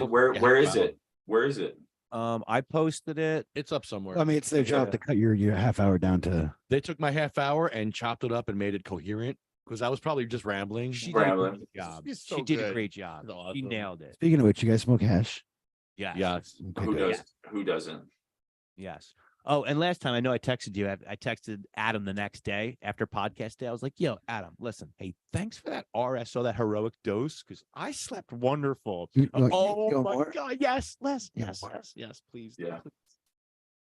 is it? Where is it? I posted it. It's up somewhere. I mean, it's their job to cut your half hour down to. They took my half hour and chopped it up and made it coherent, because I was probably just rambling. She Rambling. did a great job. She's so She did a good. great job. She's awesome. She nailed it. Speaking of which, you guys smoke hash? Yes. Yes. Okay, Who good. does? Who doesn't? Yes. Oh, and last time I know I texted you. I texted Adam the next day after podcast day. I was like, "Yo, Adam, listen, hey, thanks for that RSO, that heroic dose, because I slept wonderful." Oh my God, yes, yes, please. Yeah. please.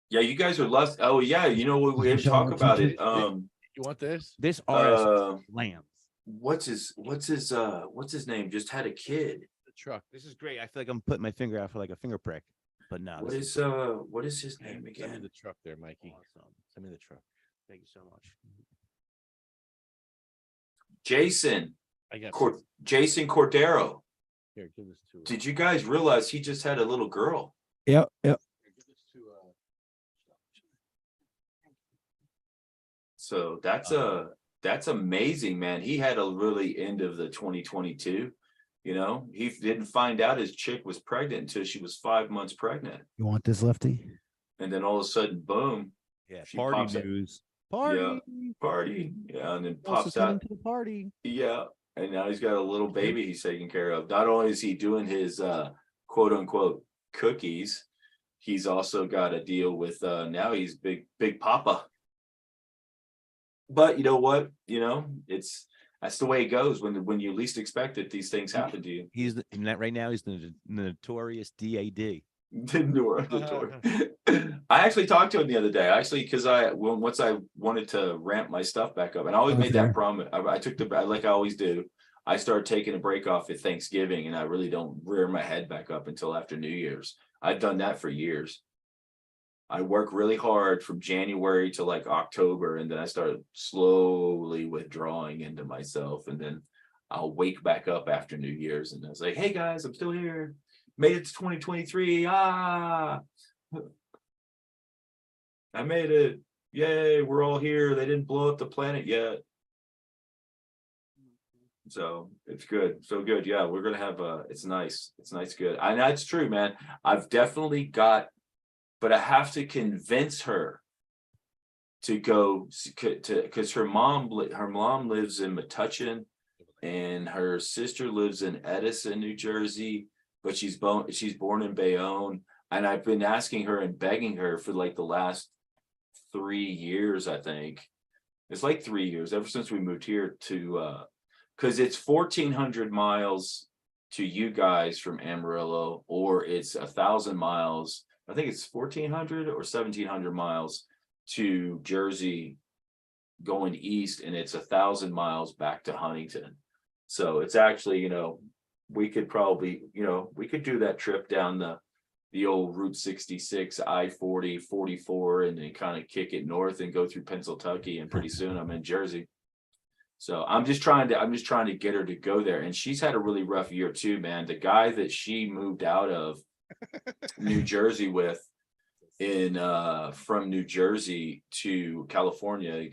Yeah, you guys are less. Oh yeah, you know what, we didn't talk about it. You want this? This RSO Uh, lambs. what's his name? Just had a kid. The truck. This is great. I feel like I'm putting my finger out for like a finger prick, but no. What this is his name Send me again? the truck there, Mikey. awesome. Send me the truck. Thank you so much. Jason I got Jason Cordero. here. Give this to. Did you guys realize he just had a little girl? Yep. Give this to. So that's amazing, man. He had a really end of the 2022. You know, he didn't find out his chick was pregnant until she was 5 months pregnant. You want this, Lefty? And then all of a sudden, boom, Yeah, She pops party up. news. Party. party. Yeah, and then Also pops out. to the party. Yeah. And now he's got a little baby he's taking care of. Not only is he doing his quote unquote cookies, he's also got a deal with now he's big papa. But you know what? You know, that's the way it goes when you least expect it, these things happen to you. He's in that right now. He's the notorious DAD. I actually talked to him the other day, because once I wanted to ramp my stuff back up, and I always made that promise. I took like I always do. I started taking a break off at Thanksgiving, and I really don't rear my head back up until after New Year's. I've done that for years. I work really hard from January to like October, and then I started slowly withdrawing into myself, and then I'll wake back up after New Year's, and I was like, "Hey guys, I'm still here. Made it to 2023. I made it. Yay, we're all here. They didn't blow up the planet yet." So it's good. So good. Yeah, we're gonna have it's nice. It's nice, good. And that's true, man. I've definitely got, but I have to convince her to go to, because her mom lives in Metuchen, and her sister lives in Edison, New Jersey, but she's born in Bayonne. And I've been asking her and begging her for like the last 3 years, I think. It's like 3 years ever since we moved here to because it's 1,400 miles to you guys from Amarillo, or it's 1,000 miles. I think it's 1,400 or 1,700 miles to Jersey going east, and it's 1,000 miles back to Huntington. So it's actually, we could probably, we could do that trip down the old Route 66, I-40, 44, and then kind of kick it north and go through Pennsylvania, and pretty soon I'm in Jersey. So I'm just trying to get her to go there. And she's had a really rough year too, man. The guy that she moved out of New Jersey with from New Jersey to California,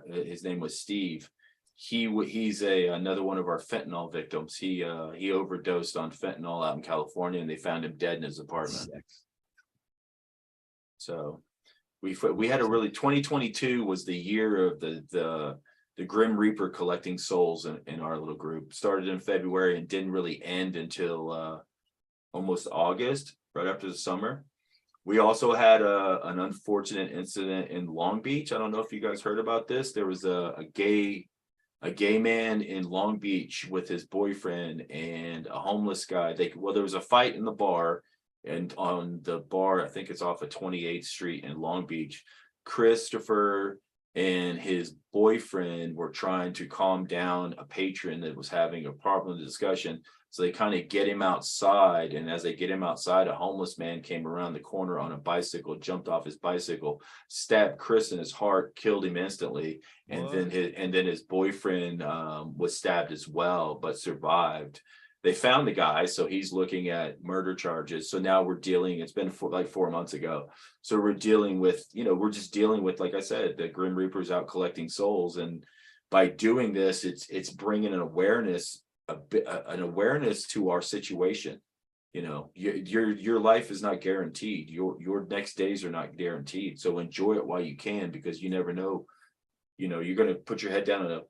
his name was Steve. He's another one of our fentanyl victims. He overdosed on fentanyl out in California, and they found him dead in his apartment. So we had a really 2022 was the year of the Grim Reaper collecting souls in our little group. Started in February and didn't really end until almost August, right after the summer. We also had an unfortunate incident in Long Beach. I don't know if you guys heard about this. There was a gay man in Long Beach with his boyfriend and a homeless guy. There was a fight in the bar, and on the bar, I think it's off of 28th Street in Long Beach, Christopher and his boyfriend were trying to calm down a patron that was having a problem discussion. So they kind of get him outside, and as they get him outside, a homeless man came around the corner on a bicycle, jumped off his bicycle, stabbed Chris in his heart, killed him instantly, and then his boyfriend was stabbed as well, but survived. They found the guy, so he's looking at murder charges. So now we're dealing. It's been like 4 months ago, so we're dealing with, we're just dealing with, like I said, the Grim Reaper's out collecting souls, and by doing this, it's bringing an awareness. An awareness to our situation. Your life is not guaranteed. Your next days are not guaranteed. So enjoy it while you can, because you never know. You're going to put your head down on a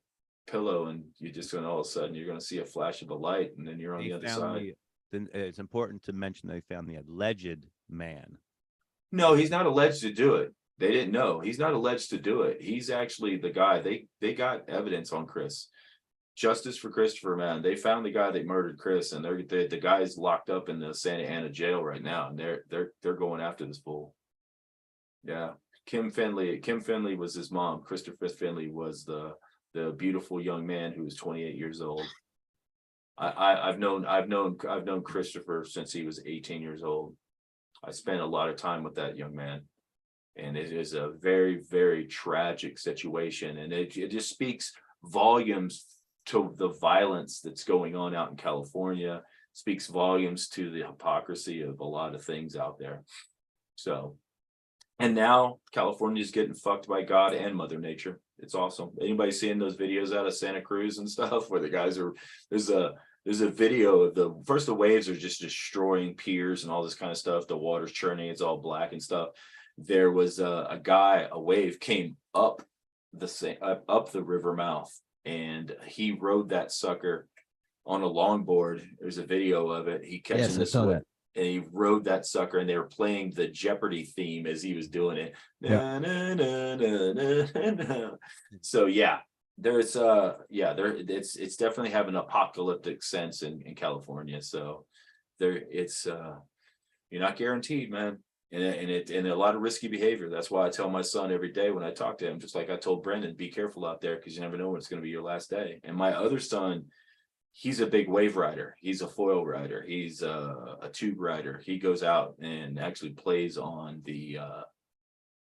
pillow, and you're just going to, all of a sudden, you're going to see a flash of a light, and then you're on the other side. Then it's important to mention they found the alleged man. No, he's not alleged to do it. They didn't know. He's not alleged to do it. He's actually the guy. They got evidence on Chris. Justice for Christopher, man. They found the guy that murdered Chris, and the guy's locked up in the Santa Ana jail right now, and they're going after this fool. Yeah, Kim Finley was his mom. Christopher Finley was the beautiful young man who was 28 years old. I've known Christopher since he was 18 years old. I spent a lot of time with that young man, and it is a very, very tragic situation, and it just speaks volumes to the violence that's going on out in California, speaks volumes to the hypocrisy of a lot of things out there. So, and now California is getting fucked by God and Mother Nature. It's awesome. Anybody seeing those videos out of Santa Cruz and stuff where the guys are, there's a video of the waves are just destroying piers and all this kind of stuff. The water's churning, it's all black and stuff. There was a wave came up the river mouth, and he rode that sucker on a longboard. There's a video of it. He catching this wave, and he rode that sucker, and they were playing the Jeopardy theme as he was doing it. Yeah. Na, na, na, na, na, na. So yeah, it's it's definitely have an apocalyptic sense in California. So it's you're not guaranteed, man. And a lot of risky behavior. That's why I tell my son every day when I talk to him, just like I told Brendan, be careful out there, because you never know when it's going to be your last day. And my other son, he's a big wave rider. He's a foil rider. He's a tube rider. He goes out and actually plays on the,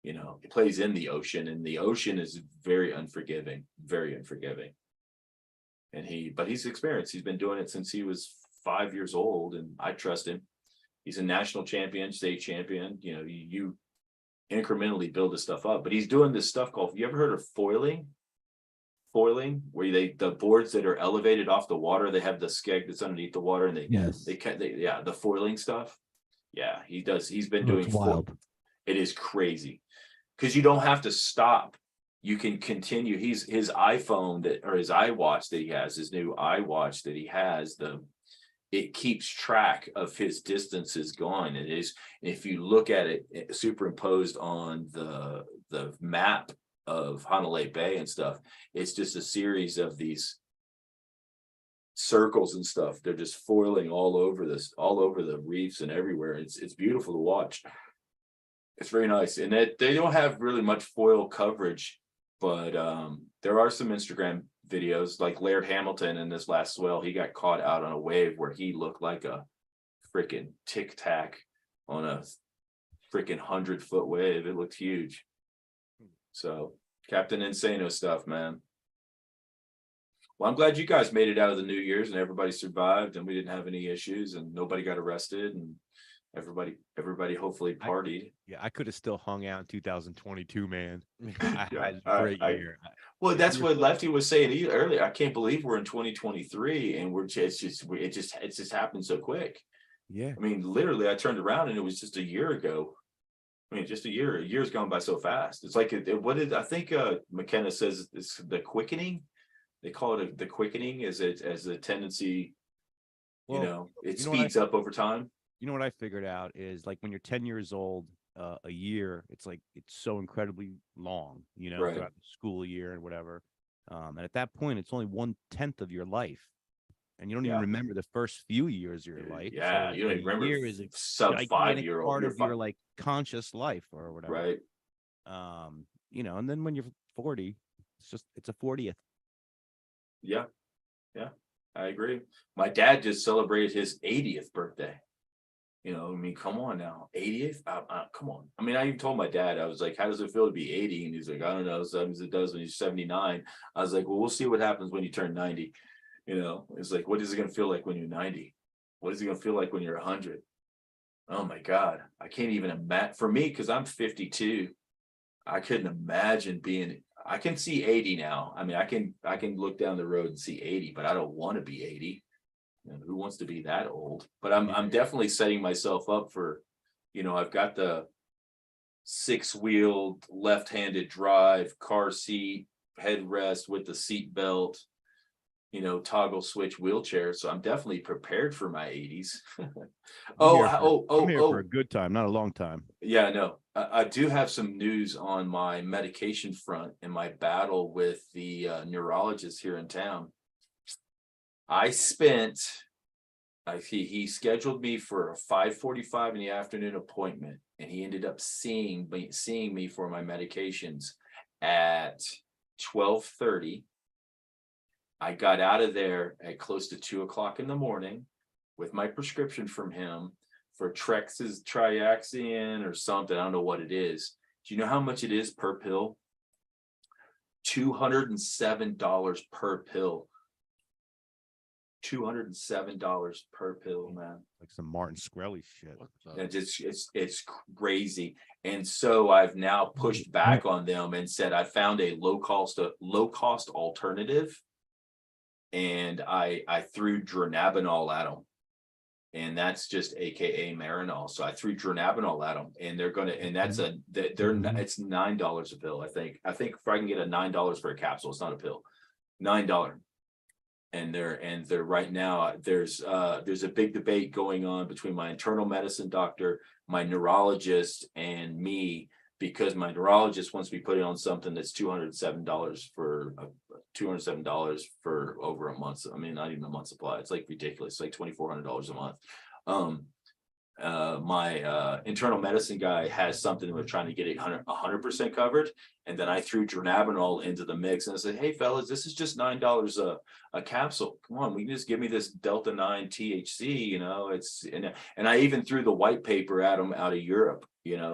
he plays in the ocean, and the ocean is very unforgiving, very unforgiving. But he's experienced. He's been doing it since he was 5 years old, and I trust him. He's a national champion, state champion. You incrementally build this stuff up, but he's doing this stuff called, you ever heard of foiling? Foiling, where the boards that are elevated off the water, they have the skeg that's underneath the water, and the foiling stuff. Yeah, he does. He's been doing wild. It is crazy, because you don't have to stop. You can continue. His iPhone or his iWatch that he has, his new iWatch that he has, it keeps track of his distances gone. It is, if you look at it superimposed on the map of Hanalei Bay and stuff, it's just a series of these circles and stuff. They're just foiling all over the reefs and everywhere. It's beautiful to watch. It's very nice. And they don't have really much foil coverage, but there are some Instagram videos, like Laird Hamilton in this last swell. He got caught out on a wave where he looked like a freaking tic tac on a freaking 100-foot wave. It looked huge. So Captain Insano stuff, man. Well, I'm glad you guys made it out of the New Year's and everybody survived and we didn't have any issues and nobody got arrested and everybody hopefully partied. I could have still hung out in 2022, man. I had a great year. Well, that's what Lefty was saying earlier. I can't believe we're in 2023 and it just happened so quick. Yeah. I mean, literally, I turned around and it was just a year ago. I mean, just a year's gone by so fast. It's like I think McKenna says it's the quickening. They call it the quickening as a tendency. Well, it speeds up over time. You know what I figured out is like when you're 10 years old, a year, it's so incredibly long, Right. throughout the school year and whatever. And at that point, it's only 1/10 of your life. And you don't even remember the first few years of your life. Yeah, So you don't even remember year is a sub gigantic 5-year-old. part of your like conscious life or whatever. Right. And then when you're 40, it's a 40th. Yeah. I agree. My dad just celebrated his 80th birthday. I mean, come on now, 80th. Come on. I mean, I even told my dad, I was like, "How does it feel to be 80?" And he's like, "I don't know. Sometimes it does when he's 79." I was like, "Well, we'll see what happens when you turn 90." It's like, what is it going to feel like when you're 90? What is it going to feel like when you're 100? Oh my God, I can't even imagine. For me, because I'm 52, I couldn't imagine being. I can see 80 now. I mean, I can look down the road and see 80, but I don't want to be 80. Who wants to be that old? But I'm definitely setting myself up for, I've got the 6-wheeled left-handed drive, car seat, headrest with the seat belt, toggle switch wheelchair. So I'm definitely prepared for my 80s. I'm here for a good time, not a long time. Yeah, no, I do have some news on my medication front and my battle with the neurologist here in town. He scheduled me for a 5:45 in the afternoon appointment, and he ended up seeing me for my medications at 12:30. I got out of there at close to 2:00 in the morning with my prescription from him for Trex's Triaxion or something. I don't know what it is. Do you know how much it is per pill? $207 per pill. $207 per pill, man. Like some Martin Shkreli shit. It's crazy. And so I've now pushed back on them and said I found a low cost alternative. And I threw dronabinol at them. And that's just AKA Marinol. So I threw dronabinol at them, and it's $9 a pill. I think if I can get a $9 for a capsule, it's not a pill, $9. And they're right now, there's a big debate going on between my internal medicine doctor, my neurologist, and me, because my neurologist wants me putting on something that's $207 for over a month. I mean, not even a month supply. It's like ridiculous. It's like $2,400 a month. My internal medicine guy has something we're trying to get it 100% covered. And then I threw dronabinol into the mix and I said, "Hey fellas, this is just $9 a capsule. Come on, we can just give me this Delta 9 THC, and I even threw the white paper at them out of Europe,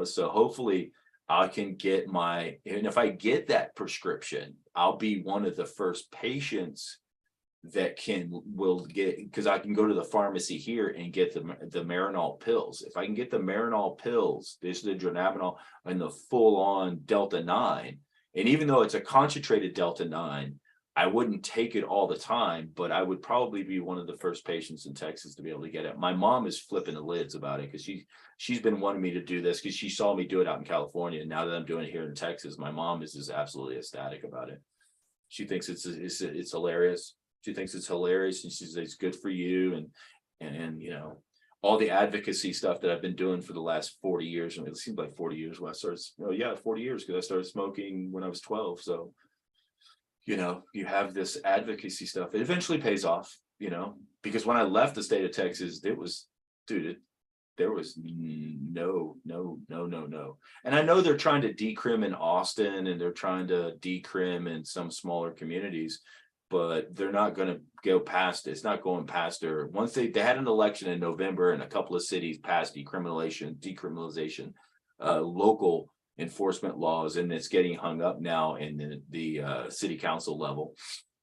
so hopefully I can get and if I get that prescription, I'll be one of the first patients that will get, because I can go to the pharmacy here and get the Marinol pills. If I can get the Marinol pills, this is the dronabinol and the full on Delta 9. And even though it's a concentrated Delta 9, I wouldn't take it all the time, but I would probably be one of the first patients in Texas to be able to get it. My mom is flipping the lids about it because she's been wanting me to do this because she saw me do it out in California. And now that I'm doing it here in Texas, my mom is just absolutely ecstatic about it. She thinks it's hilarious. She thinks it's hilarious, and she says it's good for you, and all the advocacy stuff that I've been doing for the last 40 years. I mean, it seems like 40 years when I started. 40 years because I started smoking when I was 12. So, you have this advocacy stuff. It eventually pays off, because when I left the state of Texas, there was no. And I know they're trying to decrim in Austin, and they're trying to decrim in some smaller communities. but they're not going to go past. It's not going past their, once they had an election in November and a couple of cities passed decriminalization, local enforcement laws, and it's getting hung up now in the city council level.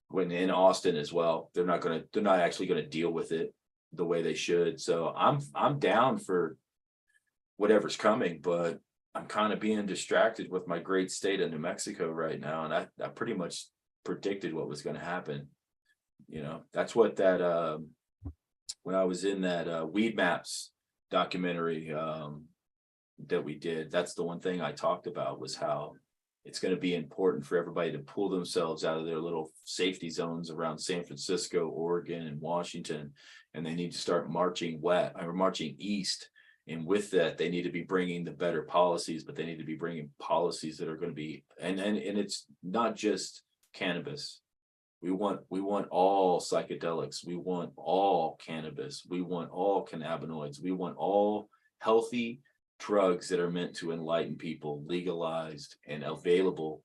When in Austin as well, they're not actually going to deal with it the way they should. So I'm down for whatever's coming, but I'm kind of being distracted with my great state of New Mexico right now, and I pretty much predicted what was going to happen. You know, that's what that when I was in that Weed Maps documentary that we did, that's the one thing I talked about, was how it's going to be important for everybody to pull themselves out of their little safety zones around San Francisco, Oregon, and Washington, and they need to start marching marching east. And with that, they need to be bringing the better policies, but they need to be bringing policies that are going to be, and it's not just cannabis. We want all psychedelics. We want all cannabis. We want all cannabinoids. We want all healthy drugs that are meant to enlighten people, legalized and available,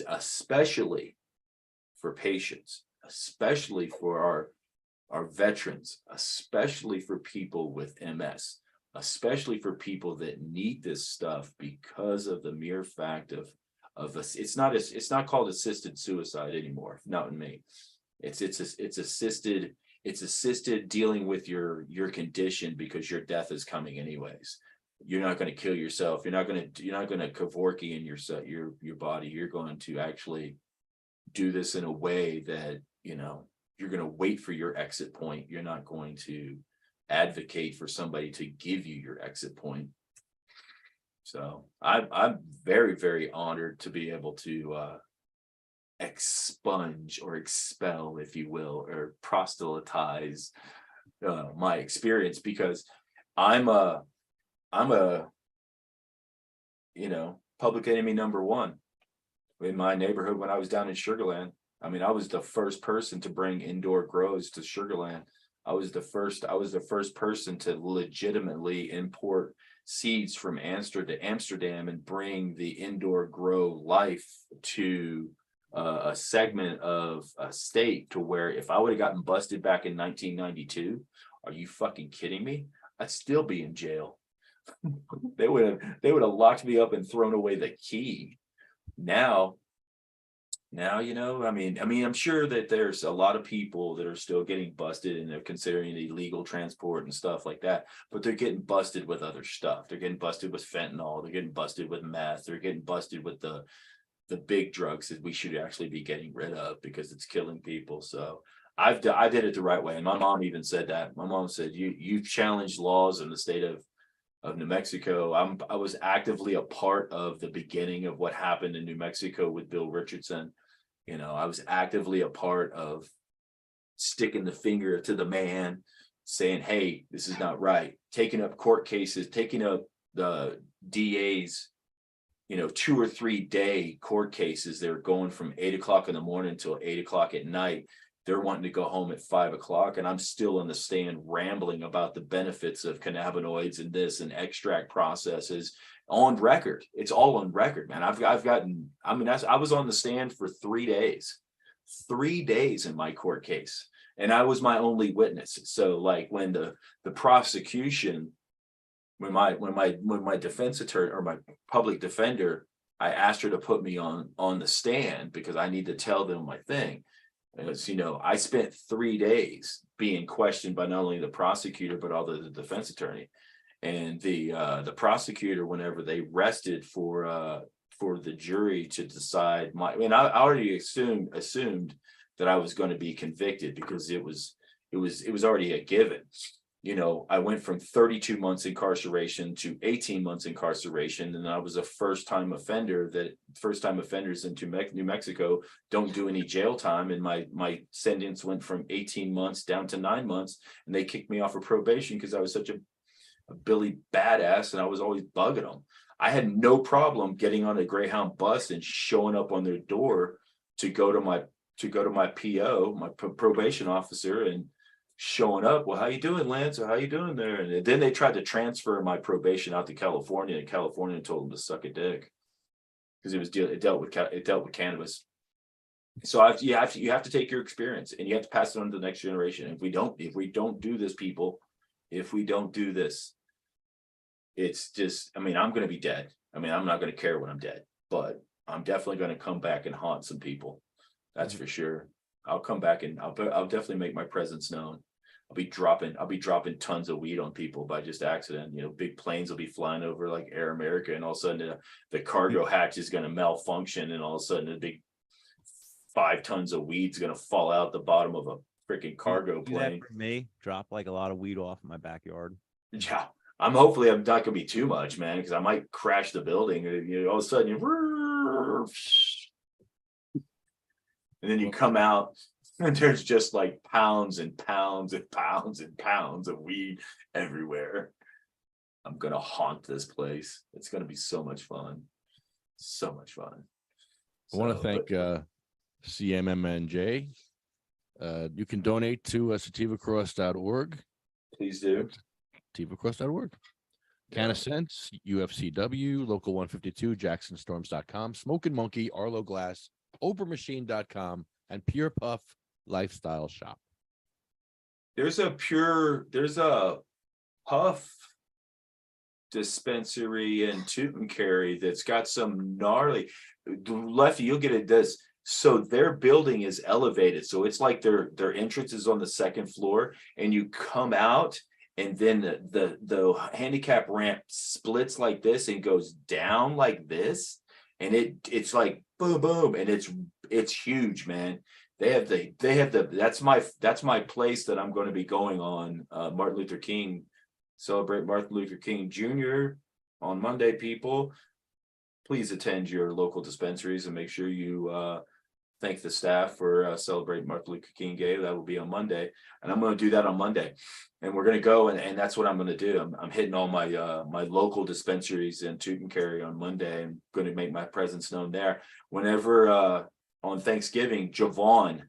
especially for patients, especially for our veterans, especially for people with MS, especially for people that need this stuff because of the mere fact of it's not called assisted suicide anymore. Not in me. It's assisted dealing with your condition, because your death is coming anyways. You're not going to kill yourself. You're not going to Kevorkian your body. You're going to actually do this in a way that, you know, you're going to wait for your exit point. You're not going to advocate for somebody to give you your exit point. So I'm very, very honored to be able to expunge or expel, if you will, or proselytize my experience, because I'm a you know, public enemy number one in my neighborhood. When I was down in Sugar Land, I mean, I was the first person to bring indoor grows to Sugar Land. I was the first person to legitimately import seeds from Amsterdam and bring the indoor grow life to a segment of a state, to where if I would have gotten busted back in 1992, are you fucking kidding me? I'd still be in jail. They would have locked me up and thrown away the key. Now, you know, I mean, I'm sure that there's a lot of people that are still getting busted and they're considering illegal transport and stuff like that, but they're getting busted with other stuff. They're getting busted with fentanyl. They're getting busted with meth. They're getting busted with the big drugs that we should actually be getting rid of, because it's killing people. So I did it the right way. And my mom even said that. My mom said, you've challenged laws in the state of New Mexico. I was actively a part of the beginning of what happened in New Mexico with Bill Richardson. You know, I was actively a part of sticking the finger to the man, saying, hey, this is not right. Taking up court cases, taking up the DA's, you know, 2 or 3 day court cases. They're going from 8 o'clock in the morning till 8 o'clock at night. They're wanting to go home at 5 o'clock, and I'm still in the stand rambling about the benefits of cannabinoids and this and extract processes on record. It's all on record, man. I was on the stand for 3 days in my court case, and I was my only witness. So like when the prosecution, when my defense attorney or my public defender, I asked her to put me on the stand because I need to tell them my thing. As you know, I spent 3 days being questioned by not only the prosecutor, but also the defense attorney. And the prosecutor, whenever they rested for the jury to decide I already assumed that I was going to be convicted, because it was already a given. You know, I went from 32 months incarceration to 18 months incarceration, and I was a first-time offender. First-time offenders into New Mexico don't do any jail time, and my sentence went from 18 months down to 9 months, and they kicked me off of probation because I was such a Billy badass, and I was always bugging them. I had no problem getting on a Greyhound bus and showing up on their door to go to my PO, my probation officer, and showing up. Well, how you doing, Lance? Or how you doing there? And then they tried to transfer my probation out to California, and California told them to suck a dick, because it dealt with cannabis. So you have to take your experience and you have to pass it on to the next generation. If we don't do this, people, if we don't do this, it's just, I mean, I'm going to be dead. I mean, I'm not going to care when I'm dead, but I'm definitely going to come back and haunt some people. That's for sure. I'll come back and I'll definitely make my presence known. I'll be dropping tons of weed on people by just accident. You know, big planes will be flying over like Air America, and all of a sudden the cargo hatch is going to malfunction, and all of a sudden a big 5 tons of weed's going to fall out the bottom of a freaking cargo Do that plane. for me, drop like a lot of weed off in my backyard. Yeah, hopefully I'm not gonna be too much, man, because I might crash the building. You know, all of a sudden and then you come out and there's just like pounds and pounds and pounds and pounds of weed everywhere. I'm gonna haunt this place. It's gonna be so much fun. So much fun. I want to thank CMMNJ. You can donate to sativacross.org. Please do. sativacross.org. Can of Sense, UFCW, Local 152, JacksonStorms.com, Smoking Monkey, Arlo Glass, Obermachine.com, and Pure Puff Lifestyle Shop. There's a Puff dispensary in Tucumcari that's got some gnarly. Lefty, you'll get it. This. So their building is elevated, so it's like their entrance is on the 2nd floor, and you come out, and then the handicap ramp splits like this and goes down like this, and it's like boom boom, and it's huge, man. They have the that's my place that I'm going to be going on Martin Luther King, celebrate Martin Luther King Jr. on Monday. People, please attend your local dispensaries and make sure you thank the staff for celebrating Martin Luther King Day. That will be on Monday, and I'm going to do that on Monday, and we're going to go and that's what I'm going to do. I'm hitting all my my local dispensaries in Tucumcari on Monday. I'm going to make my presence known there. Whenever on Thanksgiving, Javon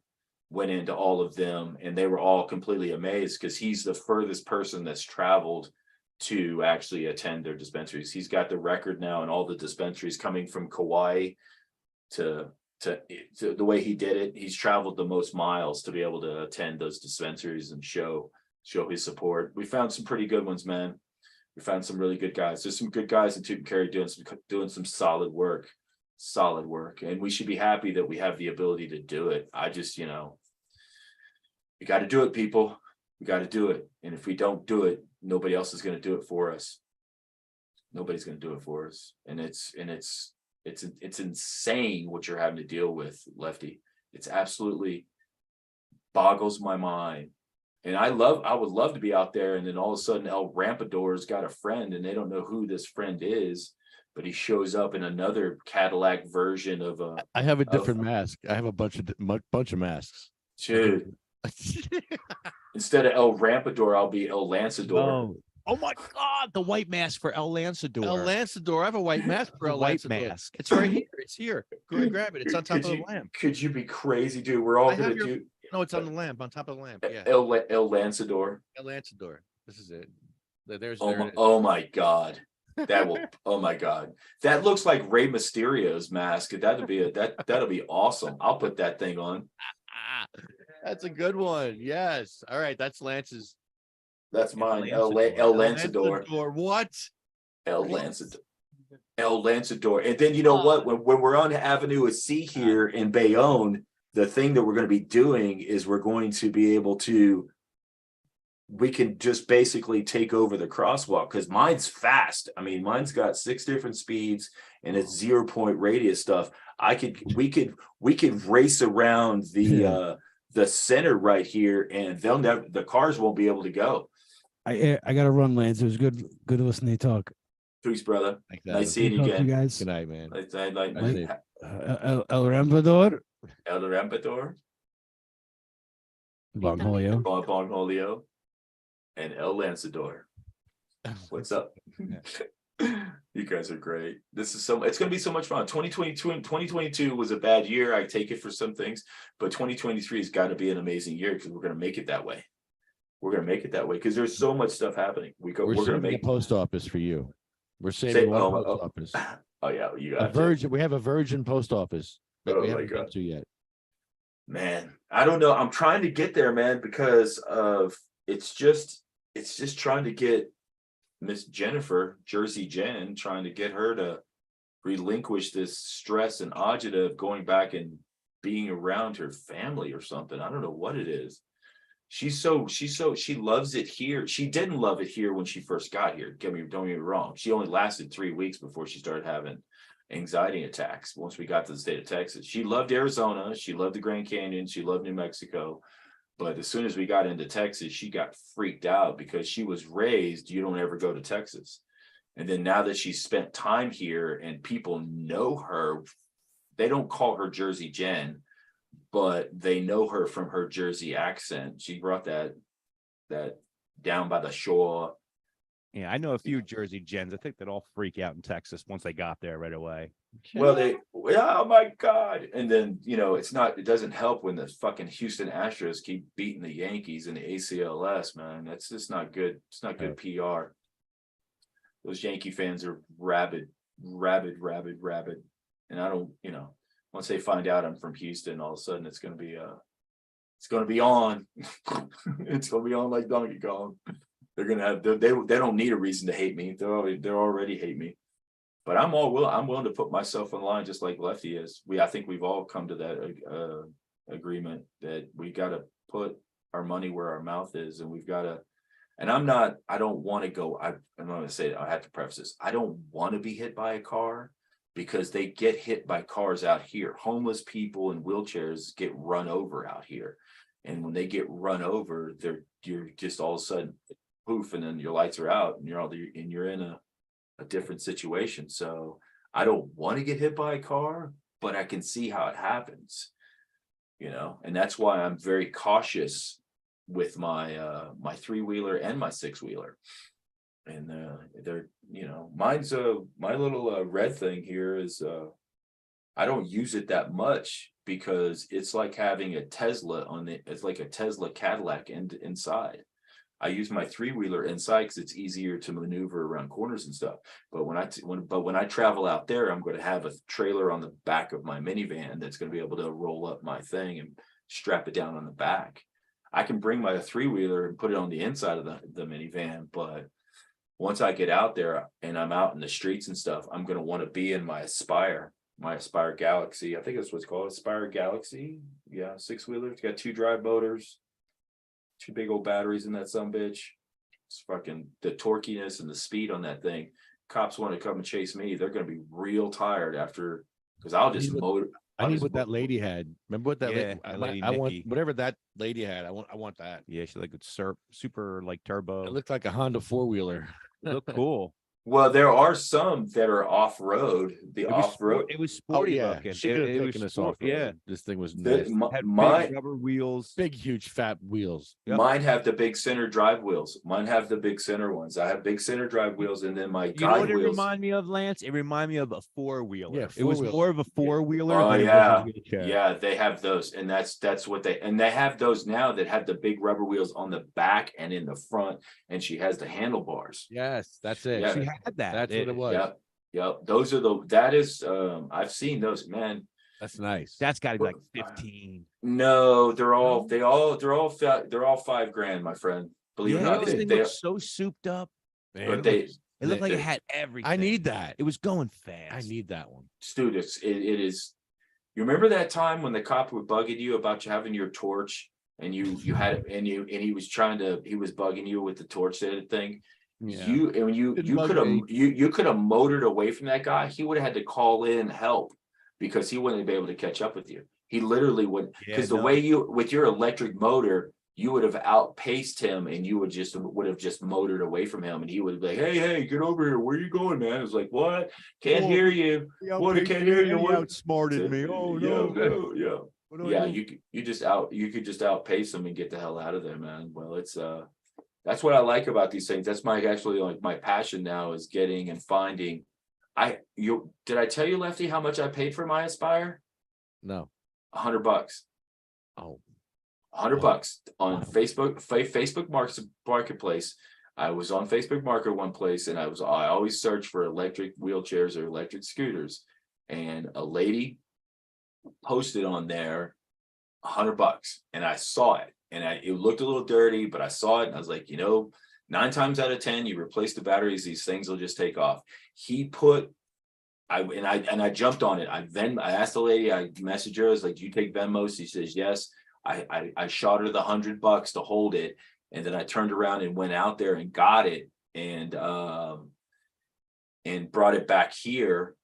went into all of them, and they were all completely amazed because he's the furthest person that's traveled to actually attend their dispensaries. He's got the record now in all the dispensaries coming from Kauai to the way he did it. He's traveled the most miles to be able to attend those dispensaries and show his support. We found some pretty good ones, man. We found some really good guys. There's some good guys in Tucumcari doing some solid work, and we should be happy that we have the ability to do it. I just, you know, we got to do it, people. We got to do it, and if we don't do it, nobody else is going to do it for us. Nobody's going to do it for us, and it's insane what you're having to deal with, Lefty. It's absolutely boggles my mind. And I would love to be out there, and then all of a sudden El Rampador's got a friend, and they don't know who this friend is, but he shows up in another Cadillac version of a. I have a different mask. I have a bunch of masks. Dude. Instead of El Rampador, I'll be El Lanzador. Oh my God, the white mask for El Lanzador. El Lanzador. I have a white mask for El white Lanzador. mask. It's right here. It's here. Go and grab it. It's on top of the lamp. Could you be crazy, dude? We're all I gonna have do No, it's on the lamp, on top of the lamp. Yeah. El Lanzador. El Lanzador. This is it. Oh my God. That will. Oh my God. That looks like Rey Mysterio's mask. That'll be awesome. I'll put that thing on. That's a good one. Yes. All right. That's Lance's. That's mine. El Lanzador. What? El Lanzador. El Lanzador. And then you know what? When we're on Avenue of C here in Bayonne, the thing that we're going to be doing is we're going to be able to. We can just basically take over the crosswalk because mine's fast. I mean, mine's got 6 different speeds and it's 0-point radius stuff. We could race around the center right here, and the cars won't be able to go. I gotta run, Lance. It was good to listen to you talk. Peace, brother. Like that. Nice seeing you Talk to again. you guys. Good night, man. El Rampador. El Rampador, Bongholio. Bongholio, and El Lanzador. What's up? You guys are great. It's going to be so much fun. 2022 was a bad year. I take it for some things, but 2023 has got to be an amazing year because we're going to make it that way. We're going to make it that way because there's so much stuff happening. We're going to make a post office for you. We're saving one post office. Oh yeah, you A got virgin. We have a virgin post office that Oh we my haven't been God. to yet. Man, I don't know. I'm trying to get there, man, because of it's just trying to get Miss Jennifer, Jersey Jen, trying to get her to relinquish this stress and agita of going back and being around her family or something. I don't know what it is. She loves it here. She didn't love it here when she first got here. Don't get me wrong. She only lasted 3 weeks before she started having anxiety attacks. Once we got to the state of Texas, she loved Arizona. She loved the Grand Canyon. She loved New Mexico. But as soon as we got into Texas, she got freaked out because she was raised, you don't ever go to Texas. And then now that she's spent time here and people know her, they don't call her Jersey Jen, but they know her from her Jersey accent. She brought that down by the shore. Yeah, I know a few Jersey Gens. I think they'd all freak out in Texas once they got there right away. Well, oh my God. And then, it doesn't help when the fucking Houston Astros keep beating the Yankees in the ACLS, man. That's just not good. It's not good PR. Those Yankee fans are rabid. And I don't, once they find out I'm from Houston, all of a sudden it's going to be on. It's going to be on like Donkey Kong. They're going to have, they don't need a reason to hate me. They're already hate me. But I'm willing to put myself in line just like Lefty is. I think we've all come to that agreement that we got to put our money where our mouth is, and we've got to. And I don't want to go. I'm going to say it, I have to preface this. I don't want to be hit by a car because they get hit by cars out here. Homeless people in wheelchairs get run over out here, and when they get run over, you're just all of a sudden poof, and then your lights are out, and you're in a different situation. So I don't want to get hit by a car, but I can see how it happens, and that's why I'm very cautious with my my 3-wheeler and my 6-wheeler. And they're mine's my little red thing here is I don't use it that much because it's like having a Tesla it's like a Tesla Cadillac inside. I use my 3-wheeler inside because it's easier to maneuver around corners and stuff. But when I travel out there, I'm going to have a trailer on the back of my minivan that's going to be able to roll up my thing and strap it down on the back. I can bring my 3-wheeler and put it on the inside of the minivan, but once I get out there and I'm out in the streets and stuff, I'm going to want to be in my Aspire Galaxy. I think that's what's called, Aspire Galaxy. Yeah, 6-wheeler. It's got 2 drive motors, 2 big old batteries in that sumbitch. It's fucking the torquiness and the speed on that thing. Cops want to come and chase me. They're going to be real tired after, because I'll just motor. I need what that lady had. Remember what that lady? I want whatever that lady had. I want that. Yeah, she like it's super like turbo. It looked like a Honda 4-wheeler. It looked cool. Well, there are some that are off-road. It was sporty looking. She could have it taken was us off. Yeah, this thing was nice. had my big rubber wheels, big, huge, fat wheels. Yep. Mine have the big center drive wheels. Mine have the big center ones. I have big center drive wheels, and then my You know guide what it wheels. remind me of, Lance? It reminded me of a 4-wheeler. Yeah, it was 4-wheeler. more of a 4-wheeler. Oh than it was yeah, a wheelchair. yeah. They have those, and that's what they have those now that have the big rubber wheels on the back and in the front, and she has the handlebars. Yes, that's it. Yeah. She had that. That's what it was. Yep. Those are that is I've seen those, man. That's nice. That's got to be like 15. No, they're all $5,000, my friend. Believe it or Yeah, not, this thing they looked so souped up. Man, but they It looked like it had everything. I need that. It was going fast. I need that one. students, it is. You remember that time when the cop was bugging you about you having your torch, and you had it, and he was bugging you with the torch thing. Yeah. You Didn't could bug me. have you could have motored away from that guy. He would have had to call in help because he wouldn't be able to catch up with you. He literally would, because the way you with your electric motor, you would have outpaced him, and you would have just motored away from him, and he would be like, hey, get over here. Where are you going, man? It was like, what? Can't hear you. What? I can't hear you. What? Outsmarted me. Oh no. Yeah. You could just outpace him and get the hell out of there, man. Well, it's that's what I like about these things. That's my passion now, is getting and finding. Did I tell you, Lefty, how much I paid for my Aspire? No. $100. Oh. $100 on Facebook Marketplace. I was on Facebook Market one place, and I always search for electric wheelchairs or electric scooters, and a lady posted on there $100. And I saw it, and it looked a little dirty, but I saw it, and I was like, 9 times out of 10, you replace the batteries, these things will just take off. He put, I jumped on it. I asked the lady, I messaged her, I was like, do you take Venmo? She says yes. I shot her the $100 to hold it, and then I turned around and went out there and got it, and brought it back here,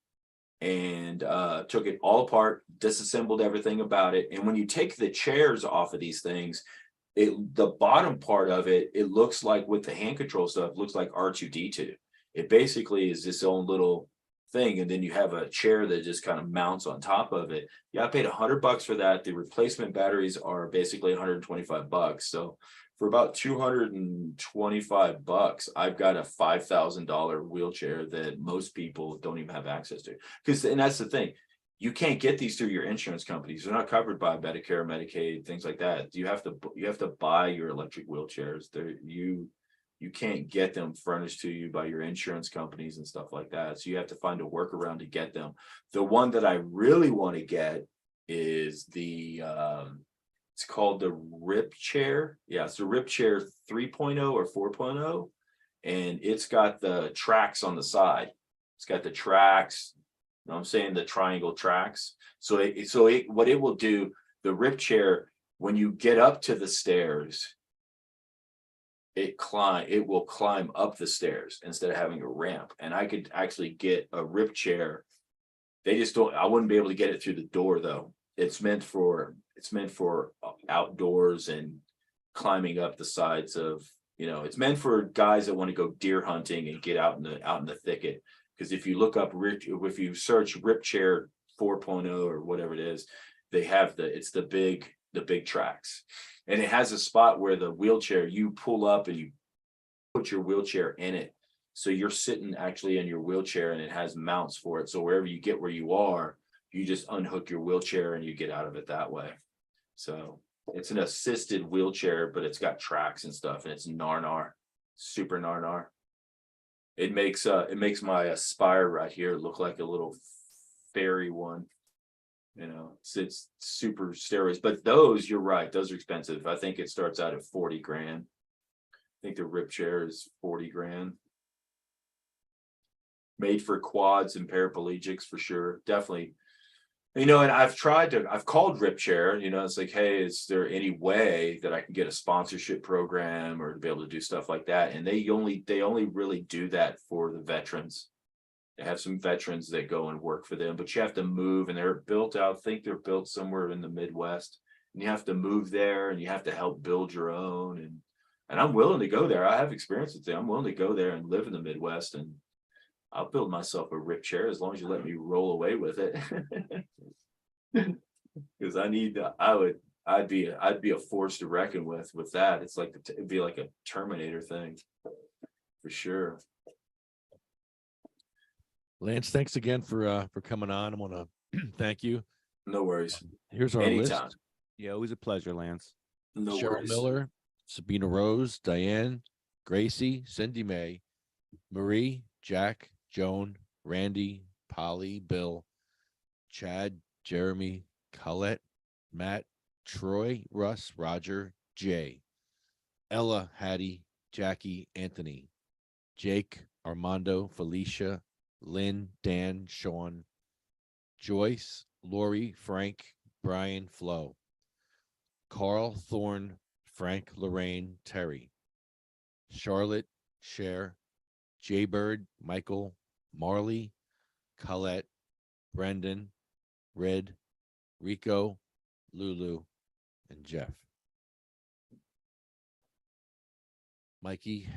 and took it all apart, disassembled everything about it. And when you take the chairs off of these things, the bottom part of it, it looks like, with the hand control stuff, looks like R2D2. It basically is this own little thing, and then you have a chair that just kind of mounts on top of it. Yeah, I paid $100 for that. The replacement batteries are basically $125. So for about $225, I've got a $5,000 wheelchair that most people don't even have access to. And that's the thing. You can't get these through your insurance companies. They're not covered by Medicare, Medicaid, things like that. You have to buy your electric wheelchairs. You can't get them furnished to you by your insurance companies and stuff like that. So you have to find a workaround to get them. The one that I really want to get is it's called the Rip Chair. Yeah, it's the Rip Chair 3.0 or 4.0. And it's got the tracks on the side. It's got the tracks. You know what I'm saying? The triangle tracks. So what it will do, the Rip Chair, when you get up to the stairs, it will climb up the stairs instead of having a ramp. And I could actually get a Rip Chair. I wouldn't be able to get it through the door though. It's meant for outdoors and climbing up the sides of, it's meant for guys that want to go deer hunting and get out in the thicket. Because if you look up if you search Rip Chair 4.0 or whatever it is, they have it's the big tracks. And it has a spot where the wheelchair, you pull up and you put your wheelchair in it. So you're sitting actually in your wheelchair, and it has mounts for it. So wherever you get where you are, you just unhook your wheelchair and you get out of it that way. So it's an assisted wheelchair, but it's got tracks and stuff, and it's super nar. It makes my Aspire right here look like a little fairy one. It's super steroids, but those, you're right, those are expensive. I think it starts out at 40 grand. I think the Rip Chair is 40 grand. Made for quads and paraplegics for sure. Definitely. And I've called Rip Chair, it's like, hey, is there any way that I can get a sponsorship program or to be able to do stuff like that? And they only really do that for the veterans. They have some veterans that go and work for them, but you have to move, and they're built out. I think they're built somewhere in the Midwest, and you have to move there, and you have to help build your own. And I'm willing to go there. I have experience with them. I'm willing to go there and live in the Midwest, and I'll build myself a Rip Chair as long as you let me roll away with it. Because I'd be a force to reckon with that. It's like it'd be like a Terminator thing for sure. Lance, thanks again for coming on. I want to thank you. No worries. Here's our Anytime. list. Yeah, always a pleasure, Lance. No Cheryl worries. Miller, Sabina Rose, Diane, Gracie, Cindy Mae, Marie, Jack, Joan, Randy, Polly, Bill, Chad, Jeremy, Colette, Matt, Troy, Russ, Roger, Jay, Ella, Hattie, Jackie, Anthony, Jake, Armando, Felicia, Lynn, Dan, Sean, Joyce, Lori, Frank, Brian, Flo, Carl, Thorne, Frank, Lorraine, Terry, Charlotte, Cher, Jaybird, Michael, Marley, Colette, Brendan, Red, Rico, Lulu, and Jeff. Mikey,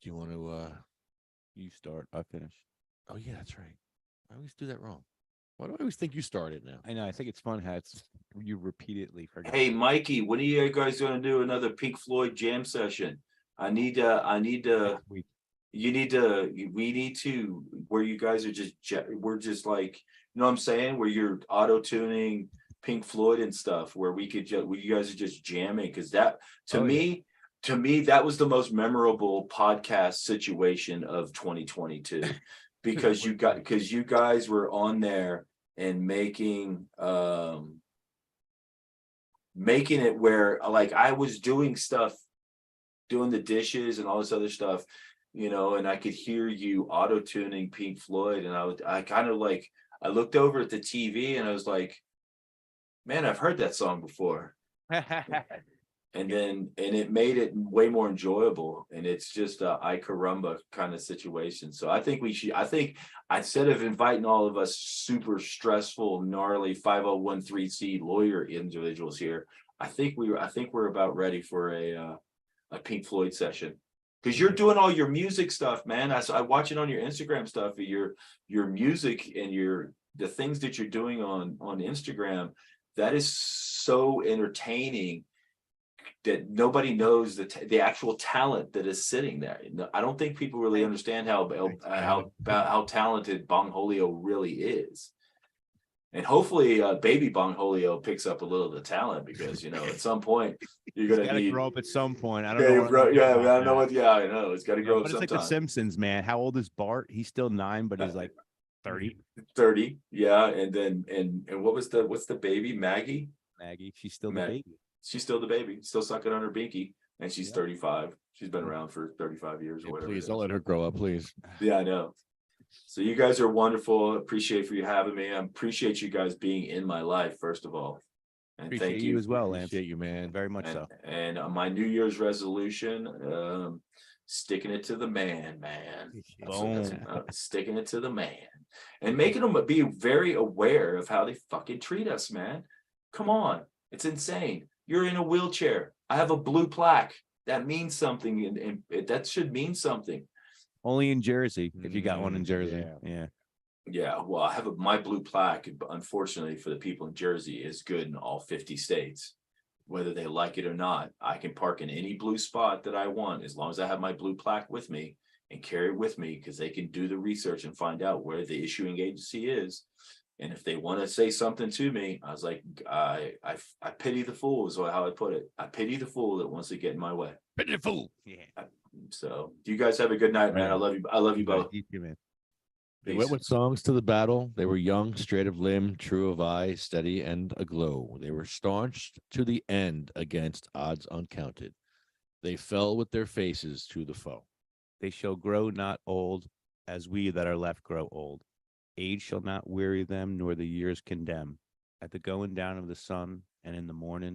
do you want to You start, I finish. oh yeah, that's right. I always do that wrong. Why do I always think you started now? I know. I think it's fun how you repeatedly forget. Hey, Mikey, when are you guys going to do another Pink Floyd jam session? we need to, where you guys are we're just like, what I'm saying? Where you're auto tuning Pink Floyd and stuff, where where you guys are just jamming. Cause that, to me, that was the most memorable podcast situation of 2022, because you guys were on there and making, making it where like I was doing stuff, doing the dishes and all this other stuff, you know, and I could hear you auto tuning Pink Floyd, and I kind of like, I looked over at the TV and I was like, man, I've heard that song before. And it made it way more enjoyable, and it's just a I caramba kind of situation. So I think instead of inviting all of us super stressful, gnarly 5013C lawyer individuals here, I think we're about ready for a Pink Floyd session, because you're doing all your music stuff, man. I watch it on your Instagram stuff, your music and the things that you're doing on Instagram. That is so entertaining that nobody knows the actual talent that is sitting there. I don't think people really understand how talented Bongholio really is. And hopefully baby Bongholio picks up a little of the talent, because, you know, at some point you're going to need grow up at some point. I don't yeah, know. I know what. Yeah, I know. It's got to grow up But it's sometime. like The Simpsons, man. How old is Bart? He's still 9, but he's like 30. 30. Yeah. And then, and what's the baby? Maggie? She's still the baby. She's still the baby, still sucking on her binky, and she's 35. She's been around for 35 years or whatever. Please don't let her grow up, please. Yeah, I know. So you guys are wonderful. Appreciate for you having me. I appreciate you guys being in my life, first of all. And Appreciate thank you as well, Lance. Appreciate you, man. Very much so. And my New Year's resolution, sticking it to the man. Sticking it to the man, and making them be very aware of how they fucking treat us, man. Come on, it's insane. You're in a wheelchair. I have a blue plaque. That means something, and that should mean something. Only in Jersey, if you got one in Jersey. Yeah. Yeah, well, I have my blue plaque. Unfortunately for the people in Jersey, is good in all 50 states, whether they like it or not. I can park in any blue spot that I want, as long as I have my blue plaque with me and carry it with me, because they can do the research and find out where the issuing agency is. And if they want to say something to me, I was like, I pity the fool is how I put it. I pity the fool that wants to get in my way. Pity the fool. Yeah. So you guys have a good night, man. I love you. I love you both. You too, man. They went with songs to the battle. They were young, straight of limb, true of eye, steady and aglow. They were staunch to the end against odds uncounted. They fell with their faces to the foe. They shall grow not old, as we that are left grow old. Age shall not weary them, nor the years condemn. At the going down of the sun and in the morning,